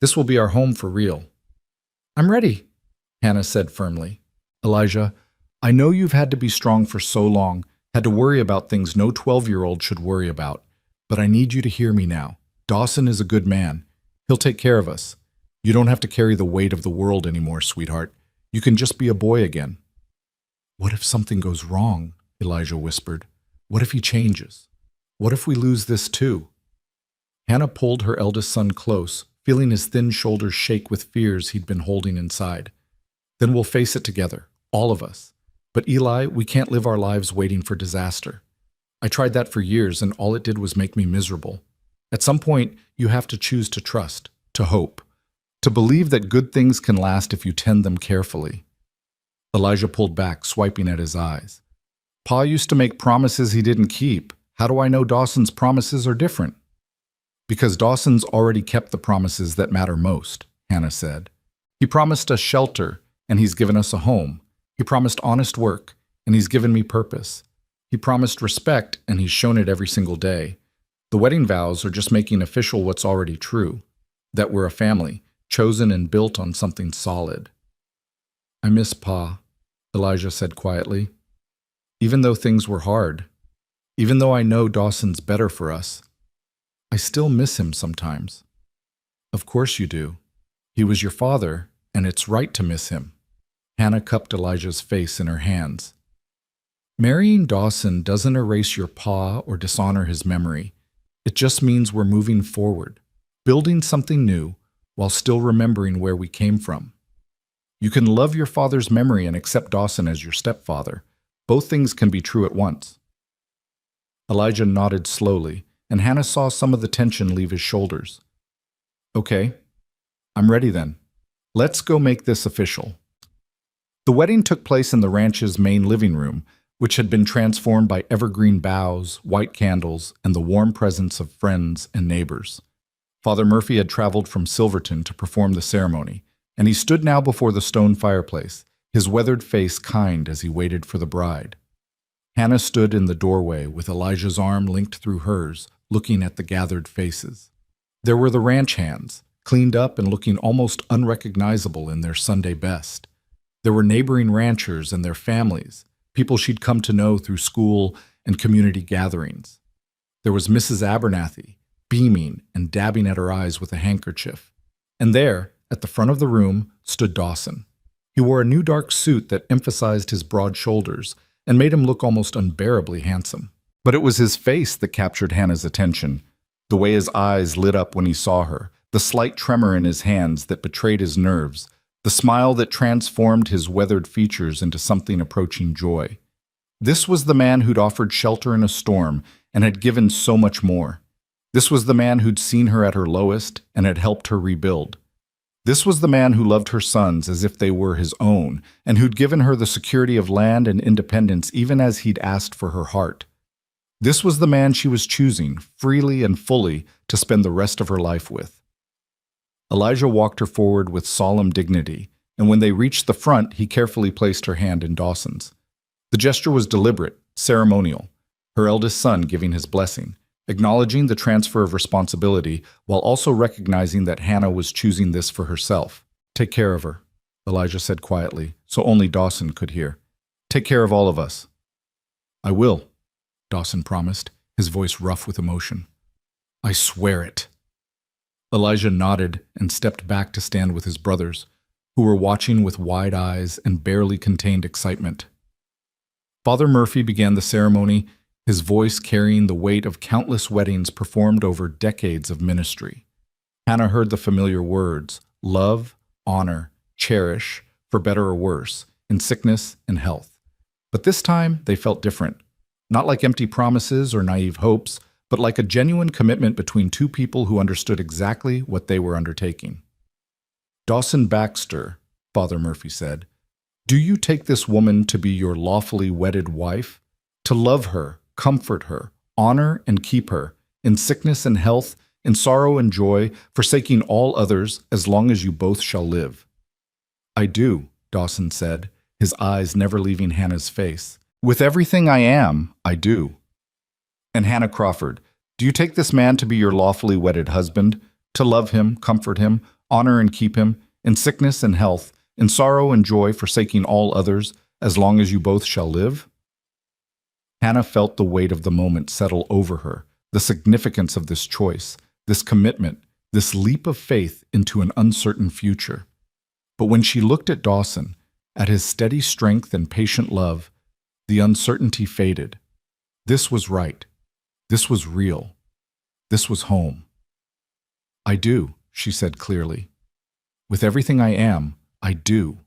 This will be our home for real." "I'm ready," Hannah said firmly. "Elijah, I know you've had to be strong for so long, had to worry about things no 12-year-old should worry about, but I need you to hear me now. Dawson is a good man. He'll take care of us. You don't have to carry the weight of the world anymore, sweetheart. You can just be a boy again." "What if something goes wrong?" Elijah whispered. "What if he changes? What if we lose this too?" Hannah pulled her eldest son close, feeling his thin shoulders shake with fears he'd been holding inside. "Then we'll face it together, all of us. But Eli, we can't live our lives waiting for disaster. I tried that for years, and all it did was make me miserable. At some point, you have to choose to trust, to hope, to believe that good things can last if you tend them carefully." Elijah pulled back, swiping at his eyes. "Pa used to make promises he didn't keep. How do I know Dawson's promises are different?" "Because Dawson's already kept the promises that matter most," Hannah said. "He promised us shelter, and he's given us a home. He promised honest work, and he's given me purpose. He promised respect, and he's shown it every single day. The wedding vows are just making official what's already true, that we're a family, chosen and built on something solid." "I miss Pa," Elijah said quietly. "Even though things were hard, even though I know Dawson's better for us, I still miss him sometimes." "Of course you do. He was your father, and it's right to miss him." Hannah cupped Elijah's face in her hands. "Marrying Dawson doesn't erase your pa or dishonor his memory. It just means we're moving forward, building something new while still remembering where we came from. You can love your father's memory and accept Dawson as your stepfather. Both things can be true at once." Elijah nodded slowly, and Hannah saw some of the tension leave his shoulders. "Okay, I'm ready then. Let's go make this official." The wedding took place in the ranch's main living room, which had been transformed by evergreen boughs, white candles, and the warm presence of friends and neighbors. Father Murphy had traveled from Silverton to perform the ceremony, and he stood now before the stone fireplace, his weathered face kind as he waited for the bride. Hannah stood in the doorway with Elijah's arm linked through hers, looking at the gathered faces. There were the ranch hands, cleaned up and looking almost unrecognizable in their Sunday best. There were neighboring ranchers and their families, people she'd come to know through school and community gatherings. There was Mrs. Abernathy, beaming and dabbing at her eyes with a handkerchief. And there, at the front of the room, stood Dawson. He wore a new dark suit that emphasized his broad shoulders and made him look almost unbearably handsome. But it was his face that captured Hannah's attention, the way his eyes lit up when he saw her, the slight tremor in his hands that betrayed his nerves, the smile that transformed his weathered features into something approaching joy. This was the man who'd offered shelter in a storm and had given so much more. This was the man who'd seen her at her lowest and had helped her rebuild. This was the man who loved her sons as if they were his own, and who'd given her the security of land and independence even as he'd asked for her heart. This was the man she was choosing, freely and fully, to spend the rest of her life with. Elijah walked her forward with solemn dignity, and when they reached the front, he carefully placed her hand in Dawson's. The gesture was deliberate, ceremonial, her eldest son giving his blessing, acknowledging the transfer of responsibility while also recognizing that Hannah was choosing this for herself. "Take care of her," Elijah said quietly, so only Dawson could hear. "Take care of all of us." "I will," Dawson promised, his voice rough with emotion. "I swear it." Elijah nodded and stepped back to stand with his brothers, who were watching with wide eyes and barely contained excitement. Father Murphy began the ceremony, his voice carrying the weight of countless weddings performed over decades of ministry. Hannah heard the familiar words: love, honor, cherish, for better or worse, in sickness and health. But this time, they felt different. Not like empty promises or naive hopes, but like a genuine commitment between two people who understood exactly what they were undertaking. Dawson Baxter, Father Murphy said. Do you take this woman to be your lawfully wedded wife? To love her, comfort her, honor and keep her, in sickness and health, in sorrow and joy, forsaking all others as long as you both shall live? I do, Dawson said, his eyes never leaving Hannah's face. With everything I am, I do. And Hannah Crawford, do you take this man to be your lawfully wedded husband, to love him, comfort him, honor and keep him, in sickness and health, in sorrow and joy, forsaking all others, as long as you both shall live? Hannah felt the weight of the moment settle over her, the significance of this choice, this commitment, this leap of faith into an uncertain future. But when she looked at Dawson, at his steady strength and patient love, the uncertainty faded. This was right. This was real. This was home. I do, she said clearly. With everything I am, I do.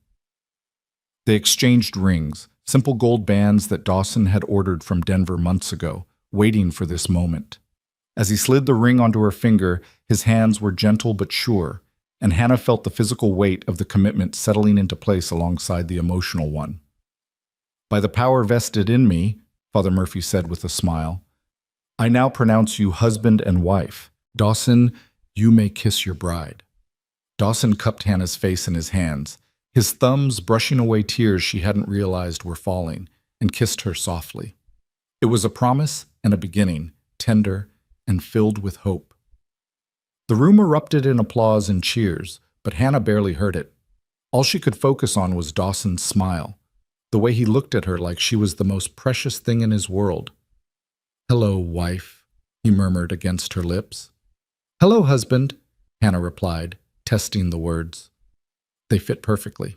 They exchanged rings, simple gold bands that Dawson had ordered from Denver months ago, waiting for this moment. As he slid the ring onto her finger, his hands were gentle but sure, and Hannah felt the physical weight of the commitment settling into place alongside the emotional one. By the power vested in me, Father Murphy said with a smile, I now pronounce you husband and wife. Dawson, you may kiss your bride. Dawson cupped Hannah's face in his hands, his thumbs brushing away tears she hadn't realized were falling, and kissed her softly. It was a promise and a beginning, tender and filled with hope. The room erupted in applause and cheers, but Hannah barely heard it. All she could focus on was Dawson's smile, the way he looked at her like she was the most precious thing in his world. Hello, wife, he murmured against her lips. Hello, husband, Hannah replied, testing the words. They fit perfectly.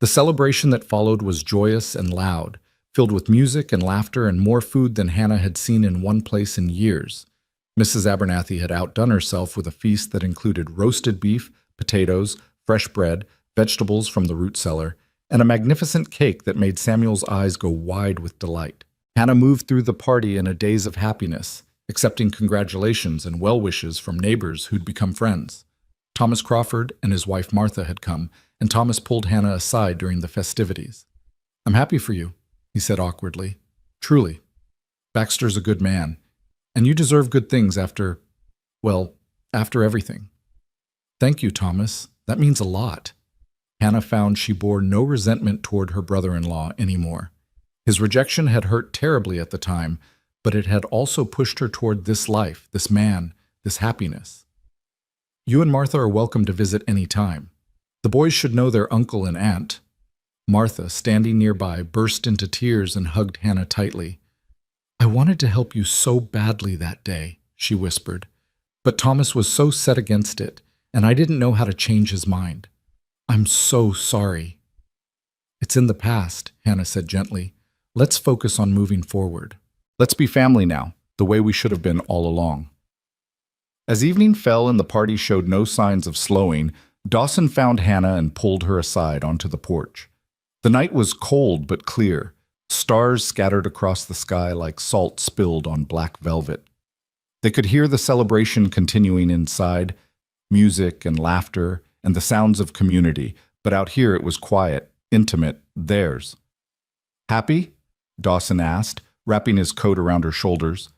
The celebration that followed was joyous and loud, filled with music and laughter and more food than Hannah had seen in one place in years. Mrs. Abernathy had outdone herself with a feast that included roasted beef, potatoes, fresh bread, vegetables from the root cellar, and a magnificent cake that made Samuel's eyes go wide with delight. Hannah moved through the party in a daze of happiness, accepting congratulations and well wishes from neighbors who'd become friends. Thomas Crawford and his wife Martha had come, and Thomas pulled Hannah aside during the festivities. I'm happy for you, he said awkwardly. Truly. Baxter's a good man, and you deserve good things after everything. Thank you, Thomas. That means a lot. Hannah found she bore no resentment toward her brother-in-law anymore. His rejection had hurt terribly at the time, but it had also pushed her toward this life, this man, this happiness. You and Martha are welcome to visit any time. The boys should know their uncle and aunt. Martha, standing nearby, burst into tears and hugged Hannah tightly. I wanted to help you so badly that day, she whispered, but Thomas was so set against it, and I didn't know how to change his mind. I'm so sorry. It's in the past, Hannah said gently. Let's focus on moving forward. Let's be family now, the way we should have been all along. As evening fell and the party showed no signs of slowing, Dawson found Hannah and pulled her aside onto the porch. The night was cold but clear, stars scattered across the sky like salt spilled on black velvet. They could hear the celebration continuing inside, music and laughter and the sounds of community, but out here it was quiet, intimate, theirs. Happy? Dawson asked, wrapping his coat around her shoulders.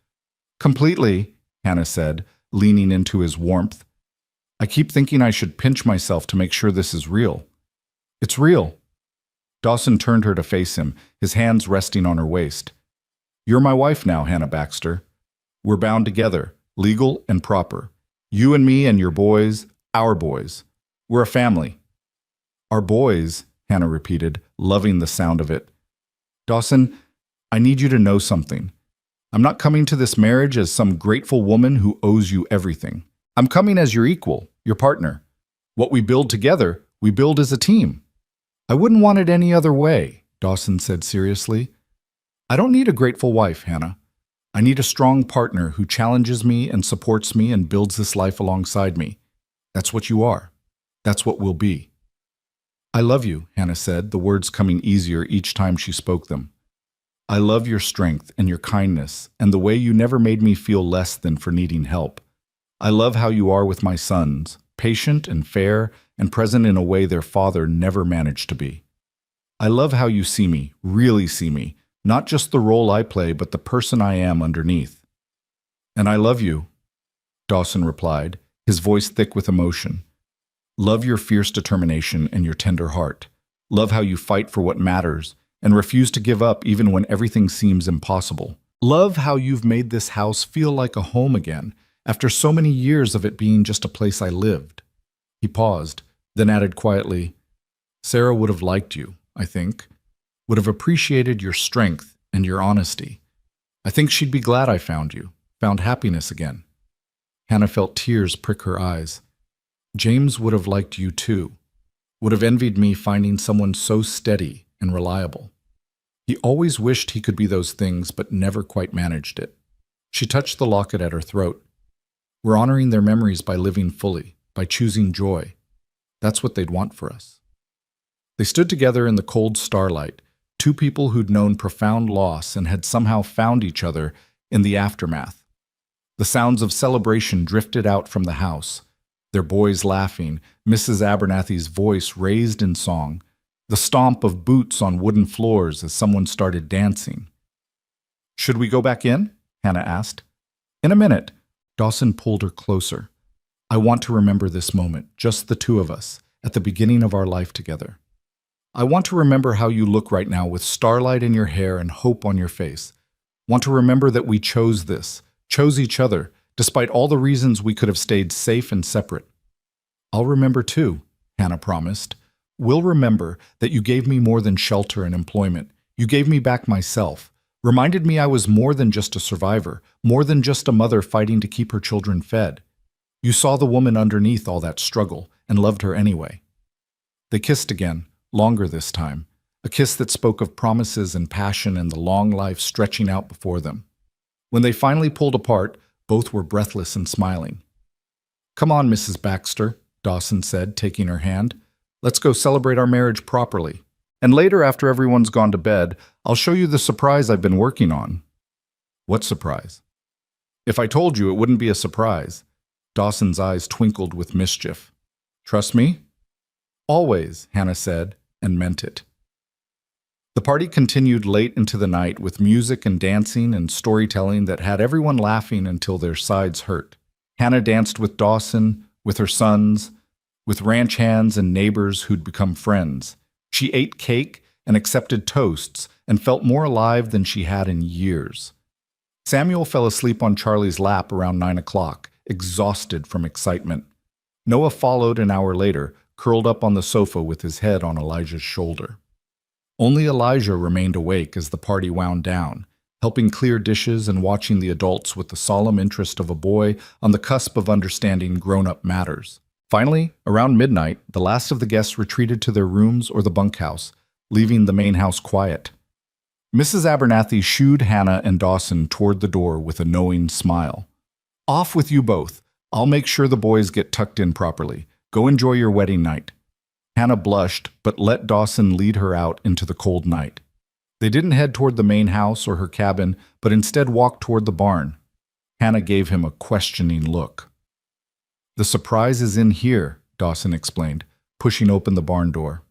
Completely, Hannah said, leaning into his warmth. I keep thinking I should pinch myself to make sure this is real. It's real. Dawson turned her to face him, his hands resting on her waist. You're my wife now, Hannah Baxter. We're bound together, legal and proper. You and me and your boys, our boys. We're a family. Our boys, Hannah repeated, loving the sound of it. Dawson, I need you to know something. I'm not coming to this marriage as some grateful woman who owes you everything. I'm coming as your equal, your partner. What we build together, we build as a team. I wouldn't want it any other way, Dawson said seriously. I don't need a grateful wife, Hannah. I need a strong partner who challenges me and supports me and builds this life alongside me. That's what you are. That's what we'll be. I love you, Hannah said, the words coming easier each time she spoke them. I love your strength and your kindness and the way you never made me feel less than for needing help. I love how you are with my sons, patient and fair and present in a way their father never managed to be. I love how you see me, really see me, not just the role I play, but the person I am underneath. And I love you, Dawson replied, his voice thick with emotion. Love your fierce determination and your tender heart. Love how you fight for what matters and refuse to give up even when everything seems impossible. Love how you've made this house feel like a home again, after so many years of it being just a place I lived. He paused, then added quietly, Sarah would have liked you, I think, would have appreciated your strength and your honesty. I think she'd be glad I found you, found happiness again. Hannah felt tears prick her eyes. James would have liked you too, would have envied me finding someone so steady and reliable. He always wished he could be those things, but never quite managed it. She touched the locket at her throat. We're honoring their memories by living fully, by choosing joy. That's what they'd want for us. They stood together in the cold starlight, two people who'd known profound loss and had somehow found each other in the aftermath. The sounds of celebration drifted out from the house, their boys laughing, Mrs. Abernathy's voice raised in song, the stomp of boots on wooden floors as someone started dancing. Should we go back in? Hannah asked. In a minute. Dawson pulled her closer. I want to remember this moment, just the two of us, at the beginning of our life together. I want to remember how you look right now with starlight in your hair and hope on your face. Want to remember that we chose this, chose each other, despite all the reasons we could have stayed safe and separate. I'll remember too, Hannah promised. We'll remember that you gave me more than shelter and employment. You gave me back myself, reminded me I was more than just a survivor, more than just a mother fighting to keep her children fed. You saw the woman underneath all that struggle and loved her anyway. They kissed again, longer this time, a kiss that spoke of promises and passion and the long life stretching out before them. When they finally pulled apart, both were breathless and smiling. Come on, Mrs. Baxter, Dawson said, taking her hand. Let's go celebrate our marriage properly. And later, after everyone's gone to bed, I'll show you the surprise I've been working on. What surprise? If I told you, it wouldn't be a surprise. Dawson's eyes twinkled with mischief. Trust me? Always, Hannah said, and meant it. The party continued late into the night with music and dancing and storytelling that had everyone laughing until their sides hurt. Hannah danced with Dawson, with her sons, with ranch hands and neighbors who'd become friends. She ate cake and accepted toasts and felt more alive than she had in years. Samuel fell asleep on Charlie's lap around 9 o'clock, exhausted from excitement. Noah followed an hour later, curled up on the sofa with his head on Elijah's shoulder. Only Elijah remained awake as the party wound down, helping clear dishes and watching the adults with the solemn interest of a boy on the cusp of understanding grown-up matters. Finally, around midnight, the last of the guests retreated to their rooms or the bunkhouse, leaving the main house quiet. Mrs. Abernathy shooed Hannah and Dawson toward the door with a knowing smile. Off with you both. I'll make sure the boys get tucked in properly. Go enjoy your wedding night. Hannah blushed, but let Dawson lead her out into the cold night. They didn't head toward the main house or her cabin, but instead walked toward the barn. Hannah gave him a questioning look. The surprise is in here, Dawson explained, pushing open the barn door.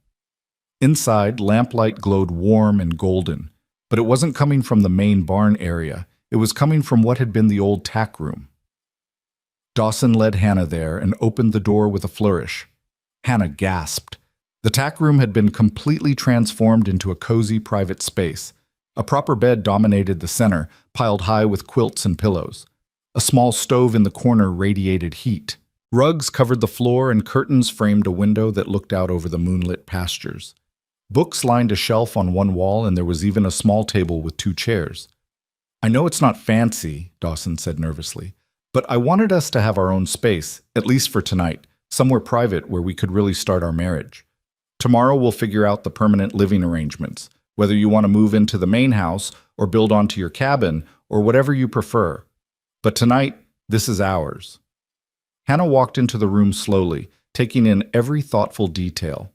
Inside, lamplight glowed warm and golden, but it wasn't coming from the main barn area. It was coming from what had been the old tack room. Dawson led Hannah there and opened the door with a flourish. Hannah gasped. The tack room had been completely transformed into a cozy private space. A proper bed dominated the center, piled high with quilts and pillows. A small stove in the corner radiated heat. Rugs covered the floor and curtains framed a window that looked out over the moonlit pastures. Books lined a shelf on one wall, and there was even a small table with 2 chairs. I know it's not fancy, Dawson said nervously, but I wanted us to have our own space, at least for tonight, somewhere private where we could really start our marriage. Tomorrow we'll figure out the permanent living arrangements, whether you want to move into the main house or build onto your cabin or whatever you prefer. But tonight, this is ours. Hannah walked into the room slowly, taking in every thoughtful detail.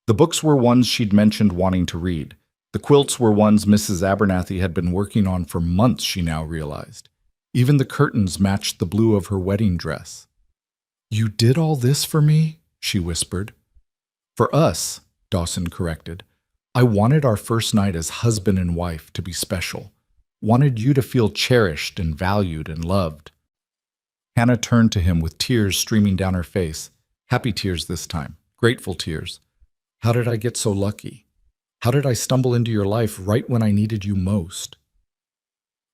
The books were ones she'd mentioned wanting to read. The quilts were ones Mrs. Abernathy had been working on for months, she now realized. Even the curtains matched the blue of her wedding dress. You did all this for me? She whispered. For us, Dawson corrected. I wanted our first night as husband and wife to be special. Wanted you to feel cherished and valued and loved. Hannah turned to him with tears streaming down her face. Happy tears this time. Grateful tears. How did I get so lucky? How did I stumble into your life right when I needed you most?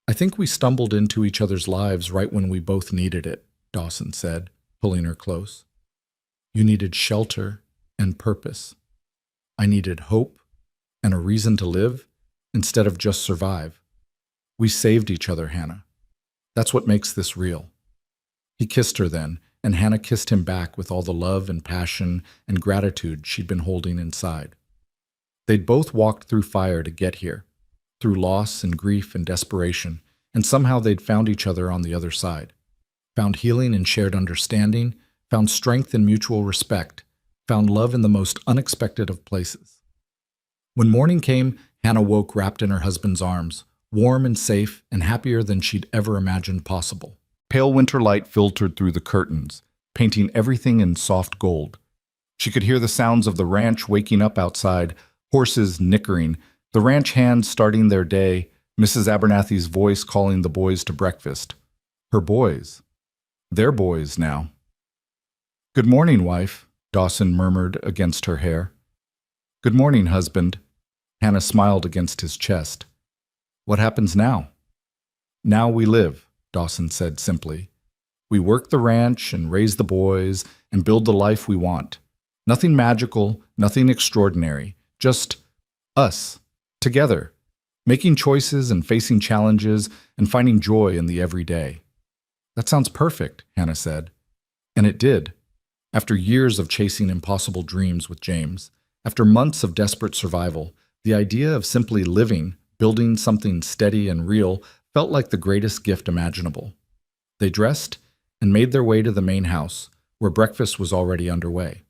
I think we stumbled into each other's lives right when we both needed it, Dawson said, pulling her close. You needed shelter and purpose. I needed hope and a reason to live instead of just survive. We saved each other, Hannah. That's what makes this real. He kissed her then, and Hannah kissed him back with all the love and passion and gratitude she'd been holding inside. They'd both walked through fire to get here, through loss and grief and desperation, and somehow they'd found each other on the other side. Found healing in shared understanding, found strength in mutual respect, found love in the most unexpected of places. When morning came, Hannah woke wrapped in her husband's arms, warm and safe and happier than she'd ever imagined possible. Pale winter light filtered through the curtains, painting everything in soft gold. She could hear the sounds of the ranch waking up outside, horses nickering, the ranch hands starting their day, Mrs. Abernathy's voice calling the boys to breakfast. Her boys. Their boys now. Good morning, wife, Dawson murmured against her hair. Good morning, husband. Hannah smiled against his chest. What happens now? Now we live, Dawson said simply. We work the ranch and raise the boys and build the life we want. Nothing magical, nothing extraordinary, just us, together, making choices and facing challenges and finding joy in the everyday. That sounds perfect, Hannah said. And it did. After years of chasing impossible dreams with James, after months of desperate survival, the idea of simply living, building something steady and real, felt like the greatest gift imaginable. They dressed and made their way to the main house, where breakfast was already underway.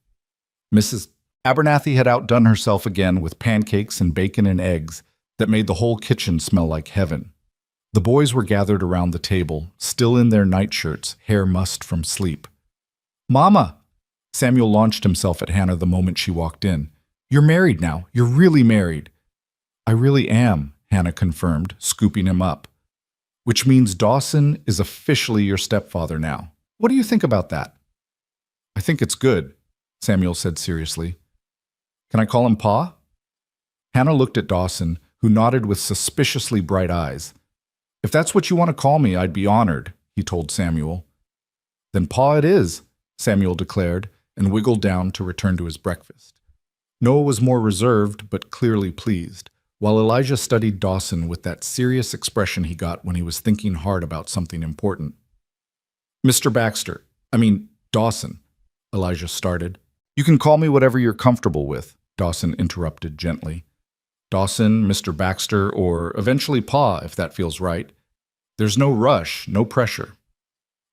Mrs. Abernathy had outdone herself again with pancakes and bacon and eggs that made the whole kitchen smell like heaven. The boys were gathered around the table, still in their nightshirts, hair mussed from sleep. Mama! Samuel launched himself at Hannah the moment she walked in. You're married now. You're really married. I really am, Hannah confirmed, scooping him up. Which means Dawson is officially your stepfather now. What do you think about that? I think it's good, Samuel said seriously. Can I call him Pa? Hannah looked at Dawson, who nodded with suspiciously bright eyes. If that's what you want to call me, I'd be honored, he told Samuel. Then Pa it is, Samuel declared, and wiggled down to return to his breakfast. Noah was more reserved, but clearly pleased, while Elijah studied Dawson with that serious expression he got when he was thinking hard about something important. Mr. Dawson, Elijah started. You can call me whatever you're comfortable with, Dawson interrupted gently. Dawson, Mr. Baxter, or eventually Pa, if that feels right. There's no rush, no pressure.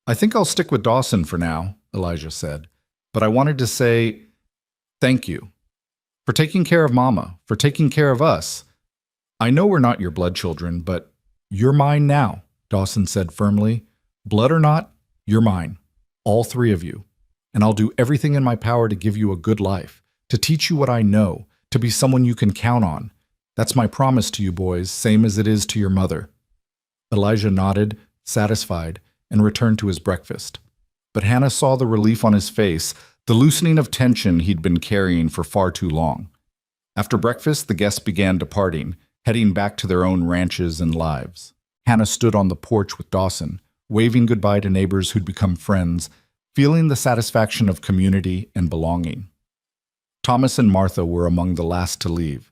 I think I'll stick with Dawson for now, Elijah said, but I wanted to say thank you for taking care of Mama, for taking care of us. I know we're not your blood children, but you're mine now, Dawson said firmly. Blood or not, you're mine, all three of you, and I'll do everything in my power to give you a good life, to teach you what I know, to be someone you can count on. That's my promise to you boys, same as it is to your mother. Elijah nodded, satisfied, and returned to his breakfast. But Hannah saw the relief on his face, the loosening of tension he'd been carrying for far too long. After breakfast, the guests began departing, heading back to their own ranches and lives. Hannah stood on the porch with Dawson, waving goodbye to neighbors who'd become friends, feeling the satisfaction of community and belonging. Thomas and Martha were among the last to leave.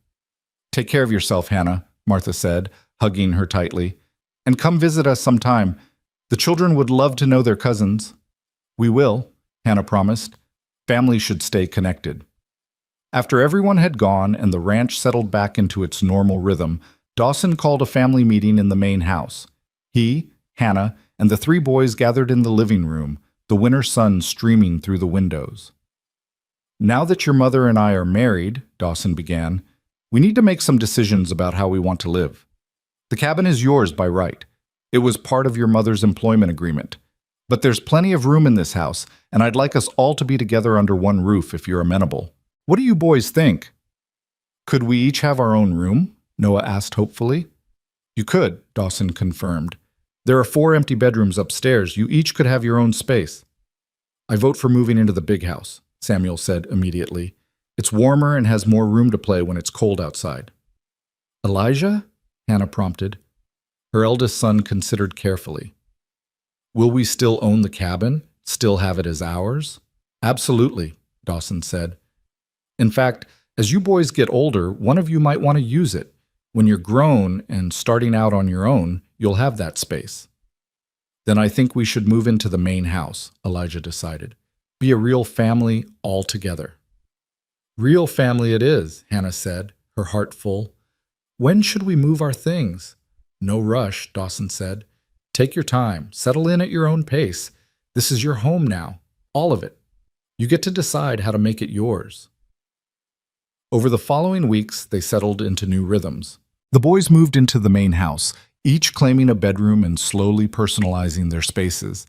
Take care of yourself, Hannah, Martha said, hugging her tightly. And come visit us sometime. The children would love to know their cousins. We will, Hannah promised. Families should stay connected. After everyone had gone and the ranch settled back into its normal rhythm, Dawson called a family meeting in the main house. He, Hannah, and the three boys gathered in the living room, the winter sun streaming through the windows. Now that your mother and I are married, Dawson began, we need to make some decisions about how we want to live. The cabin is yours by right. It was part of your mother's employment agreement. But there's plenty of room in this house, and I'd like us all to be together under one roof if you're amenable. What do you boys think? Could we each have our own room? Noah asked hopefully. You could, Dawson confirmed. There are 4 empty bedrooms upstairs. You each could have your own space. I vote for moving into the big house, Samuel said immediately. It's warmer and has more room to play when it's cold outside. Elijah? Hannah prompted. Her eldest son considered carefully. Will we still own the cabin? Still have it as ours? Absolutely, Dawson said. In fact, as you boys get older, one of you might want to use it. When you're grown and starting out on your own, you'll have that space. Then I think we should move into the main house, Elijah decided. Be a real family all together. Real family it is, Hannah said, her heart full. When should we move our things? No rush, Dawson said. Take your time, settle in at your own pace. This is your home now, all of it. You get to decide how to make it yours. Over the following weeks, they settled into new rhythms. The boys moved into the main house, each claiming a bedroom and slowly personalizing their spaces.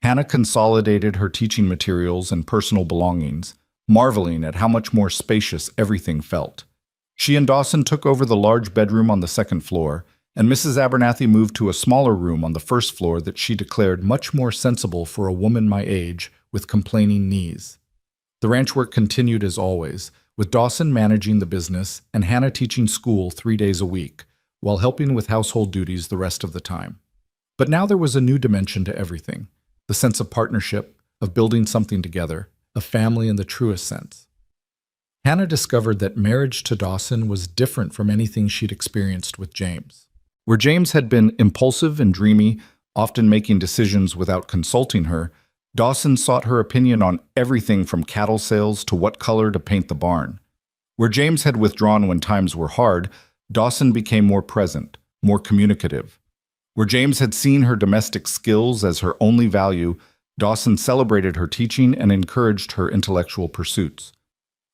Hannah consolidated her teaching materials and personal belongings, marveling at how much more spacious everything felt. She and Dawson took over the large bedroom on the second floor, and Mrs. Abernathy moved to a smaller room on the first floor that she declared much more sensible for a woman my age with complaining knees. The ranch work continued as always, with Dawson managing the business and Hannah teaching school 3 days a week, while helping with household duties the rest of the time. But now there was a new dimension to everything, the sense of partnership, of building something together, a family in the truest sense. Hannah discovered that marriage to Dawson was different from anything she'd experienced with James. Where James had been impulsive and dreamy, often making decisions without consulting her, Dawson sought her opinion on everything from cattle sales to what color to paint the barn. Where James had withdrawn when times were hard, Dawson became more present, more communicative. Where James had seen her domestic skills as her only value, Dawson celebrated her teaching and encouraged her intellectual pursuits.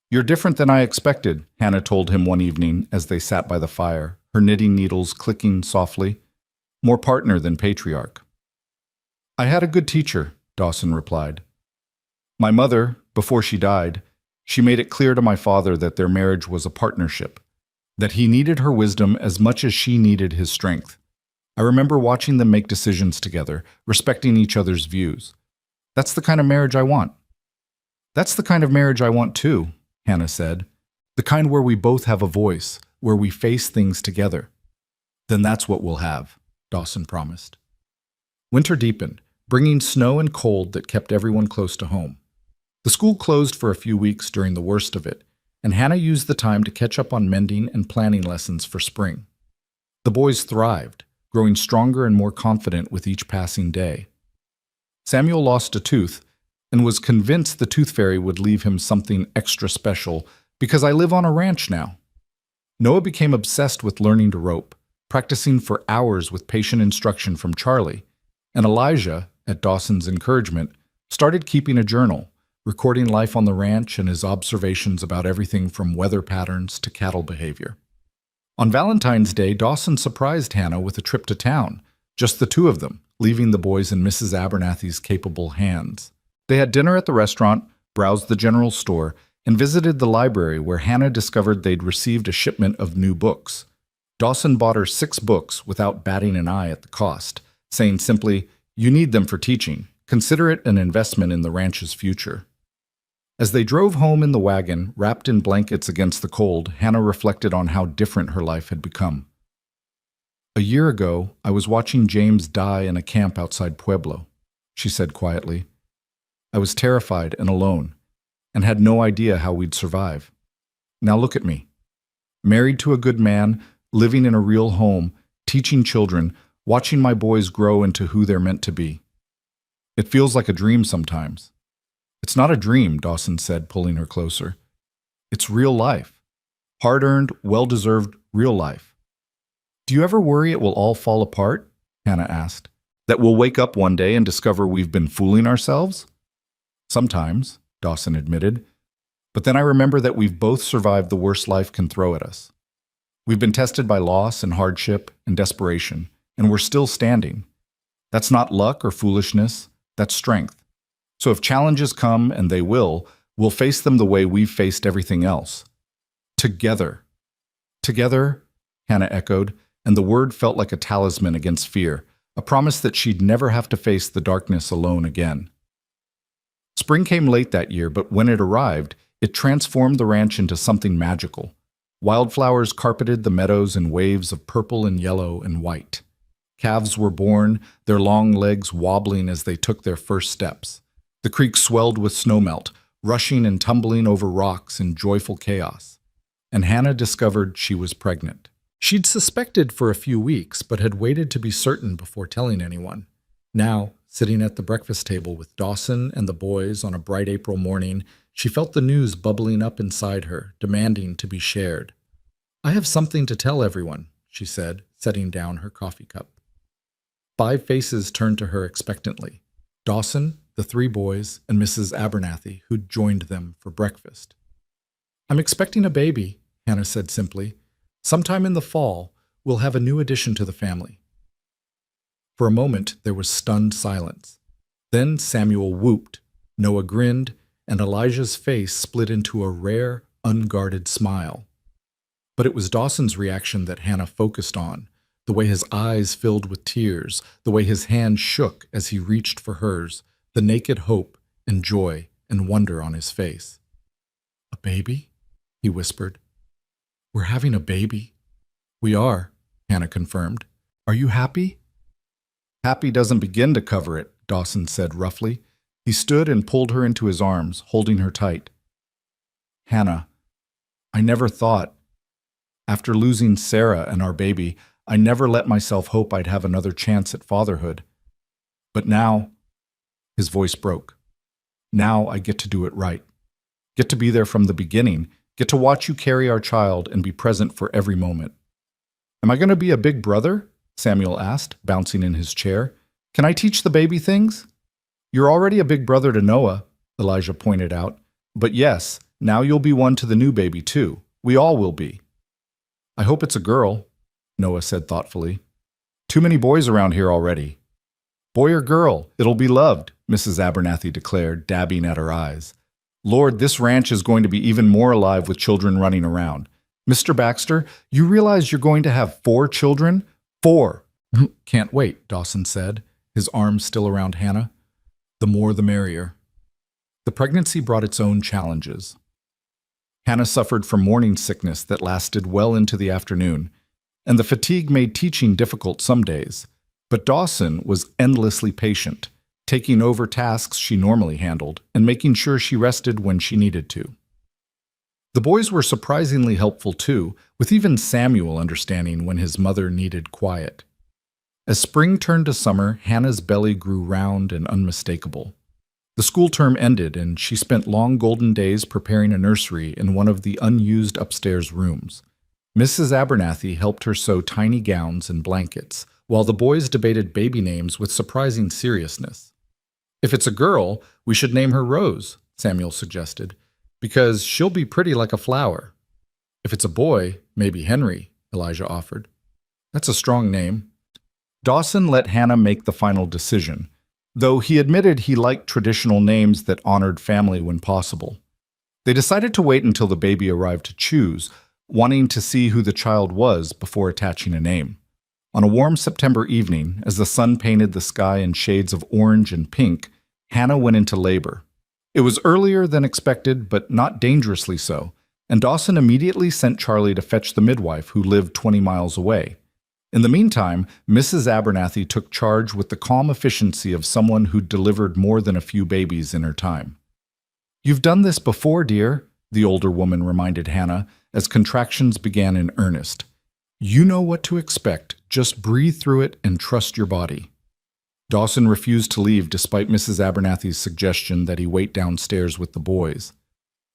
You're different than I expected, Hannah told him one evening as they sat by the fire, her knitting needles clicking softly. More partner than patriarch. I had a good teacher, Dawson replied. My mother, before she died, she made it clear to my father that their marriage was a partnership, that he needed her wisdom as much as she needed his strength. I remember watching them make decisions together, respecting each other's views. That's the kind of marriage I want. That's the kind of marriage I want too, Hannah said. The kind where we both have a voice, where we face things together. Then that's what we'll have, Dawson promised. Winter deepened, bringing snow and cold that kept everyone close to home. The school closed for a few weeks during the worst of it, and Hannah used the time to catch up on mending and planning lessons for spring. The boys thrived, growing stronger and more confident with each passing day. Samuel lost a tooth and was convinced the tooth fairy would leave him something extra special because I live on a ranch now. Noah became obsessed with learning to rope, practicing for hours with patient instruction from Charlie, and Elijah, at Dawson's encouragement, started keeping a journal, recording life on the ranch and his observations about everything from weather patterns to cattle behavior. On Valentine's Day, Dawson surprised Hannah with a trip to town, just the two of them, leaving the boys in Mrs. Abernathy's capable hands. They had dinner at the restaurant, browsed the general store, and visited the library where Hannah discovered they'd received a shipment of new books. Dawson bought her 6 books without batting an eye at the cost, saying simply, "You need them for teaching. Consider it an investment in the ranch's future." As they drove home in the wagon, wrapped in blankets against the cold, Hannah reflected on how different her life had become. A year ago, I was watching James die in a camp outside Pueblo, she said quietly. I was terrified and alone, and had no idea how we'd survive. Now look at me. Married to a good man, living in a real home, teaching children, watching my boys grow into who they're meant to be. It feels like a dream sometimes. It's not a dream, Dawson said, pulling her closer. It's real life. Hard-earned, well-deserved real life. Do you ever worry it will all fall apart? Hannah asked. That we'll wake up one day and discover we've been fooling ourselves? Sometimes, Dawson admitted. But then I remember that we've both survived the worst life can throw at us. We've been tested by loss and hardship and desperation, and we're still standing. That's not luck or foolishness, that's strength. So if challenges come, and they will, We'll face them the way we've faced everything else. Together. Together, Hannah echoed, and the word felt like a talisman against fear, a promise that she'd never have to face the darkness alone again. Spring came late that year, but when it arrived, it transformed the ranch into something magical. Wildflowers carpeted the meadows in waves of purple and yellow and white. Calves were born, their long legs wobbling as they took their first steps. The creek swelled with snowmelt, rushing and tumbling over rocks in joyful chaos. And Hannah discovered she was pregnant. She'd suspected for a few weeks, but had waited to be certain before telling anyone. Now, sitting at the breakfast table with Dawson and the boys on a bright April morning, she felt the news bubbling up inside her, demanding to be shared. "I have something to tell everyone," she said, setting down her coffee cup. 5 faces turned to her expectantly. Dawson, the 3 boys, and Mrs. Abernathy, who'd joined them for breakfast. "I'm expecting a baby," Hannah said simply. "Sometime in the fall, we'll have a new addition to the family." For a moment, there was stunned silence. Then Samuel whooped, Noah grinned, and Elijah's face split into a rare, unguarded smile. But it was Dawson's reaction that Hannah focused on, the way his eyes filled with tears, the way his hand shook as he reached for hers, the naked hope and joy and wonder on his face. "A baby?" he whispered. "We're having a baby." "We are," Hannah confirmed. "Are you happy?" "Happy doesn't begin to cover it," Dawson said roughly. He stood and pulled her into his arms, holding her tight. "Hannah, I never thought. After losing Sarah and our baby, I never let myself hope I'd have another chance at fatherhood. But now," his voice broke, "now I get to do it right. Get to be there from the beginning, get to watch you carry our child and be present for every moment." "Am I going to be a big brother?" Samuel asked, bouncing in his chair. "Can I teach the baby things?" "You're already a big brother to Noah," Elijah pointed out. "But yes, now you'll be one to the new baby too. We all will be." "I hope it's a girl," Noah said thoughtfully. "Too many boys around here already." "Boy or girl, it'll be loved," Mrs. Abernathy declared, dabbing at her eyes. "Lord, this ranch is going to be even more alive with children running around. Mr. Baxter, you realize you're going to have 4 children? 4! "Can't wait," Dawson said, his arms still around Hannah. "The more the merrier." The pregnancy brought its own challenges. Hannah suffered from morning sickness that lasted well into the afternoon, and the fatigue made teaching difficult some days. But Dawson was endlessly patient, taking over tasks she normally handled and making sure she rested when she needed to. The boys were surprisingly helpful too, with even Samuel understanding when his mother needed quiet. As spring turned to summer, Hannah's belly grew round and unmistakable. The school term ended, and she spent long golden days preparing a nursery in one of the unused upstairs rooms. Mrs. Abernathy helped her sew tiny gowns and blankets, while the boys debated baby names with surprising seriousness. "If it's a girl, we should name her Rose," Samuel suggested, "because she'll be pretty like a flower." "If it's a boy, maybe Henry," Elijah offered. "That's a strong name." Dawson let Hannah make the final decision, though he admitted he liked traditional names that honored family when possible. They decided to wait until the baby arrived to choose, wanting to see who the child was before attaching a name. On a warm September evening, as the sun painted the sky in shades of orange and pink, Hannah went into labor. It was earlier than expected, but not dangerously so, and Dawson immediately sent Charlie to fetch the midwife, who lived 20 miles away. In the meantime, Mrs. Abernathy took charge with the calm efficiency of someone who'd delivered more than a few babies in her time. "You've done this before, dear," the older woman reminded Hannah as contractions began in earnest. "You know what to expect. Just breathe through it and trust your body." Dawson refused to leave despite Mrs. Abernathy's suggestion that he wait downstairs with the boys.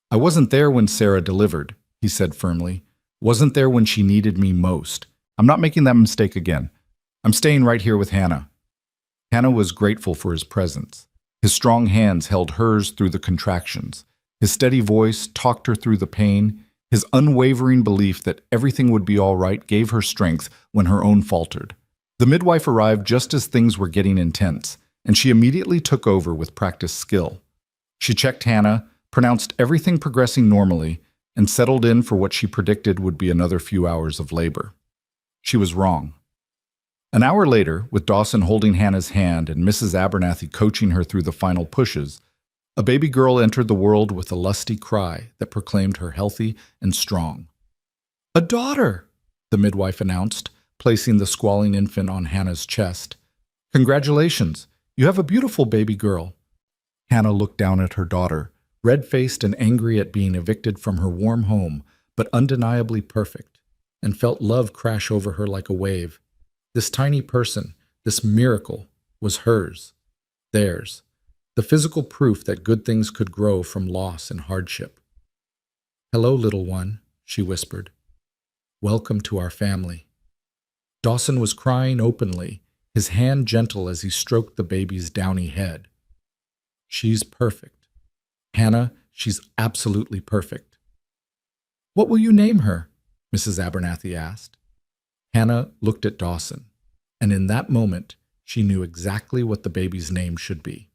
"I wasn't there when Sarah delivered," he said firmly. "Wasn't there when she needed me most. I'm not making that mistake again. I'm staying right here with Hannah." Hannah was grateful for his presence. His strong hands held hers through the contractions. His steady voice talked her through the pain. His unwavering belief that everything would be all right gave her strength when her own faltered. The midwife arrived just as things were getting intense, and she immediately took over with practiced skill. She checked Hannah, pronounced everything progressing normally, and settled in for what she predicted would be another few hours of labor. She was wrong. An hour later, with Dawson holding Hannah's hand and Mrs. Abernathy coaching her through the final pushes, a baby girl entered the world with a lusty cry that proclaimed her healthy and strong. "A daughter!" the midwife announced, placing the squalling infant on Hannah's chest. "Congratulations! You have a beautiful baby girl." Hannah looked down at her daughter, red-faced and angry at being evicted from her warm home, but undeniably perfect, and felt love crash over her like a wave. This tiny person, this miracle, was hers, theirs, the physical proof that good things could grow from loss and hardship. "Hello, little one," she whispered. "Welcome to our family." Dawson was crying openly, his hand gentle as he stroked the baby's downy head. "She's perfect. Hannah, she's absolutely perfect." "What will you name her?" Mrs. Abernathy asked. Hannah looked at Dawson, and in that moment, she knew exactly what the baby's name should be.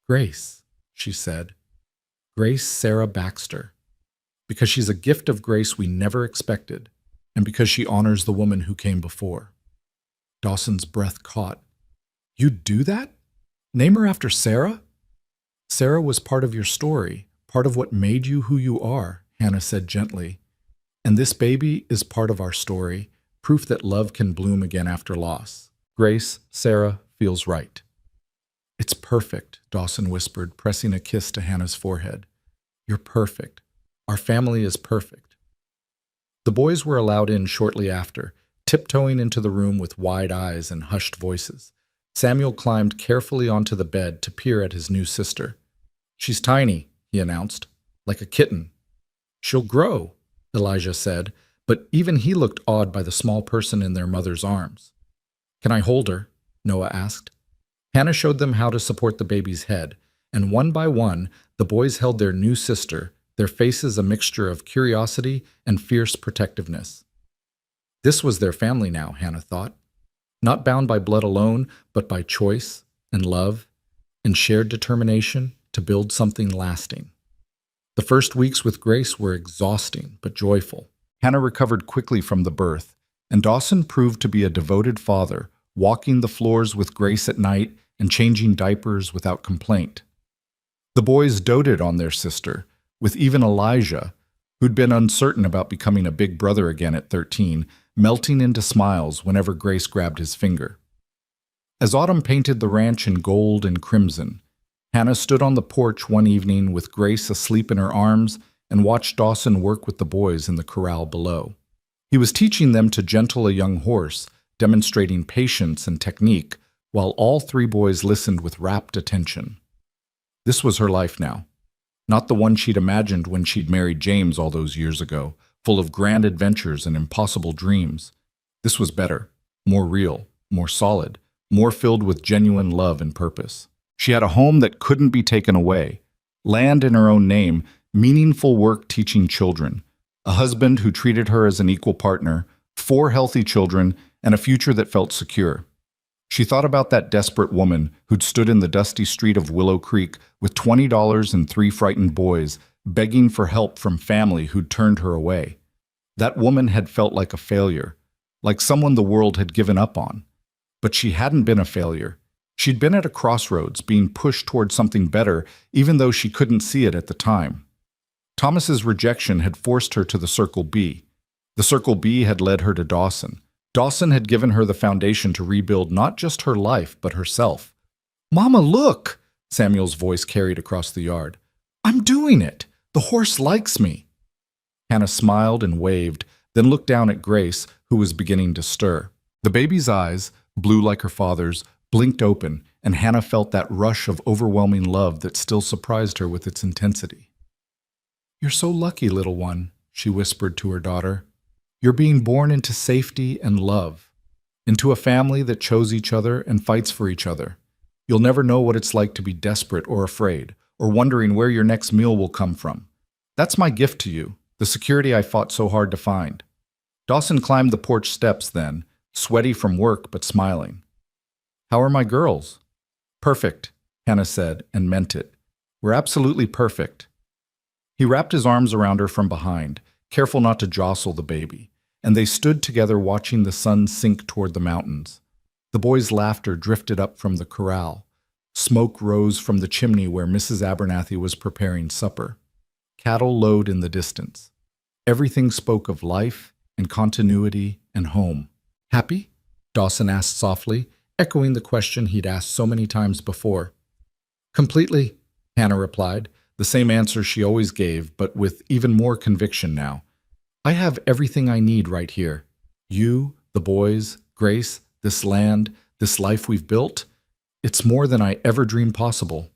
"Grace," she said. "Grace Sarah Baxter. Because she's a gift of grace we never expected, and because she honors the woman who came before." Dawson's breath caught. "You'd do that? Name her after Sarah?" "Sarah was part of your story, part of what made you who you are," Hannah said gently. "And this baby is part of our story, proof that love can bloom again after loss. Grace, Sarah, feels right." "It's perfect," Dawson whispered, pressing a kiss to Hannah's forehead. "You're perfect. Our family is perfect." The boys were allowed in shortly after, tiptoeing into the room with wide eyes and hushed voices. Samuel climbed carefully onto the bed to peer at his new sister. "She's tiny," he announced, "like a kitten." "She'll grow," Elijah said, but even he looked awed by the small person in their mother's arms. "Can I hold her?" Noah asked. Hannah showed them how to support the baby's head, and one by one, the boys held their new sister, their faces a mixture of curiosity and fierce protectiveness. This was their family now, Hannah thought. Not bound by blood alone, but by choice and love and shared determination to build something lasting. The first weeks with Grace were exhausting but joyful. Hannah recovered quickly from the birth, and Dawson proved to be a devoted father, walking the floors with Grace at night and changing diapers without complaint. The boys doted on their sister, with even Elijah, who'd been uncertain about becoming a big brother again at 13, melting into smiles whenever Grace grabbed his finger. As autumn painted the ranch in gold and crimson, Hannah stood on the porch one evening with Grace asleep in her arms and watched Dawson work with the boys in the corral below. He was teaching them to gentle a young horse, demonstrating patience and technique, while all three boys listened with rapt attention. This was her life now. Not the one she'd imagined when she'd married James all those years ago, full of grand adventures and impossible dreams. This was better, more real, more solid, more filled with genuine love and purpose. She had a home that couldn't be taken away, land in her own name, meaningful work teaching children, a husband who treated her as an equal partner, 4 healthy children, and a future that felt secure. She thought about that desperate woman who'd stood in the dusty street of Willow Creek with $20 and 3 frightened boys, begging for help from family who'd turned her away. That woman had felt like a failure, like someone the world had given up on. But she hadn't been a failure. She'd been at a crossroads, being pushed towards something better, even though she couldn't see it at the time. Thomas's rejection had forced her to the Circle B. The Circle B had led her to Dawson. Dawson had given her the foundation to rebuild not just her life, but herself. "Mama, look!" Samuel's voice carried across the yard. "I'm doing it! The horse likes me!" Hannah smiled and waved, then looked down at Grace, who was beginning to stir. The baby's eyes, blue like her father's, blinked open, and Hannah felt that rush of overwhelming love that still surprised her with its intensity. "You're so lucky, little one," she whispered to her daughter. "You're being born into safety and love, into a family that chose each other and fights for each other. You'll never know what it's like to be desperate or afraid, or wondering where your next meal will come from. That's my gift to you, the security I fought so hard to find." Dawson climbed the porch steps then, sweaty from work but smiling. "How are my girls?" "Perfect," Hannah said, and meant it. "We're absolutely perfect. He wrapped his arms around her from behind, careful not to jostle the baby, and they stood together watching the sun sink toward the mountains. The boys' laughter drifted up from the corral. Smoke rose from the chimney where Mrs. Abernathy was preparing supper. Cattle lowed in the distance. Everything spoke of life and continuity and home. "Happy?" Dawson asked softly, echoing the question he'd asked so many times before. "Completely," Hannah replied, the same answer she always gave, but with even more conviction now. "I have everything I need right here. You, the boys, Grace, this land, this life we've built. It's more than I ever dreamed possible."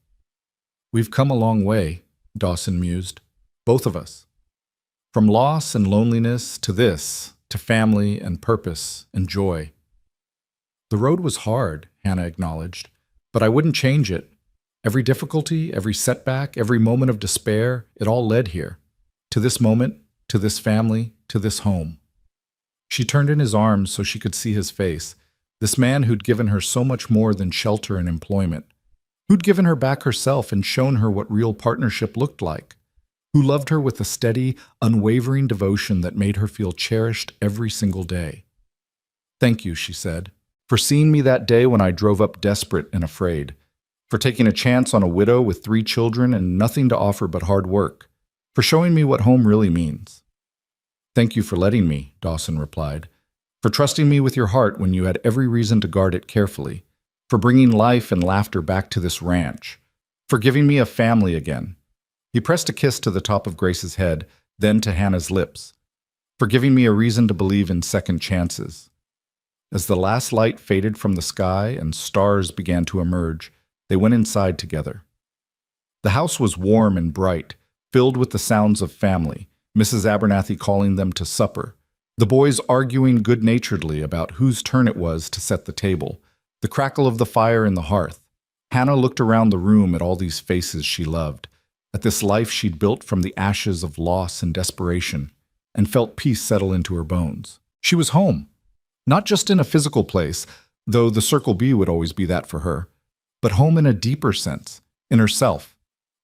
"We've come a long way," Dawson mused. "Both of us. From loss and loneliness to this, to family and purpose and joy." "The road was hard," Hannah acknowledged, "but I wouldn't change it. Every difficulty, every setback, every moment of despair, it all led here. To this moment, to this family, to this home." She turned in his arms so she could see his face, this man who'd given her so much more than shelter and employment, who'd given her back herself and shown her what real partnership looked like, who loved her with a steady, unwavering devotion that made her feel cherished every single day. "Thank you," she said, "for seeing me that day when I drove up desperate and afraid, for taking a chance on a widow with 3 children and nothing to offer but hard work, for showing me what home really means." "Thank you for letting me," Dawson replied, "for trusting me with your heart when you had every reason to guard it carefully, for bringing life and laughter back to this ranch, for giving me a family again." He pressed a kiss to the top of Grace's head, then to Hannah's lips, "for giving me a reason to believe in second chances." As the last light faded from the sky and stars began to emerge, they went inside together. The house was warm and bright, filled with the sounds of family, Mrs. Abernathy calling them to supper, the boys arguing good-naturedly about whose turn it was to set the table, the crackle of the fire in the hearth. Hannah looked around the room at all these faces she loved, at this life she'd built from the ashes of loss and desperation, and felt peace settle into her bones. She was home, not just in a physical place, though the Circle B would always be that for her, but home in a deeper sense, in herself,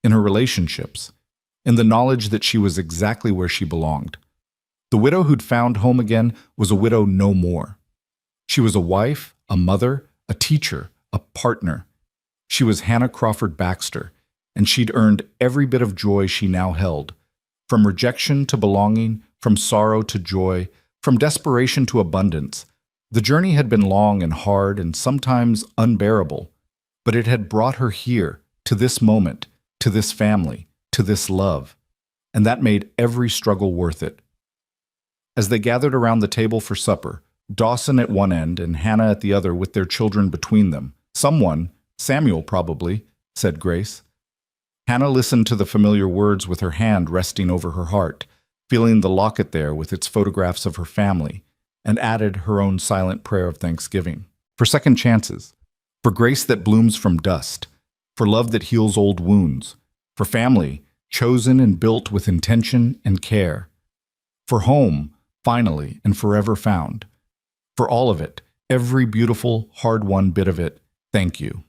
in her relationships, in the knowledge that she was exactly where she belonged. The widow who'd found home again was a widow no more. She was a wife, a mother, a teacher, a partner. She was Hannah Crawford Baxter, and she'd earned every bit of joy she now held. From rejection to belonging, from sorrow to joy, from desperation to abundance, the journey had been long and hard and sometimes unbearable, but it had brought her here, to this moment, to this family, to this love, and that made every struggle worth it. As they gathered around the table for supper, Dawson at one end and Hannah at the other with their children between them, "Someone, Samuel probably," said Grace. Hannah listened to the familiar words with her hand resting over her heart, feeling the locket there with its photographs of her family, and added her own silent prayer of thanksgiving. For second chances, for grace that blooms from dust, for love that heals old wounds, for family chosen and built with intention and care, for home, finally and forever found. For all of it, every beautiful, hard-won bit of it, thank you.